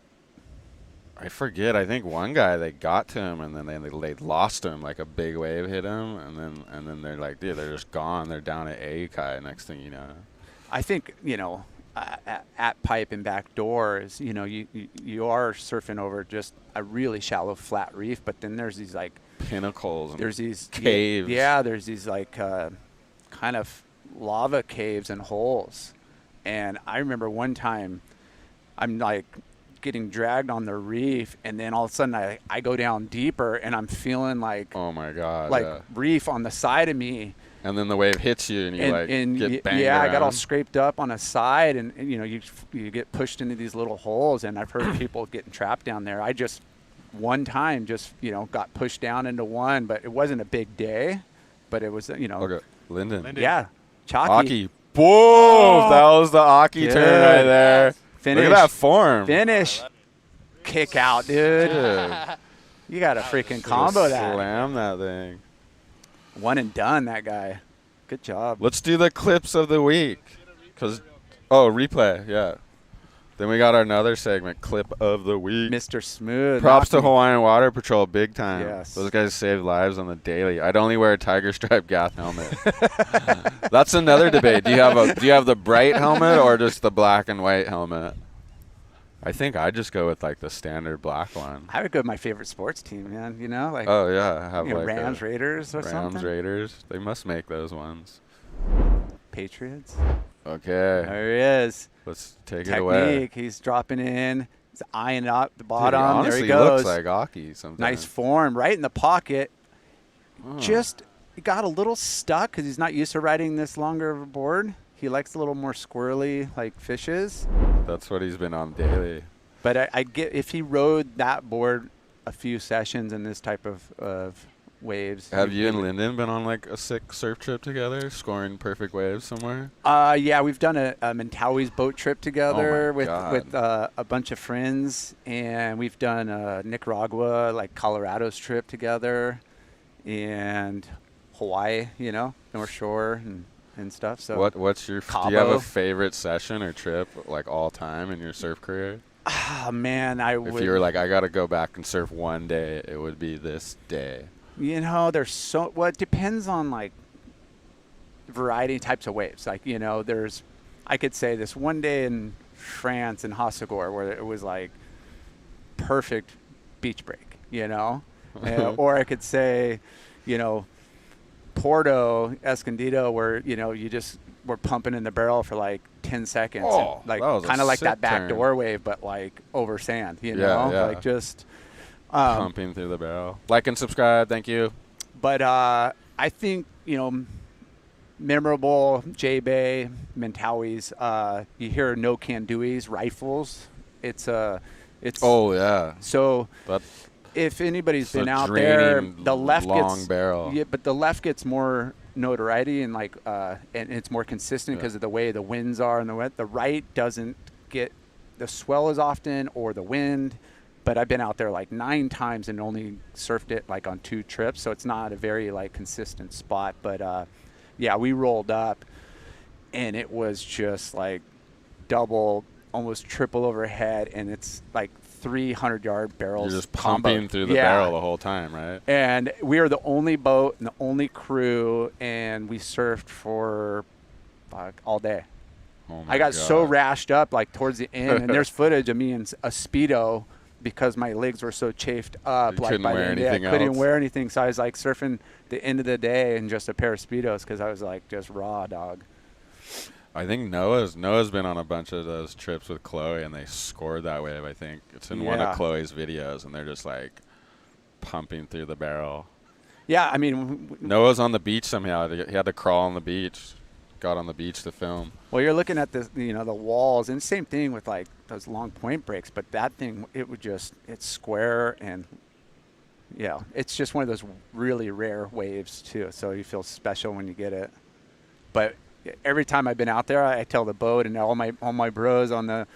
I forget. I think one guy, they got to him and then they lost him. Like a big wave hit him, and then they're like, dude, they're just gone. They're down at Aikai. Next thing you know, I think at pipe and back doors, you are surfing over just a really shallow flat reef, but then there's these like pinnacles. There's these caves. Yeah, there's these like kind of lava caves and holes. And I remember one time I'm like getting dragged on the reef, and then all of a sudden I go down deeper and I'm feeling like, oh my God, like reef on the side of me. And then the wave hits you and you get banged yeah, around. I got all scraped up on a side, and you get pushed into these little holes, and I've heard people getting trapped down there. I just one time just got pushed down into one, but it wasn't a big day, but it was Okay, Lyndon. Yeah, Choccy. Aki. Boom! That was the Aki turn right there. Finish. Look at that form. Finish. Kick out, dude. You got to freaking combo that. Slam that thing. One and done, that guy. Good job. Let's do the clips of the week. Replay, yeah. Then we got another segment, clip of the week. Mr. Smooth. Props to Hawaiian Water Patrol, big time. Yes. Those guys save lives on the daily. I'd only wear a tiger stripe gaff helmet. That's another debate. Do you have the bright helmet or just the black and white helmet? I think I'd just go with like the standard black one. I would go with my favorite sports team, man. Like oh yeah, have like Rams, Raiders, or something. Rams, Raiders. They must make those ones. Patriots. Okay. There he is. Let's take it away. Technique. He's dropping in. He's eyeing up the bottom. Dude, honestly, there he goes. Looks like Aki sometimes. Nice form, right in the pocket. Oh. Just got a little stuck because he's not used to riding this longer of a board. He likes a little more squirrely, like fishes. That's what he's been on daily. But I get if he rode that board a few sessions in this type of waves. Have you and Lyndon been on like a sick surf trip together, scoring perfect waves somewhere? Yeah, we've done a Mentawai's boat trip together with a bunch of friends, and we've done a Nicaragua, like Colorado's trip together, and Hawaii, North Shore and stuff. So what's your Cabo. Do you have a favorite session or trip like all time in your surf career? Ah, man, If you were like, I got to go back and surf one day, it would be this day. There's it depends on like variety types of waves. Like, I could say this one day in France in Hossegor where it was like perfect beach break, or I could say, Porto, Escondido, where, you just were pumping in the barrel for like 10 seconds. Oh, and, like that kind of like that turn. backdoor wave, but like over sand, Yeah. like just pumping through the barrel. Like and subscribe. Thank you. But I think, memorable J-Bay, Mentawai's, you hear no can do's, rifles. It's Oh, yeah. So if anybody's been out there, the left long gets barrel. Yeah, but the left gets more notoriety and like and it's more consistent because of the way the winds are and the wet. The right doesn't get the swell as often or the wind. But I've been out there like 9 times and only surfed it like on 2 trips, so it's not a very like consistent spot. But yeah, we rolled up and it was just like double, almost triple overhead, and it's like 300-yard barrels. You're just pumping through the barrel the whole time, right? And we are the only boat and the only crew, and we surfed for all day. Oh my I got God. so rashed up like towards the end, and there's footage of me in a Speedo because my legs were so chafed up. You like couldn't by wear the end of the day, anything I couldn't else? wear anything, so I was like surfing the end of the day in just a pair of Speedos because I was like just raw dog. I think Noah's been on a bunch of those trips with Chloe, and they scored that wave. I think it's in one of Chloe's videos, and they're just like pumping through the barrel. Yeah, I mean, Noah's on the beach somehow. He had to crawl on the beach. Got on the beach to film. well, you're looking at the the walls, and same thing with like those long point breaks. But that thing, it's square, and it's just one of those really rare waves too. So you feel special when you get it. But every time I've been out there, I tell the boat and all my bros on the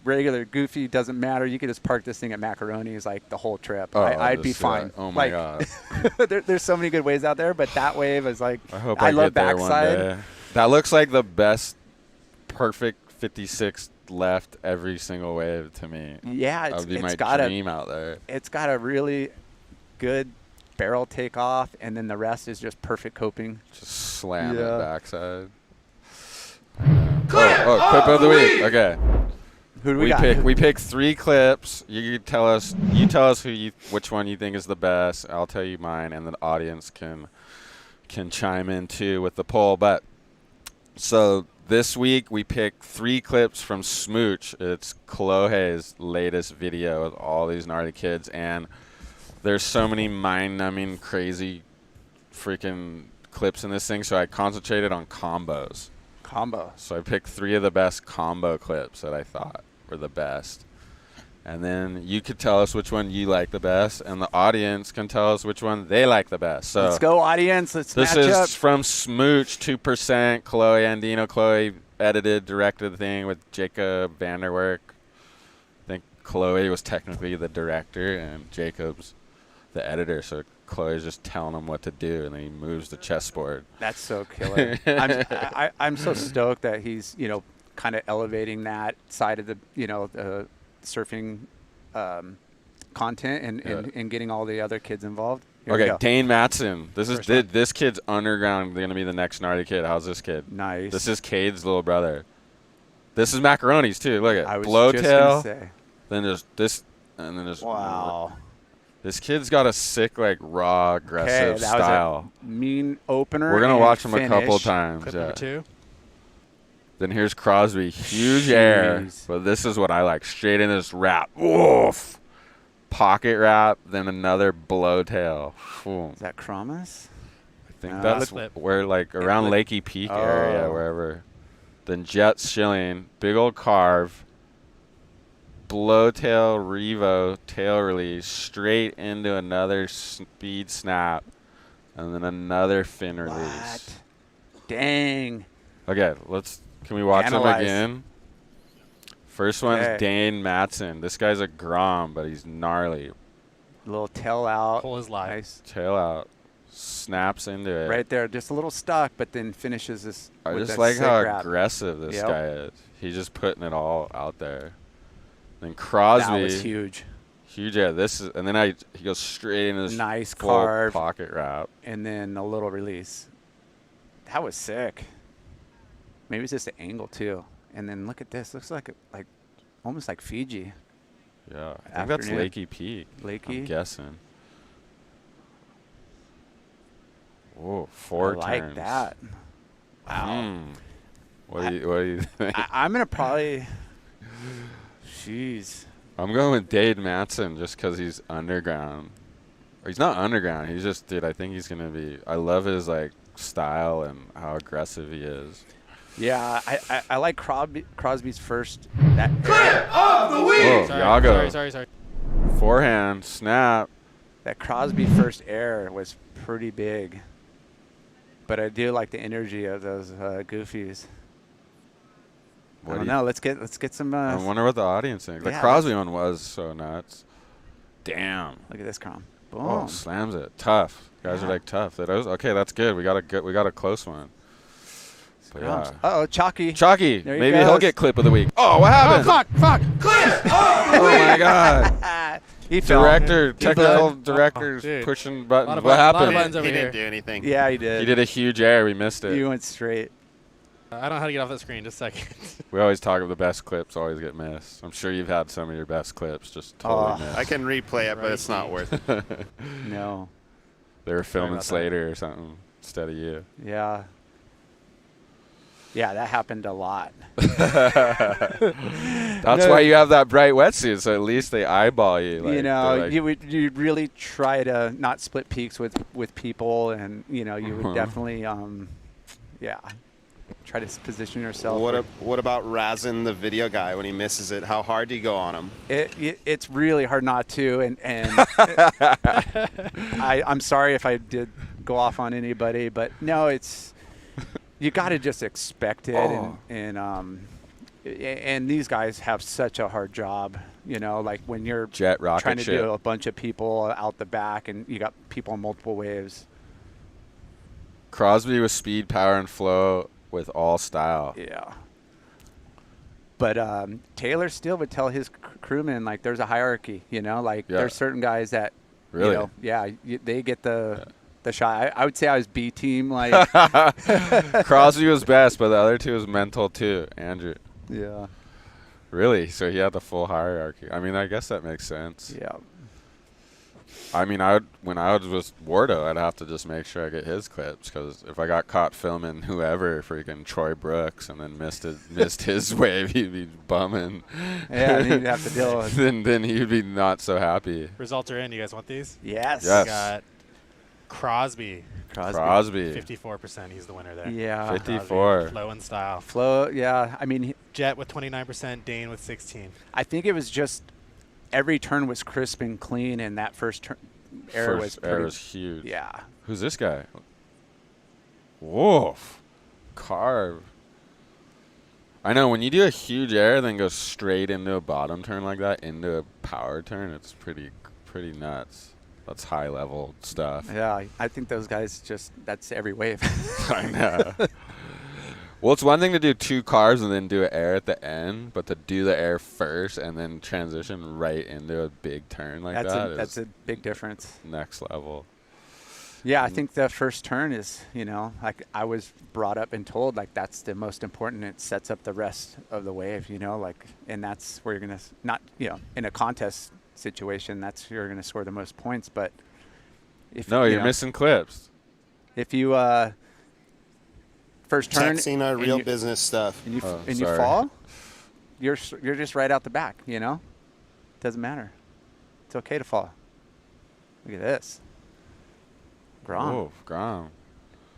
regular goofy, doesn't matter. You could just park this thing at Macaroni's like the whole trip. I'd be fine. Oh my God. There's so many good waves out there, but that wave is like, I hope I I love get there backside. one day. That looks like the best, perfect 56 left every single wave to me. Yeah, that would be my got dream out there. It's got a really good barrel takeoff, and then the rest is just perfect coping. Just slam it backside. Clip of the week. Okay. Who do we got? We pick 3 clips. You tell us which one you think is the best. I'll tell you mine, and the audience can chime in too with the poll. But so this week we picked 3 clips from Smooch. It's Klohe's latest video with all these gnarly kids, and there's so many mind-numbing, crazy, freaking clips in this thing. So I concentrated on combos. So I picked 3 of the best combo clips that I thought were the best. And then you could tell us which one you like the best, and the audience can tell us which one they like the best. So let's go, audience. Let's match up. This is from Smooch, 2%. Chloe Andino. Chloe edited, directed the thing with Jacob Vanderwerk. I think Chloe was technically the director, and Jacob's the editor. So Chloe's just telling him what to do, and then he moves the chessboard. That's so killer. I'm so stoked that he's kind of elevating that side of the the surfing content and getting all the other kids involved. Okay, Dane Matson. This kid's underground. Going to be the next gnarly kid. How's this kid? Nice. This is Cade's little brother. This is Macaroni's too. Look at I was Blowtail. just gonna say. Then there's this, and then there's wow. This kid's got a sick, like, raw, aggressive that style. Was a mean opener. We're going to watch him finish. a couple times. Clip yeah. number 2. Then here's Crosby. Huge air. But this is what I like. Straight in this wrap. Oof. Pocket wrap. Then another blowtail. Boom. Is that Kromus? I think that's where, like, around Lakey Peak area, wherever. then jet shilling, big old carve, blowtail revo, tail release, straight into another speed snap, and then another fin release. What? Dang. Okay, can we watch Analyze. him again? First one's Okay. Dane Matson. This guy's a Grom, but he's gnarly. Little tail out. Pull his live. Nice. Tail out. Snaps into it. Right there, just a little stuck, but then finishes this. I with just that like sick how grab. aggressive this Yep. guy is. He's just putting it all out there. Then Crosby. That was huge. Huge. Yeah, and then he goes straight into this Nice full carve. pocket wrap. And then a little release. That was sick. Maybe it's just the angle too. And then look at this. Looks like almost like Fiji. Yeah, I think that's Afternoon. Lakey Peak. Lakey? I'm guessing. Whoa, 4 I like turns. that. Wow. What do you think? I'm gonna probably. Jeez. I'm going with Dade Matson just because he's underground. Or he's not underground. He's just, dude, I think he's going to be. I love his, like, style and how aggressive he is. Yeah, I like Crosby's first. That Whoa, Yago. Sorry. Forehand, snap. That Crosby first air was pretty big. But I do like the energy of those goofies. I don't know. Let's get some. I wonder what the audience thinks. The yeah, Crosby one was so nuts. Damn. Look at this, Crom. Boom. Oh, slams it. Tough. Guys are like tough. Okay, that's good. We got a close one. But yeah. Uh-oh, Chalky. Chalky. There he Maybe goes. he'll get clip of the week. Oh, what happened? Fuck. Clip. Oh my God. He fell. Technical director's dude. pushing buttons. Lot What of happened? buttons over He here. didn't do anything. Yeah, he did. He did a huge air. We missed it. You went straight. I don't know how to get off the screen. Just a second. We always talk of the best clips always get missed. I'm sure you've had some of your best clips just totally missed. I can replay it, but it's not worth it. No. They were filming about Slater or something instead of you. Yeah. Yeah, that happened a lot. That's why you have that bright wetsuit, so at least they eyeball you. Like, You know, like, you really try to not split peaks with people, and you know you would definitely try to position yourself. What about Razin, the video guy, when he misses it? How hard do you go on him? It's really hard not to, and I'm sorry if I did go off on anybody, but no, you got to just expect it, and these guys have such a hard job. You know, like when you're jet rocket trying to ship. do a bunch of people out the back, and you got people in multiple waves. Crosby with speed, power, and flow with all style. Yeah. But Taylor still would tell his crewmen, like, there's a hierarchy, you know? Like, there's certain guys that, Really? They get the shot. I would say I was B team. Like, Crosby was best, but the other two was mental too. Andrew. Yeah. Really? So he had the full hierarchy. I mean, I guess that makes sense. Yeah. I mean, when I was with Wardo, I'd have to just make sure I get his clips, because if I got caught filming whoever, freaking Troy Brooks, and then missed his wave, he'd be bumming. Yeah, and you'd have to deal with then he'd be not so happy. Results are in. You guys want these? Yes. Yes. We got Crosby. 54%. He's the winner there. Yeah. 54. Flow and style. Flow, yeah. I mean, Jet with 29%. Dane with 16. I think it was just every turn was crisp and clean, and that first turn air was pretty, air was huge. Yeah. Who's this guy? Woof. Carve. I know, when you do a huge air, then go straight into a bottom turn like that, into a power turn, it's pretty nuts. That's high level stuff. Yeah, I think those guys that's every wave. I know. Well, it's one thing to do two cars and then do an air at the end, but to do the air first and then transition right into a big turn like that's a big difference. Next level. Yeah, I think the first turn is, like I was brought up and told, like that's the most important. It sets up the rest of the wave, like, and that's where you're going to not, in a contest situation, that's where you're going to score the most points. But if you're missing clips. If you first turn, Texting our real business stuff, and you fall, you're just right out the back. Doesn't matter. It's okay to fall. Look at this. Grom. Oh, Grom.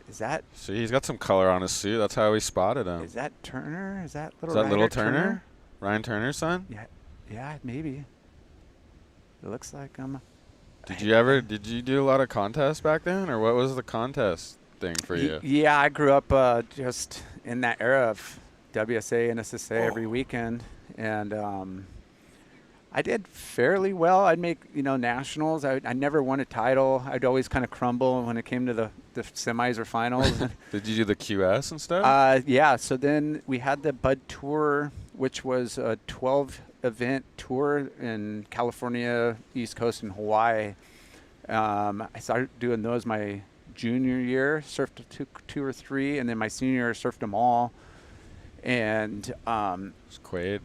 Is that? See, he's got some color on his suit. That's how we spotted him. Is that Turner? Is that little? Is that Ryder little Turner? Ryan Turner's son? Yeah, yeah, maybe. It looks like I'm. Did you do a lot of contests back then, or what was the contest thing for you? Yeah, I grew up just in that era of WSA and SSA every weekend, and I did fairly well. I'd make nationals. I never won a title. I'd always kind of crumble when it came to the semis or finals. Did you do the QS and stuff? Yeah. So then we had the Bud Tour, which was a 12-event tour in California, East Coast, and Hawaii. I started doing those my junior year, surfed two or three, and then my senior year surfed them all. And It's Quaid.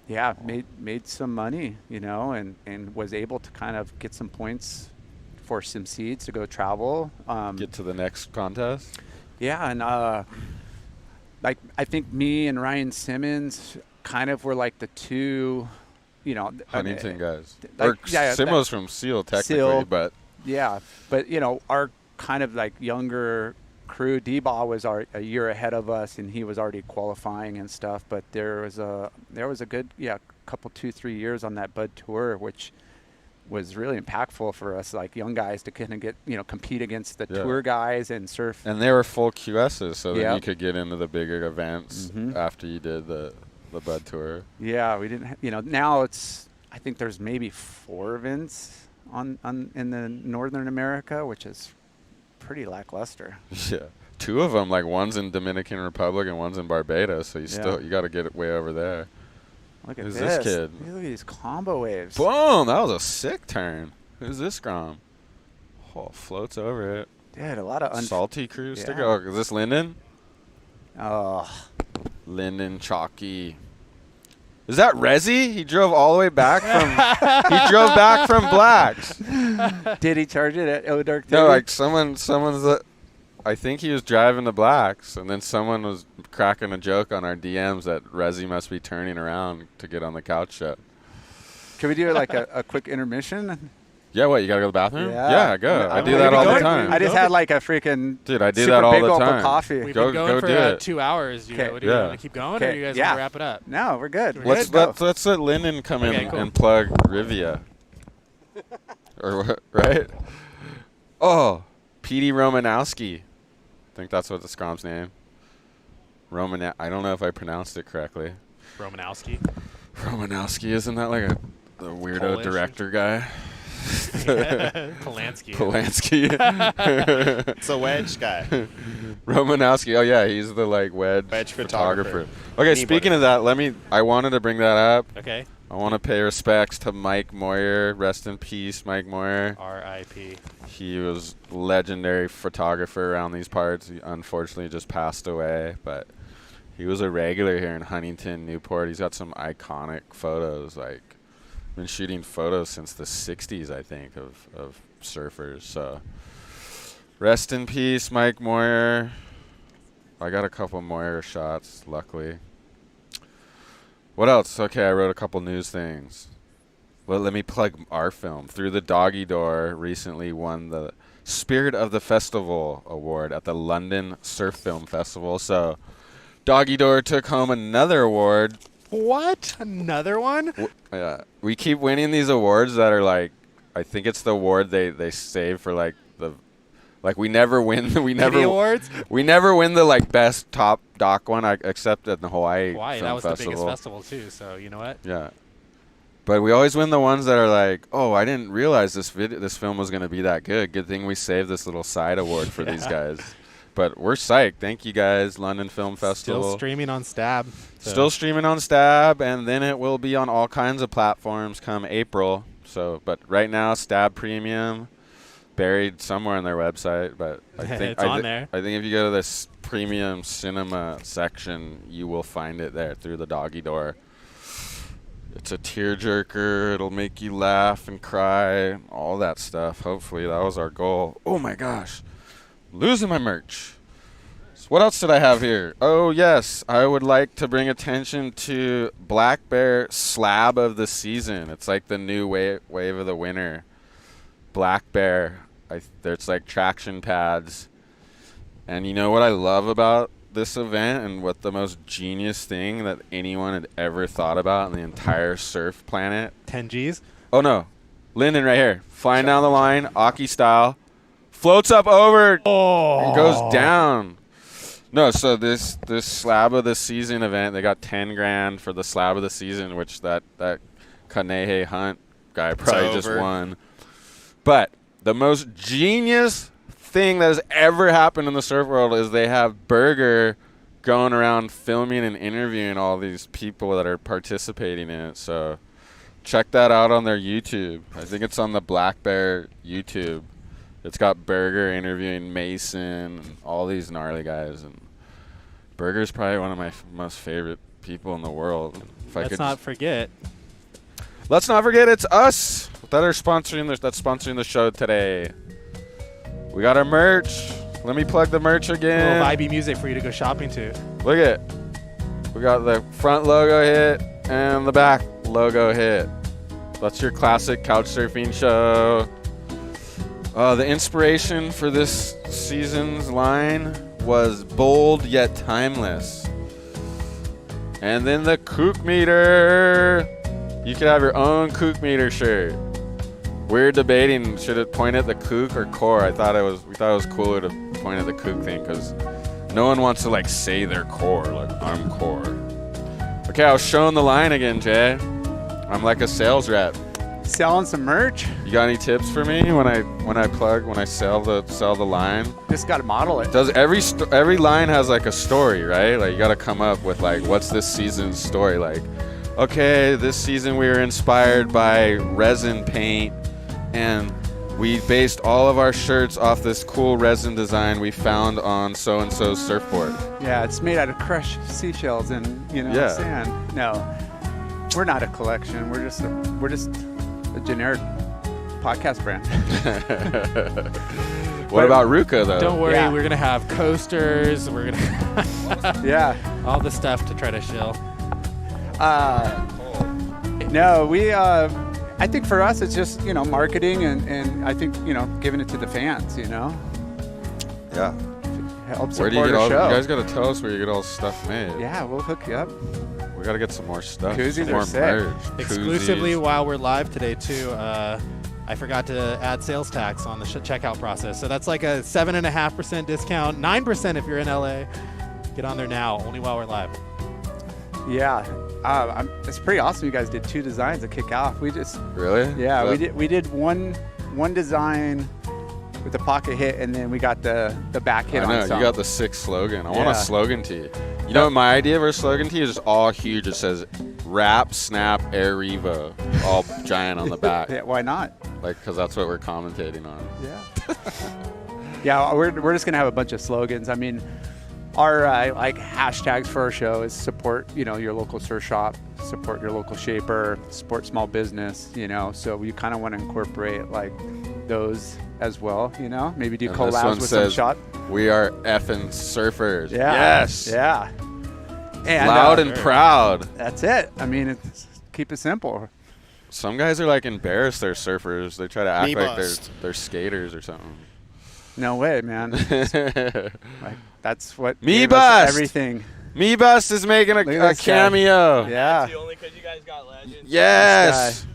yeah, made some money, and was able to kind of get some points for some seeds to go travel. Get to the next contest. Yeah, and like I think me and Ryan Simmons kind of were like the two, Huntington guys. like, Simo's from Seal technically, Seal. but yeah, but our kind of like younger crew, D-Ball was a year ahead of us, and he was already qualifying and stuff. But there was a good couple 2-3 years on that Bud Tour, which was really impactful for us, like young guys, to kind of get compete against the tour guys and surf. And they were full QSs, so that you could get into the bigger events after you did the Bud Tour. Yeah, we didn't. Now I think there's maybe 4 events on in the Northern America, which is pretty lackluster. Yeah, 2 of them, like one's in Dominican Republic and one's in Barbados, so you got to get it way over there. Look at Who's this kid? Look at these combo waves. Boom! That was a sick turn. Who's this Grom? Oh, floats over it. Dude, a lot of salty cruise sticker. Oh, is this Lyndon? Oh, Lyndon Chalky. Is that Resi? He drove all the way back from. He drove back from Blacks. Did he charge it at Dark? No, like someone's. I think he was driving the Blacks, and then someone was cracking a joke on our DMs that Resi must be turning around to get on the couch shot. Can we do like a quick intermission? Yeah, what, you gotta go to the bathroom? Yeah, go. I do that all the time. I just had like a freaking dude. I do super that all big the gulp time. of coffee. We've been going for 2 hours. Do you want to keep going, or do you guys want to wrap it up? No, we're good. Let's let Lyndon come in and plug Rivia. Or what? Right? Oh, Petey Romanowski. I think that's what the Scrom's name. I don't know if I pronounced it correctly. Romanowski. Romanowski, isn't that like a weirdo Polish director guy? Polanski. It's a wedge guy. Romanowski. Oh yeah, he's the wedge photographer. Okay, speaking of that, I wanted to bring that up. Okay. I want to pay respects to Mike Moyer. Rest in peace, Mike Moyer. R.I.P. He was legendary photographer around these parts. He unfortunately just passed away, but he was a regular here in Huntington, Newport. He's got some iconic photos. Been shooting photos since the 60s, I think, of surfers. So rest in peace, Mike Moyer. I got a couple Moyer shots, luckily. What else? Okay, I wrote a couple news things. Well, let me plug our film. Through the Doggy Door recently won the Spirit of the Festival award at the London Surf Film Festival. So Doggy Door took home another award. What? Another one? Yeah. We keep winning these awards that are I think it's the award they save for we never win. Awards? We never win the best top doc one, except at the Hawaii Film that was Festival. the biggest festival too. So you know what? Yeah. But we always win the ones that are oh, I didn't realize this film was going to be that good. Good thing we saved this little side award for these guys. But we're psyched. Thank you guys, London Film Festival. Still streaming on Stab. So. Still streaming on Stab, and then it will be on all kinds of platforms come April. So, but right now, Stab Premium, buried somewhere on their website. But I think it's on there. I think if you go to this premium cinema section, you will find it there through the Doggy Door. It's a tearjerker. It'll make you laugh and cry, all that stuff. Hopefully, that was our goal. Oh my gosh. Losing my merch. So what else did I have here? Oh, yes. I would like to bring attention to Black Bear Slab of the Season. It's like the new wave of the winter. Black Bear. There's traction pads. And you know what I love about this event and what the most genius thing that anyone had ever thought about in the entire surf planet? 10 G's? Oh, no. Lyndon right here. Flying down the line, Aki style. Floats up over and goes down. No, so this slab of the season event, they got 10 grand for the slab of the season, which that Kanehe Hunt guy probably just won. But the most genius thing that has ever happened in the surf world is they have Burger going around filming and interviewing all these people that are participating in it. So check that out on their YouTube. I think it's on the Black Bear YouTube. It's got Burger interviewing Mason and all these gnarly guys. And Burger's probably one of my most favorite people in the world. Let's not forget it's us that are sponsoring the show today. We got our merch. Let me plug the merch again. A little vibey music for you to go shopping to. Look at it. We got the front logo hit and the back logo hit. That's your classic couch surfing show. The inspiration for this season's line was bold yet timeless. And then the Kook meter. You could have your own Kook meter shirt. We're debating, should it point at the Kook or core? We thought it was cooler to point at the Kook thing because no one wants to like say their core, like I'm core. Okay, I was showing the line again, Jay. I'm like a sales rep. Selling some merch. You got any tips for me when I sell the line? Just got to model it. Does every line has like a story, right? Like you got to come up with like what's this season's story? Like, okay, this season we were inspired by resin paint, and we based all of our shirts off this cool resin design we found on so and so's surfboard. Yeah, it's made out of crushed seashells and sand. No, we're not a collection. We're just a generic podcast brand. What about Ruka though? Don't worry, we're gonna have coasters. We're gonna all the stuff to try to shill. No, we. I think for us, it's just marketing and I think giving it to the fans. Yeah. Help support where do you get all? show. You guys got to tell us where you get all this stuff made. Yeah, we'll hook you up. We got to get some more stuff. Koozies some more are sick. merch. Exclusively Koozies. while we're live today too. I forgot to add sales tax on the checkout process, so that's like a 7.5% discount, 9% if you're in LA. Get on there now, only while we're live. Yeah, it's pretty awesome. You guys did 2 designs to kick off. We just really we did one design with the pocket hit, and then we got the back hit. I know on some. you got the sick slogan. I want a slogan tee. You know what my idea for a slogan tee is? Just all huge. It says "Rap Snap Air Revo," all giant on the back. Yeah, why not? Like, because that's what we're commentating on. Yeah. Yeah, we're just gonna have a bunch of slogans. I mean, our like hashtags for our show is support, your local surf shop, support your local shaper, support small business, So we kind of want to incorporate like those as well, Maybe do collabs with some shop. We are effing surfers. Yeah. Yes. Yeah. And, loud and proud. That's it. I mean, keep it simple. Some guys are like embarrassed they're surfers. They try to act like they're skaters or something. No way, man. Like, that's what Me gave us Bust. Everything. Me Bust is making a cameo. Guy. Yeah. That's only because you guys got legends. Yes.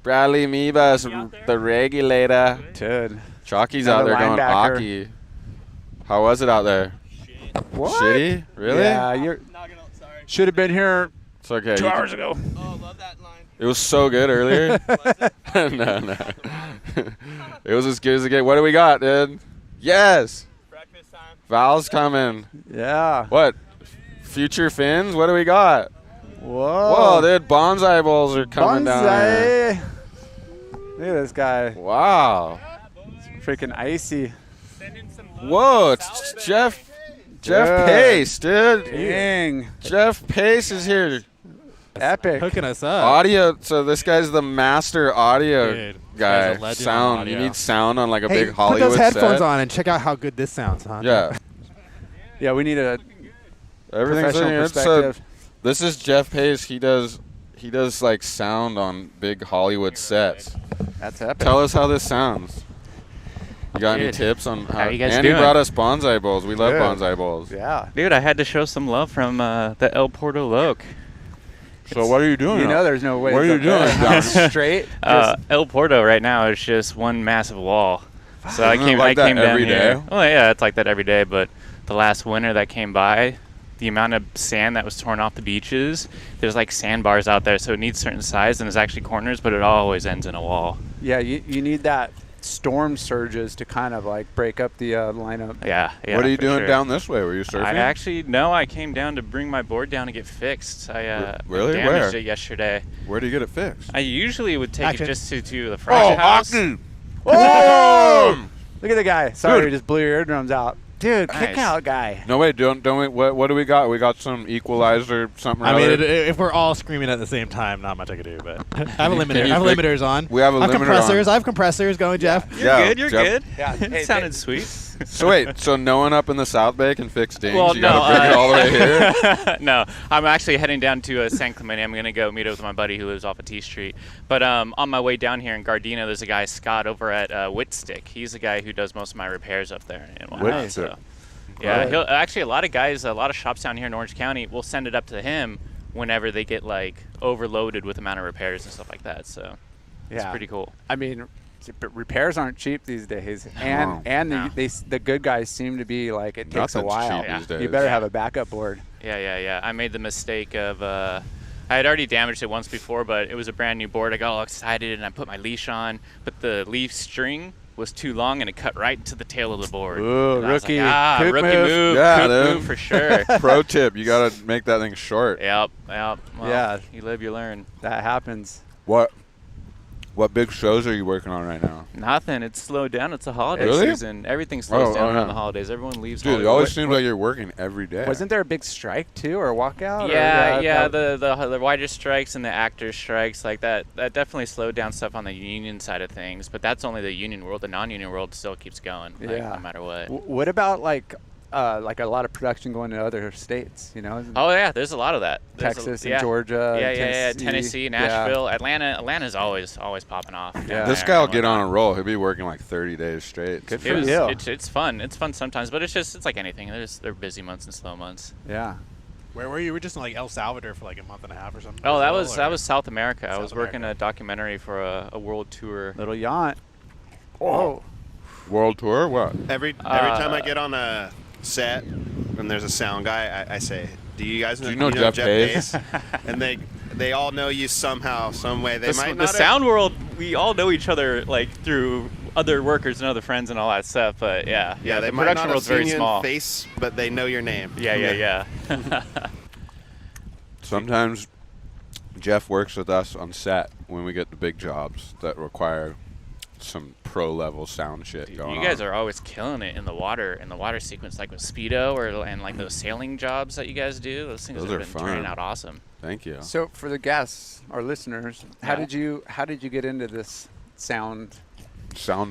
Bradley Me Bust, the regulator. Dude. Chalky's out there going Aki. How was it out there? What? Shitty? Really? Yeah, should have been here It's okay. 2 hours ago. Oh, love that line. It was so good earlier. No. It was as good as it get. What do we got, dude? Yes. Breakfast time. Val's coming. Yeah. What? Future fins? What do we got? Whoa. Whoa, dude. Bonsai bowls are coming down here. Look at this guy. Wow. It's freaking icy. Whoa, it's Jeff Pace, dude. Dang. Jeff Pace is here. Epic. Hooking us up. Audio. So this guy's the master audio Dude, this guy. guy's a legend on Sound. audio. You need sound on like a Hey, big Hollywood put those headphones set. on and check out how good this sounds, huh? Yeah. Yeah, we need a Everything's professional in here. perspective. So this is Jeff Pace. He does like sound on big Hollywood sets. That's epic. Tell us how this sounds. You got any Dude, tips on how you guys Andy doing? brought us bonsai bowls. We love Good. bonsai bowls. Yeah. Dude, I had to show some love from the El Porto Loc. So what are you doing? You know there's no way. What are you doing? Down Straight? El Porto right now is just one massive wall. So I came Like that down every here. day? Oh yeah, it's like that every day. But the last winter that came by, the amount of sand that was torn off the beaches, there's like sandbars out there, so it needs certain size, and there's actually corners, but it always ends in a wall. Yeah, you need that storm surges to kind of like break up the lineup. Yeah. What are you for doing sure. down this way? Were you surfing? I came down to bring my board down to get fixed. I Really? damaged Where? it yesterday. Where do you get it fixed? I usually would take Action. it just to the front house. Whoa! Look at the guy. Sorry, Dude. just blew your eardrums out. Dude, kick Nice. out guy. No, wait, don't we? What do we got? We got some equalizer, something. I mean, or other? if we're all screaming at the same time, not much I could do. But I have a limiter. Can I you have fix- limiters on. We have a I have limiter compressors. on. I have compressors going, Jeff. You're Jeff. good. Yeah. It sounded sweet. So wait, so no one up in the South Bay can fix dings? Well, you no, gotta bring it all the way here? No, I'm actually heading down to San Clemente. I'm going to go meet up with my buddy who lives off of T Street. But on my way down here in Gardena, there's a guy, Scott, over at Whitstick. He's the guy who does most of my repairs up there. And whatnot, Whitstick. so. Yeah, actually, a lot of shops down here in Orange County will send it up to him whenever they get like overloaded with amount of repairs and stuff like that. So it's pretty cool. I mean, but repairs aren't cheap these days, No. and No. the good guys seem to be like it takes a Nothing's while. cheap these days. You better have a backup board. Yeah. I made the mistake of I had already damaged it once before, but it was a brand new board. I got all excited and I put my leash on, but the leaf string was too long and it cut right into the tail of the board. Ooh, And I was rookie. like, Kook rookie move. move. Yeah, Kook dude. move for sure. Pro tip: you gotta make that thing short. Yep. Well, Yeah. You live, you learn. That happens. What big shows are you working on right now? Nothing. It's slowed down. It's a holiday Really? season. Everything slows down yeah. around the holidays. Everyone leaves. Dude, it Hollywood. always seems like you're working every day. Wasn't there a big strike too, or walkout? Yeah, or, the writer strikes and the actor strikes like that. That definitely slowed down stuff on the union side of things. But that's only the union world. The non-union world still keeps going. Like, Yeah. no matter what. What about like a lot of production going to other states? You know, Oh yeah, there's a lot of that. Texas and Georgia. Yeah, and Tennessee, Nashville, Atlanta. Atlanta's always popping off. Yeah. This guy will get on a roll. He'll be working like 30 days straight. Good It for was, you. it's fun. It's fun sometimes, but it's like anything. There are busy months and slow months. Yeah. Where were you? You were just in like El Salvador for like a month and a half or something. Oh, that Brazil, was South America. I South was working America. a documentary for a world tour. Little yacht. Oh. World tour? What? Every time I get on a set and there's a sound guy, I say, "Do you guys know, Do you know Jeff Hayes?" And they all know you somehow, some way. They might The not. sound world, we all know each other like through other workers and other friends and all that stuff. But yeah, Yeah, they the might production not have world's seen very you small. in face, but they know your name. Yeah. Sometimes Jeff works with us on set when we get the big jobs that require some pro-level sound shit going on. You guys are always killing it in the water sequence, like with Speedo and like those sailing jobs that you guys do. Those things Those have are been fun. turning out awesome. Thank you. So for the guests, our listeners, how did you get into this sound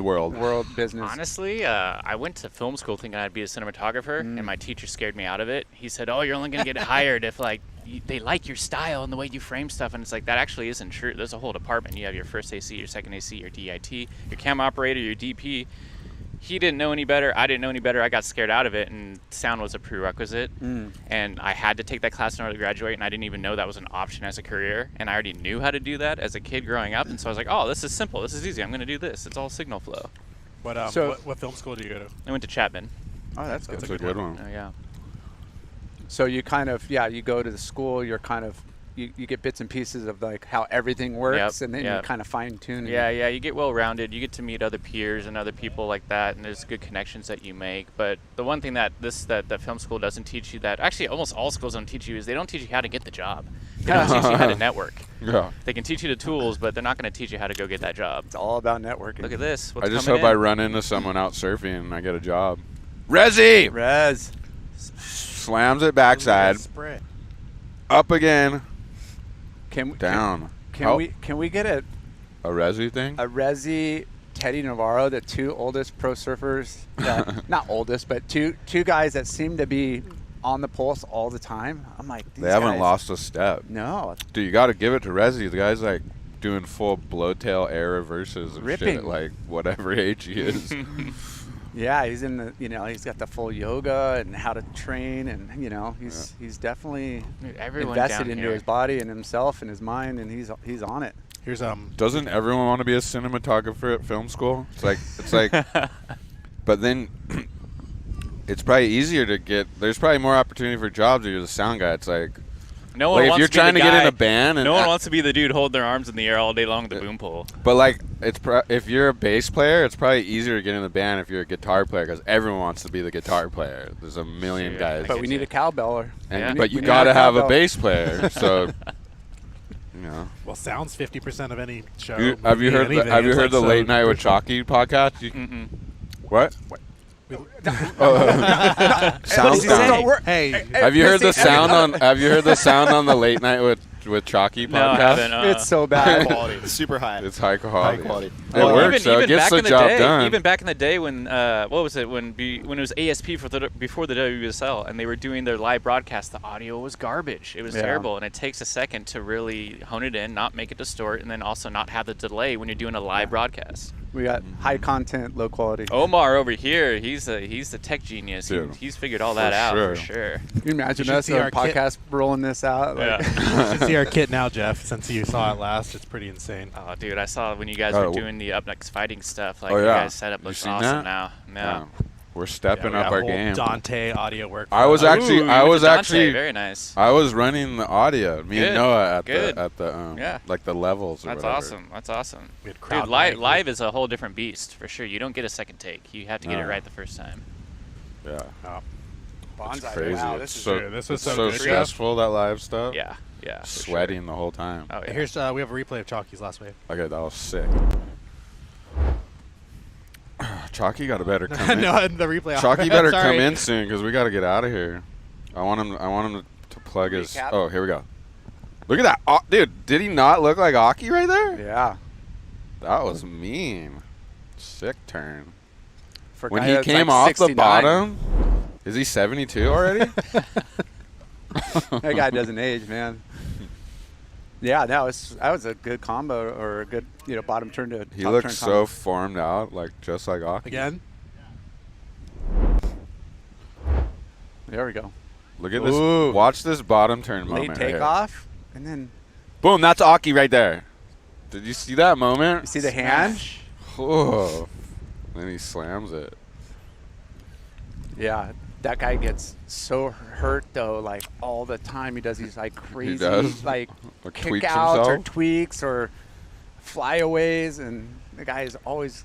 world business? Honestly, I went to film school thinking I'd be a cinematographer, and my teacher scared me out of it. He said, "Oh, you're only gonna get hired if like they like your style and the way you frame stuff." And it's like that actually isn't true. There's a whole department. You have your first AC, your second AC, your DIT, your cam operator, your DP. He didn't know any better. I didn't know any better. I got scared out of it, and sound was a prerequisite. And I had to take that class in order to graduate, and I didn't even know that was an option as a career. And I already knew how to do that as a kid growing up, and so I was like, oh, this is simple. This is easy. I'm going to do this. It's all signal flow. What film school do you go to? I went to Chapman. Oh, that's good. That's a good one. Oh, yeah. So you kind of, you go to the school, you're kind of, you get bits and pieces of like how everything works, and then you kind of fine tune. Yeah, you get well rounded. You get to meet other peers and other people like that, and there's good connections that you make. But the one thing that film school doesn't teach you, that actually almost all schools don't teach you, is they don't teach you how to get the job. They don't teach you how to network. Yeah. They can teach you the tools, but they're not going to teach you how to go get that job. It's all about networking. Look at this. I What's just coming hope I in? run into someone out surfing and I get a job. Resi! Res. Slams it backside. Spray. Up again. Down. Can we get a Resi thing? A Resi, Teddy Navarro, the two oldest pro surfers, not oldest, but two guys that seem to be on the pulse all the time. I'm like, these They haven't guys- lost a step. No. Dude, you got to give it to Resi. The guy's like doing full blowtail air reverses and shit Ripping. at like whatever age he is. Yeah, he's in the, he's got the full yoga and how to train, and he's definitely Dude, everyone invested down into here. his body and himself and his mind, and he's on it. Here's Doesn't everyone want to be a cinematographer at film school? It's like, but then it's probably easier to get. There's probably more opportunity for jobs if you're the sound guy. It's like, No one if wants you're to be trying the to get in guy- a band, and no one wants to be the dude holding their arms in the air all day long with the boom pole. But like, if you're a bass player, it's probably easier to get in the band if you're a guitar player because everyone wants to be the guitar player. There's a million guys. But we need a cowbeller. But you got to have a bass player. So, Well, sound's 50% of any show. Have you heard? anything. Have you It's heard like the so Late Night with crucial. Choccy podcast? What? Sounds down. Hey, have you heard the sound on? Have you heard the sound on the Late Night with Choccy podcast? No, I haven't. It's so bad. Quality. Super high. It's high quality. High quality. It works. So it gets the job done. Even back in the day when what was it when it was ASP before the WSL and they were doing their live broadcast, the audio was garbage. It was terrible, and it takes a second to really hone it in, not make it distort, and then also not have the delay when you're doing a live broadcast. We got high content, low quality. Omar over here, he's the tech genius. Dude, He's figured all that out for sure. Can you imagine should us see on our a podcast rolling this out? Like, You should see our kit now, Jeff. Since you saw it last, it's pretty insane. Oh, dude, I saw when you guys were doing the Up Next Fighting stuff. Like, Oh, you yeah. guys setup You looks seen awesome that? now. Yeah. We're stepping we up got our whole game. Dante audio work. I was Ooh, actually, you went to Dante. I Very nice. was running the audio. Me Good. and Noah Good. at the Yeah. like the levels. Or That's whatever. awesome. That's awesome. We had Dude, crowd live is a whole different beast for sure. You don't get a second take. You have to get it No. right the first time. Yeah. Bonsai. It's crazy. Wow, it's this is so, true. This was it's so so good, Jeff. stressful, that live stuff. Yeah. Yeah. for sure. Sweating the whole time. Oh yeah. Here's we have a replay of Chalky's last wave. Okay, that was sick. Chalky got a better come in. No, the replay. Chalky better come Sorry. in soon because we got to get out of here. I want him to plug his. Recap? Oh, here we go. Look at that, dude! Did he not look like Aki right there? Yeah. That was mean. Sick turn. For a When guy he that's came like off 69, the bottom, is he 72 already? that guy doesn't age, man. Yeah, that was a good combo, or a good bottom turn to He top looks turn so combo. formed out, like just like Aki. Again. There we go. Look at this. Ooh. Watch this bottom turn Late moment. right here. takeoff, and then Boom! That's Aki right there. Did you see that moment? you see the hand. Oh. Then he slams it. Yeah, that guy gets so hurt though, like all the time. He does these like crazy does? like Like kick tweaks outs or himself? tweaks or flyaways, and the guy is always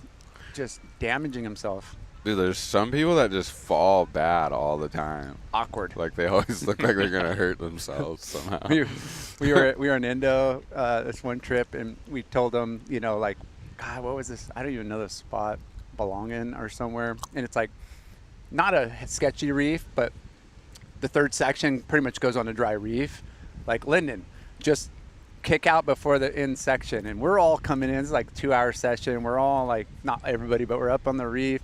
just damaging himself. Dude, there's some people that just fall bad all the time. Awkward. Like they always look like they're gonna hurt themselves somehow. we were in Indo this one trip, and we told them, like, God, what was this? I don't even know the spot, Belongin or somewhere, and it's like not a sketchy reef, but the third section pretty much goes on a dry reef, like Lyndon, just kick out before the end section, and we're all coming in. It's like a 2-hour session. We're all like, not everybody, but we're up on the reef.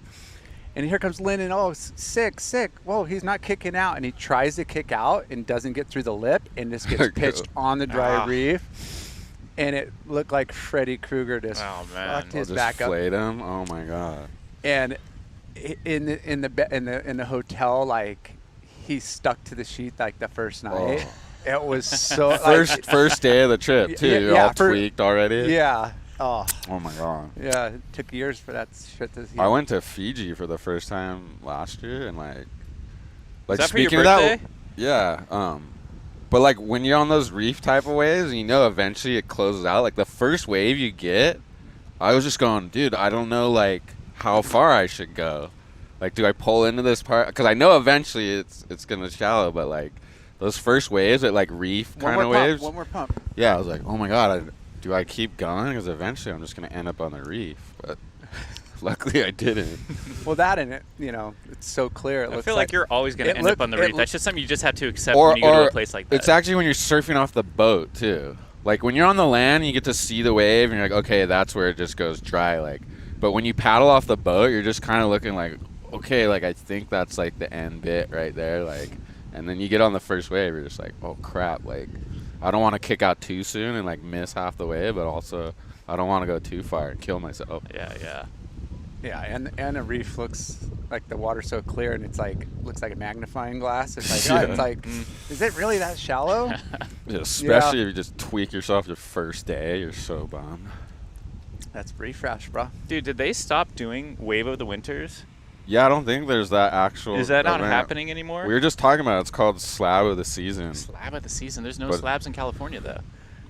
And here comes Lyndon. Oh, sick. Whoa, he's not kicking out. And he tries to kick out and doesn't get through the lip and just gets pitched on the dry reef. And it looked like Freddy Krueger just fucked his just back up. flayed him. Oh my god. And in the hotel, like, he stuck to the sheet like the first night. It was so first day of the trip too. You're all tweaked already. Yeah. Oh my god. Yeah, it took years for that shit to heal. I went to Fiji for the first time last year, and like Is that for speaking your of birthday? that, yeah. But like when you're on those reef type of waves, eventually it closes out. Like the first wave you get, I was just going, dude, I don't know like how far I should go. Like, do I pull into this part? Because I know eventually it's gonna shallow, but like those first waves at like reef kind of waves. One more pump. Yeah, I was like, oh my god, do I keep going? Because eventually I'm just gonna end up on the reef. But luckily I didn't. Well, that and it, it's so clear. It I looks feel like you're always going to end up on the reef. That's just something you just have to accept Or when you go to a place like that. it's actually when you're surfing off the boat too. Like when you're on the land, you get to see the wave, and you're like, okay, that's where it just goes dry. Like, but when you paddle off the boat, you're just kind of looking like, okay, like I think that's like the end bit right there. Like, and then you get on the first wave, you're just like, oh crap, like I don't want to kick out too soon and like miss half the way, but also I don't want to go too far and kill myself. Yeah. Yeah, and a reef looks like the water's so clear, and it's like looks like a magnifying glass. It's like, Yeah. it's like, is it really that shallow? Yeah, especially if you just tweak yourself your first day, you're so bummed. That's reef rash, bro. Dude, did they stop doing Wave of the Winters? Yeah, I don't think there's that actual. Is that not event. happening anymore? We were just talking about it. It's called Slab of the Season. Slab of the season. There's no But- slabs in California, though.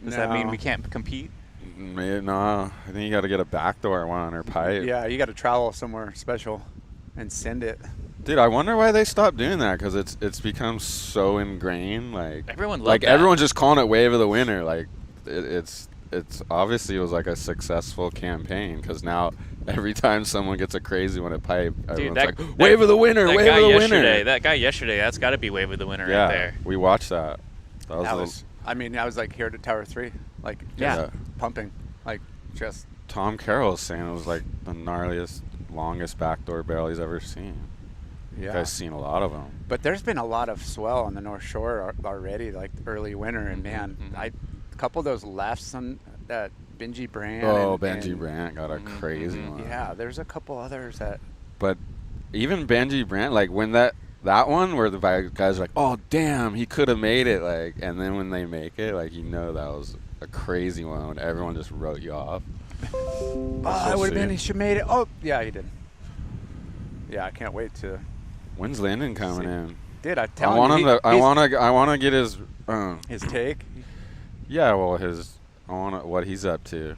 Does that mean No. we can't compete? Maybe, no, I think you got to get a backdoor one or pipe. Yeah, you got to travel somewhere special and send it. Dude, I wonder why they stopped doing that, because it's become so ingrained. Like Everyone loved like that. everyone's just calling it Wave of the Winter. Like it's obviously it was like a successful campaign, because now every time someone gets a crazy one at pipe, everyone's that- like Wave of the Winter, that Wave guy of the yesterday, Winter. That guy yesterday, that's got to be Wave of the Winter Yeah, right there. we watched that. That was, That a- was, I mean, I was like here to Tower 3, like just Yeah. pumping, like just. Tom Carroll was saying it was like the gnarliest, longest backdoor barrel he's ever seen. You Yeah. guys seen a lot of them. But there's been a lot of swell on the North Shore already, like early winter, and man, mhm. a couple of those lefts on that Benji Brand. Oh, and, Benji and- Brandt got a crazy one. Yeah, there's a couple others that. But even Benji Brandt, like when that one where the guys are like, oh damn, he could have made it, like, and then when they make it, like, you know that was a crazy one when everyone just wrote you off. Oh, it would have been. He should made it. Oh, yeah, he did. Yeah, I can't wait to. When's Lyndon coming in? Dude, I tell I want you, him to. I want to get his. his take. Yeah, well, I want what he's up to.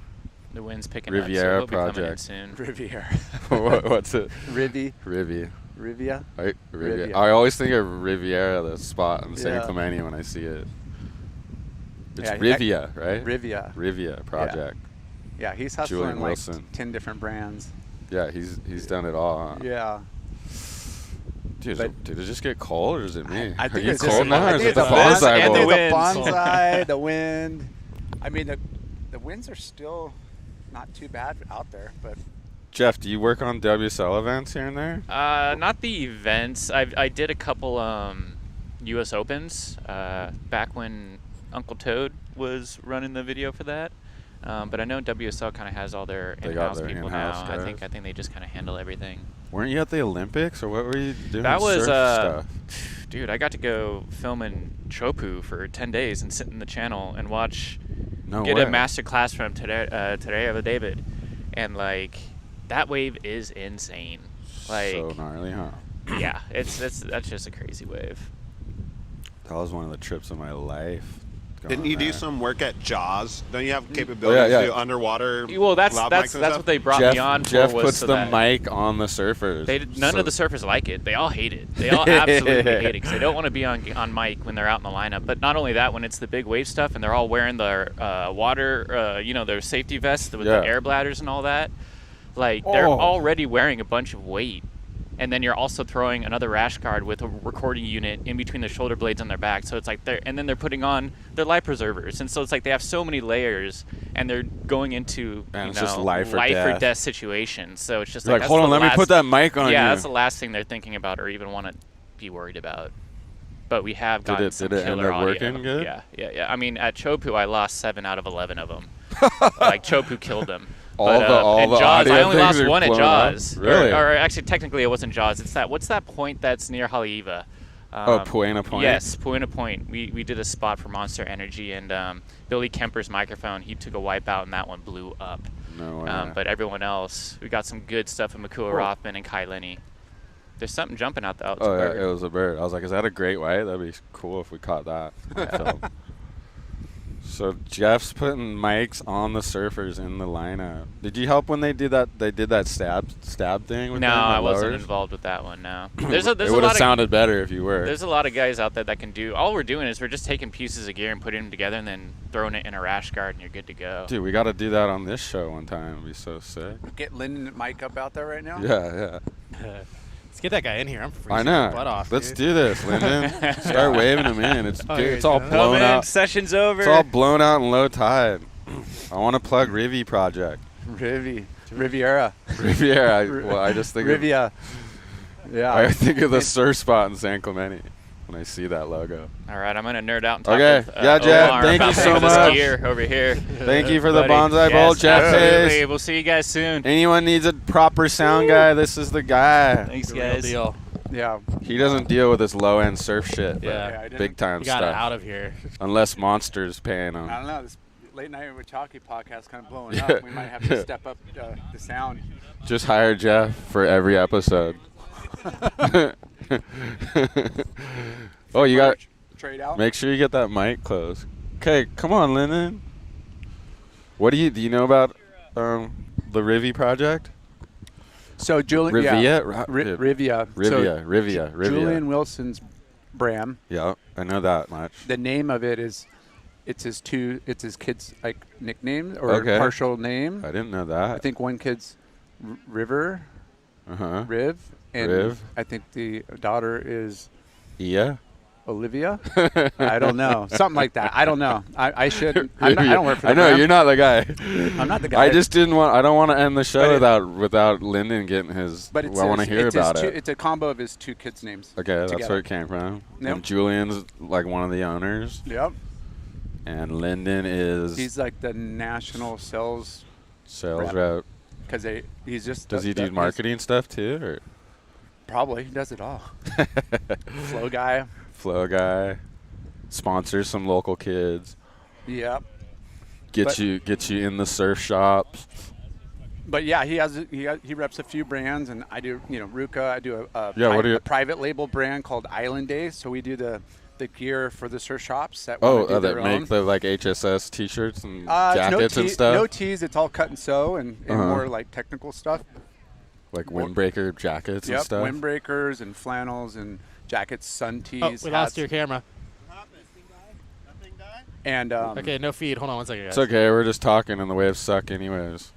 The wind's picking Riviera up, so he'll be coming in project. soon. Riviera. What's it? Rivy. Rivy. Rivia. Riviera. Rivia. I always think of Riviera, the spot in San Yeah. Clemente, when I see it. It's Yeah, Rivia, right? Rivia. Rivia project. Yeah, he's Julian hustling like Wilson. 10 different brands. Yeah, he's done it all. Huh? Yeah. Dude, But- did it just get cold, or is it me? I think Are you it's just cold now, I or is think it it's the the bonsai bonsai and bowl? the the wind. bonsai, the wind. I mean, the winds are still not too bad out there, but Jeff, do you work on WSL events here and there? Not the events. I did a couple U.S. Opens back when Uncle Toad was running the video for that. But I know WSL kind of has all their They got in-house their people in-house now. I guys. think they just kind of handle everything. Weren't you at the Olympics, or what were you doing? That was surf stuff? dude. I got to go film in Teahupo'o for 10 days and sit in the channel and watch. No get way. a master class from Teahupo'o David, and like that wave is insane. Like So gnarly, huh? yeah, that's just a crazy wave. That was one of the trips of my life. Didn't going you do there. some work at Jaws? Don't you have capabilities yeah. to do underwater? Well, that's loud that's mics and that's stuff? what they brought Jeff, me on for. Jeff was puts so the that mic on the surfers. none so- of the surfers like it. They all hate it. They all absolutely hate it because they don't want to be on mic when they're out in the lineup. But not only that, when it's the big wave stuff and they're all wearing their water, their safety vests with Yeah. the air bladders and all that, like they're already wearing a bunch of weight. And then you're also throwing another rash guard with a recording unit in between the shoulder blades on their back. So it's like and then they're putting on their life preservers. And so it's like they have so many layers and they're going into And it's just life or or death. death situations. So it's just You're like, that's hold on, the let me last- put that mic on Yeah, you. that's the last thing they're thinking about or even want to be worried about. But we have gotten some did it end killer up audio. working good? Yeah. I mean, at Teahupo'o, I lost 7 out of 11 of them. Like Teahupo'o killed them. All But, the at Jaws, audio I only things lost are one at blown up? Jaws. Really? Or actually, technically, it wasn't Jaws. It's what's that point that's near Haleiwa? Puena Point? Yes, Puena Point. We did a spot for Monster Energy, and Billy Kemper's microphone, he took a wipeout, and that one blew up. No way. But everyone else, we got some good stuff in Makua Rothman and Kai Lenny. There's something jumping out the outside. Oh, yeah, it was a bird. I was like, is that a great white? That'd be cool if we caught that on film. So Jeff's putting mics on the surfers in the lineup. Did you help when they did that? They did that stab thing with No, them at I wasn't Lowers? involved with that one. No, there's a It would lot have of sounded better if you were. there's a lot of guys out there that can do. All we're doing is we're just taking pieces of gear and putting them together and then throwing it in a rash guard and you're good to go. Dude, we got to do that on this show one time. It'd be so sick. get Lyndon and Mike up out there right now. Yeah. Let's get that guy in here. I'm freezing I know. my butt off. Let's dude. do this, Lyndon. Start waving him in. It's Oh, good. you're It's all done? blown out. Session's over. It's all blown out in low tide. I want to plug Rivy Project. Riviera. Riviera. I just think of, Rivia. Yeah. I think of the surf spot in San Clemente. when I see that logo. All right, I'm gonna nerd out and talk Okay. with, Yeah, Jeff, Omar thank you about so some of this much. gear over here. Thank you for the Buddy. bonsai bowl, Yes, Jeff absolutely. Hayes. We'll see you guys soon. Anyone needs a proper sound guy, this is the guy. Thanks, The real guys. deal. Yeah. He doesn't deal with this low-end surf shit. but Yeah. I didn't- big time You got stuff. it out of here. Unless Monster's paying him. I don't know. This Late Night with Choccy podcast kind of blowing up. We might have to step up the sound. Just hire Jeff for every episode. Oh, you got. Trade out. Make sure you get that mic close. Okay, come on, Lyndon. What do you know about the Rivi project? So Julian, Rivia? yeah, Rivia. Rivia. Rivia. Julian Wilson's brand. Yeah, I know that much. The name of it is, it's his kid's like nickname or Okay. partial name. I didn't know that. I think one kid's River, Riv, and Riv. I think the daughter is Yeah. Olivia. I don't know, something like that. I don't know. I should. I don't work for the I know brand. you're not the guy. I'm not the guy. I just didn't want. I don't want to end the show But without Lyndon getting his. But it's I want to hear about it. It's a combo of his two kids' names. Okay, that's together. where it came from. Yep. And Julian's like one of the owners. Yep. And Lyndon is He's like the national sales rep. because he's just. Does he do marketing stuff too, or Probably he does it all. Flow guy. flow guy? Sponsors some local kids. Yep. Get you in the surf shops. But yeah, he reps a few brands, and I do Ruka. I do a private label brand called Island Days. So we do the gear for the surf shops that want to do that their make own. the like HSS T-shirts and It's jackets and stuff. No tees. It's all cut and sew and more like technical stuff. Like windbreaker jackets and stuff. Windbreakers and flannels and jackets, sun tees. Oh, we lost your camera. And okay, no feed. Hold on 1 second, guys. It's okay. We're just talking, and the waves suck anyways.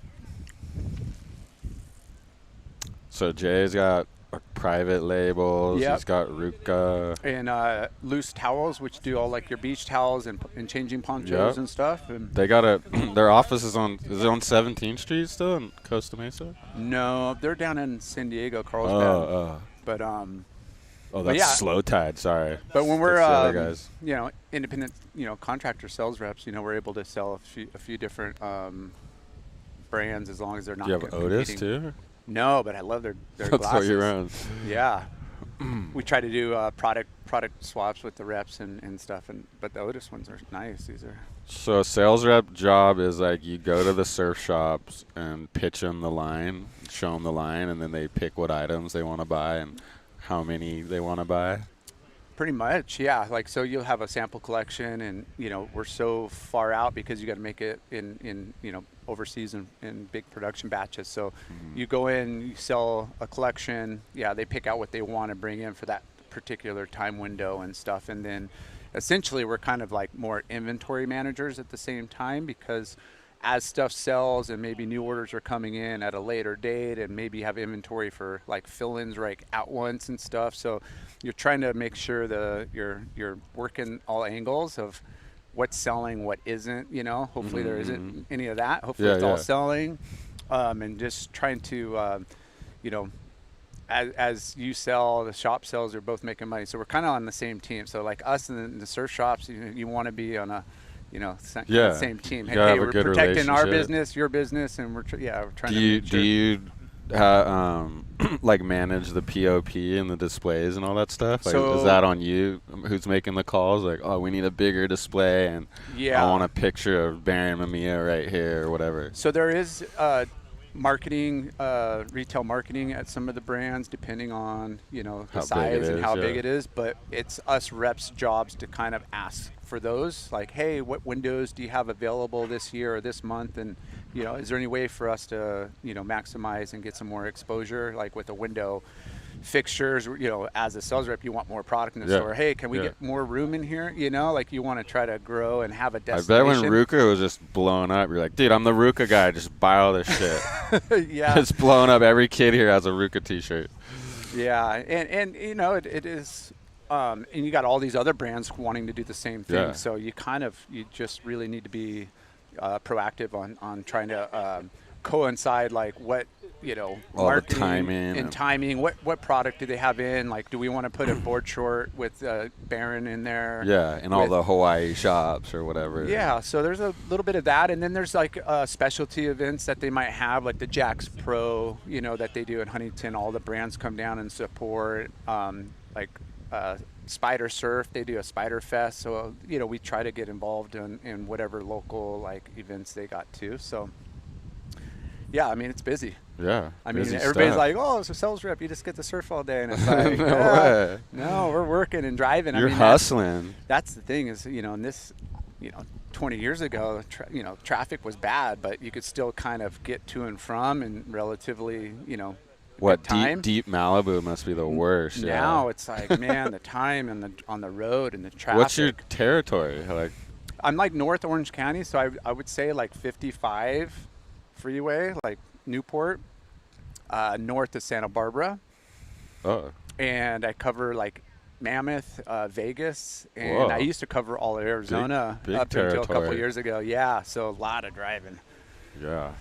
So Jay's got private labels. Yep. He's got Ruka. and loose towels, which do all like your beach towels and changing ponchos Yep. and stuff. And They got their office is on 17th Street still in Costa Mesa? no, they're down in San Diego, Carlsbad. But Oh, that's yeah. Slow Tide. Sorry. But when we're That's the other guys. independent, contractor sales reps, we're able to sell a few different brands as long as they're not. Do you have Otis competing. too? No, but I love their That's glasses. what you're on. Yeah. We try to do product swaps with the reps and stuff, but the Otis ones are nice. These are. So a sales rep job is like you go to the surf shops and pitch them the line, show them the line, and then they pick what items they want to buy and how many they want to buy. Pretty much, yeah. Like, so you'll have a sample collection, and we're so far out because you got to make it in overseas in big production batches. So you go in, you sell a collection. Yeah, they pick out what they want to bring in for that particular time window and stuff, and then essentially we're kind of like more inventory managers at the same time, because as stuff sells and maybe new orders are coming in at a later date, and maybe you have inventory for like fill-ins right at once and stuff. So you're trying to make sure you're working all angles of what's selling, what isn't, hopefully there isn't any of that. Hopefully it's all selling, and just trying to, as you sell, the shop sells, you're both making money. So we're kind of on the same team. So like us in the surf shops, you want to be on a, same team. Hey, we're protecting our business, your business, and we're trying to make sure. Do you like manage the POP and the displays and all that stuff? Like, So- is that on you? Who's making the calls? Like, oh, we need a bigger display, and Yeah. I want a picture of Baron Mamiya right here or whatever. So there is marketing, retail marketing at some of the brands, depending on the How big size it and is, how yeah. big it is. But it's us reps' jobs to kind of ask for those, like, hey, what windows do you have available this year or this month, and is there any way for us to maximize and get some more exposure, like with the window fixtures? As a sales rep, you want more product in the store. Hey, can we get more room in here? Like, you want to try to grow and have a I destination. bet when Ruka was just blowing up, you're like, dude, I'm the Ruka guy. Just buy all this shit. Yeah. It's blowing up. Every kid here has a Ruka T-shirt. Yeah, and it is, and you got all these other brands wanting to do the same thing. Yeah. So you just really need to be proactive on trying to coincide like what all marketing the timing and timing. What product do they have in? Like, do we want to put a board short with Baron in there? Yeah, in all the Hawaii shops or whatever. Yeah, so there's a little bit of that, and then there's like specialty events that they might have, like the Jax Pro, that they do in Huntington. All the brands come down and support. Spider Surf, they do a Spider Fest, so we try to get involved in whatever local like events they got too. So yeah, I mean, it's busy. Yeah. I mean, busy everybody's stuff. like, oh, it's a sales rep. You just get to surf all day. And it's like, No way. No, we're working and driving. You're I mean, hustling. That's the thing is, in this, 20 years ago, traffic was bad, but you could still kind of get to and from and relatively, What, time. deep Malibu must be the worst. Now yeah. it's like, man, the time and on the road and the traffic. What's your territory? Like, I'm like North Orange County, so I would say like 55 freeway, like Newport, north of Santa Barbara. oh. And I cover like Mammoth, Vegas, and Whoa. I used to cover all of Arizona Big up until a couple territory. years ago. Yeah, so a lot of driving. Yeah.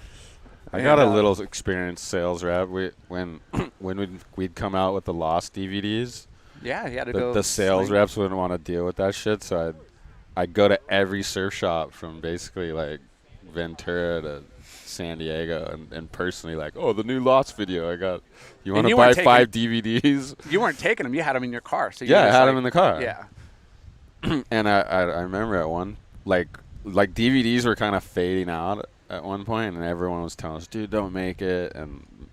I And, got a little experienced sales rep. When we'd come out with the Lost DVDs, Yeah, you had to go. the sales swing. reps wouldn't want to deal with that shit, so I'd go to every surf shop from basically like Ventura to San Diego and personally like, oh, the new Lost video I got. You want to buy 5 DVDs? You weren't taking them. You had them in your car. So you Yeah, I just, had like, them in the car. Yeah. And I remember at one, like DVDs were kind of fading out at one point, and everyone was telling us, dude, don't make it. And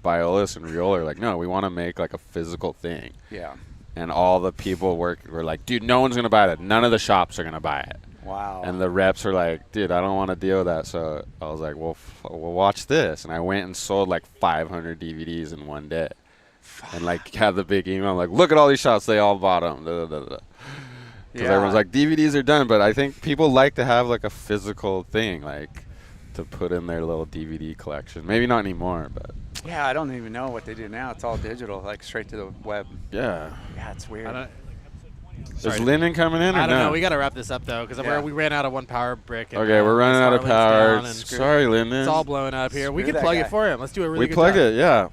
Biolis and Riola are like, no, we want to make like a physical thing. Yeah. And all the people were like, dude, no one's going to buy that. None of the shops are going to buy it. Wow. And the reps are like, dude, I don't want to deal with that. So I was like, well, watch this. And I went and sold like 500 DVDs in one day. And like had the big email, like, look at all these shops. They all bought them. Because everyone's like, DVDs are done. But I think people like to have like a physical thing, like to put in their little DVD collection. Maybe not anymore, but. Yeah, I don't even know what they do now. It's all digital, like straight to the web. Yeah. Yeah, it's weird. Is Lyndon coming in or I don't no? know. We got to wrap this up, though, because we ran out of one power brick. And, Okay, we're running out of power. Sorry, Sorry, Lyndon. It's all blowing up here. We Screw can that plug guy. it for him. Let's do a really good plugged job. it, yeah.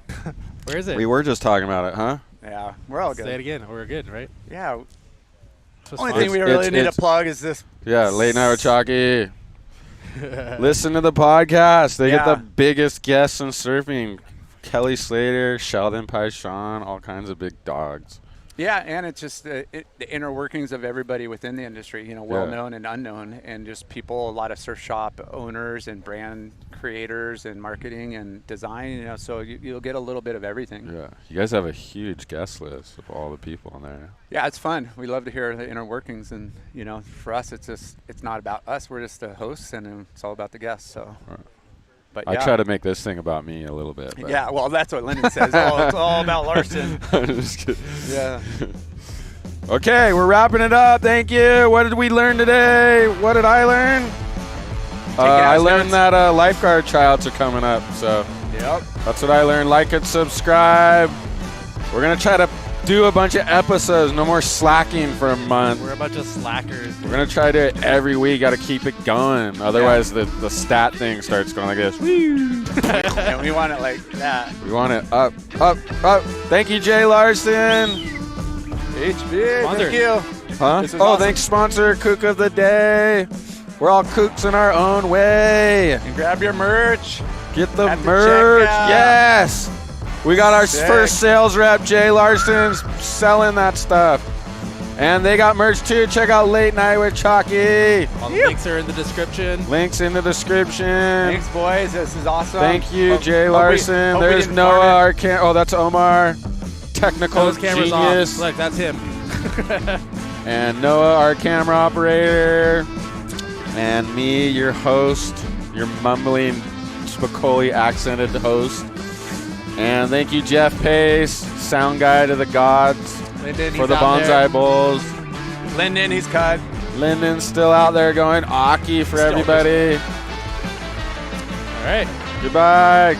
Where is it? We were just talking about it, huh? Yeah, we're all good. Say it again. We're good, right? Yeah. This was Only fun. thing we really need to it's- plug is this. Yeah, Late Night with Choccy. Listen to the podcast. They get Yeah. the biggest guests in surfing. Kelly Slater, Sheldon Pan, all kinds of big dogs. Yeah, and it's just the inner workings of everybody within the industry, well-known and unknown, and just people, a lot of surf shop owners and brand creators and marketing and design, so you'll get a little bit of everything. Yeah. You guys have a huge guest list of all the people on there. Yeah, it's fun. We love to hear the inner workings, and, for us, it's not about us. We're just the hosts, and it's all about the guests, so. Right. But I yeah. try to make this thing about me a little bit. But. Yeah, well, that's what Lyndon says. It's all about Larson. I'm just kidding. Yeah. Okay, we're wrapping it up. Thank you. What did we learn today? What did I learn? I learned that lifeguard tryouts are coming up. So Yep. that's what I learned. Like and subscribe. We're going to try to do a bunch of episodes. No more slacking for a month. We're a bunch of slackers. We're going to try to do it every week. Got to keep it going. Otherwise, the stat thing starts going like this. And we want it like that. We want it up, up, up. Thank you, Jay Larson. HB, thank you. Huh? This is Oh, awesome. thanks, sponsor, Kook of the Day. We're all Kooks in our own way. And grab your merch. Get the At the merch. checkout. Yes. We got our Sick. first sales rep, Jay Larson's selling that stuff. And they got merch too. Check out Late Night with Choccy. All the links are in the description. Links in the description. Thanks, boys. This is awesome. Thank you, Hope- Jay hope we- Larson. hope we There's didn't Noah. fart it. Oh, that's Omar. Technical Those cameras genius. off. Look, that's him. And Noah, our camera operator. And me, your host, your mumbling, Spicoli accented host. And thank you, Jeff Pace, sound guy to the gods Lyndon, for he's the out Bonsai there. Bowls. Lyndon, he's cut. Lyndon's still out there going Aki for Still everybody. All right. Goodbye.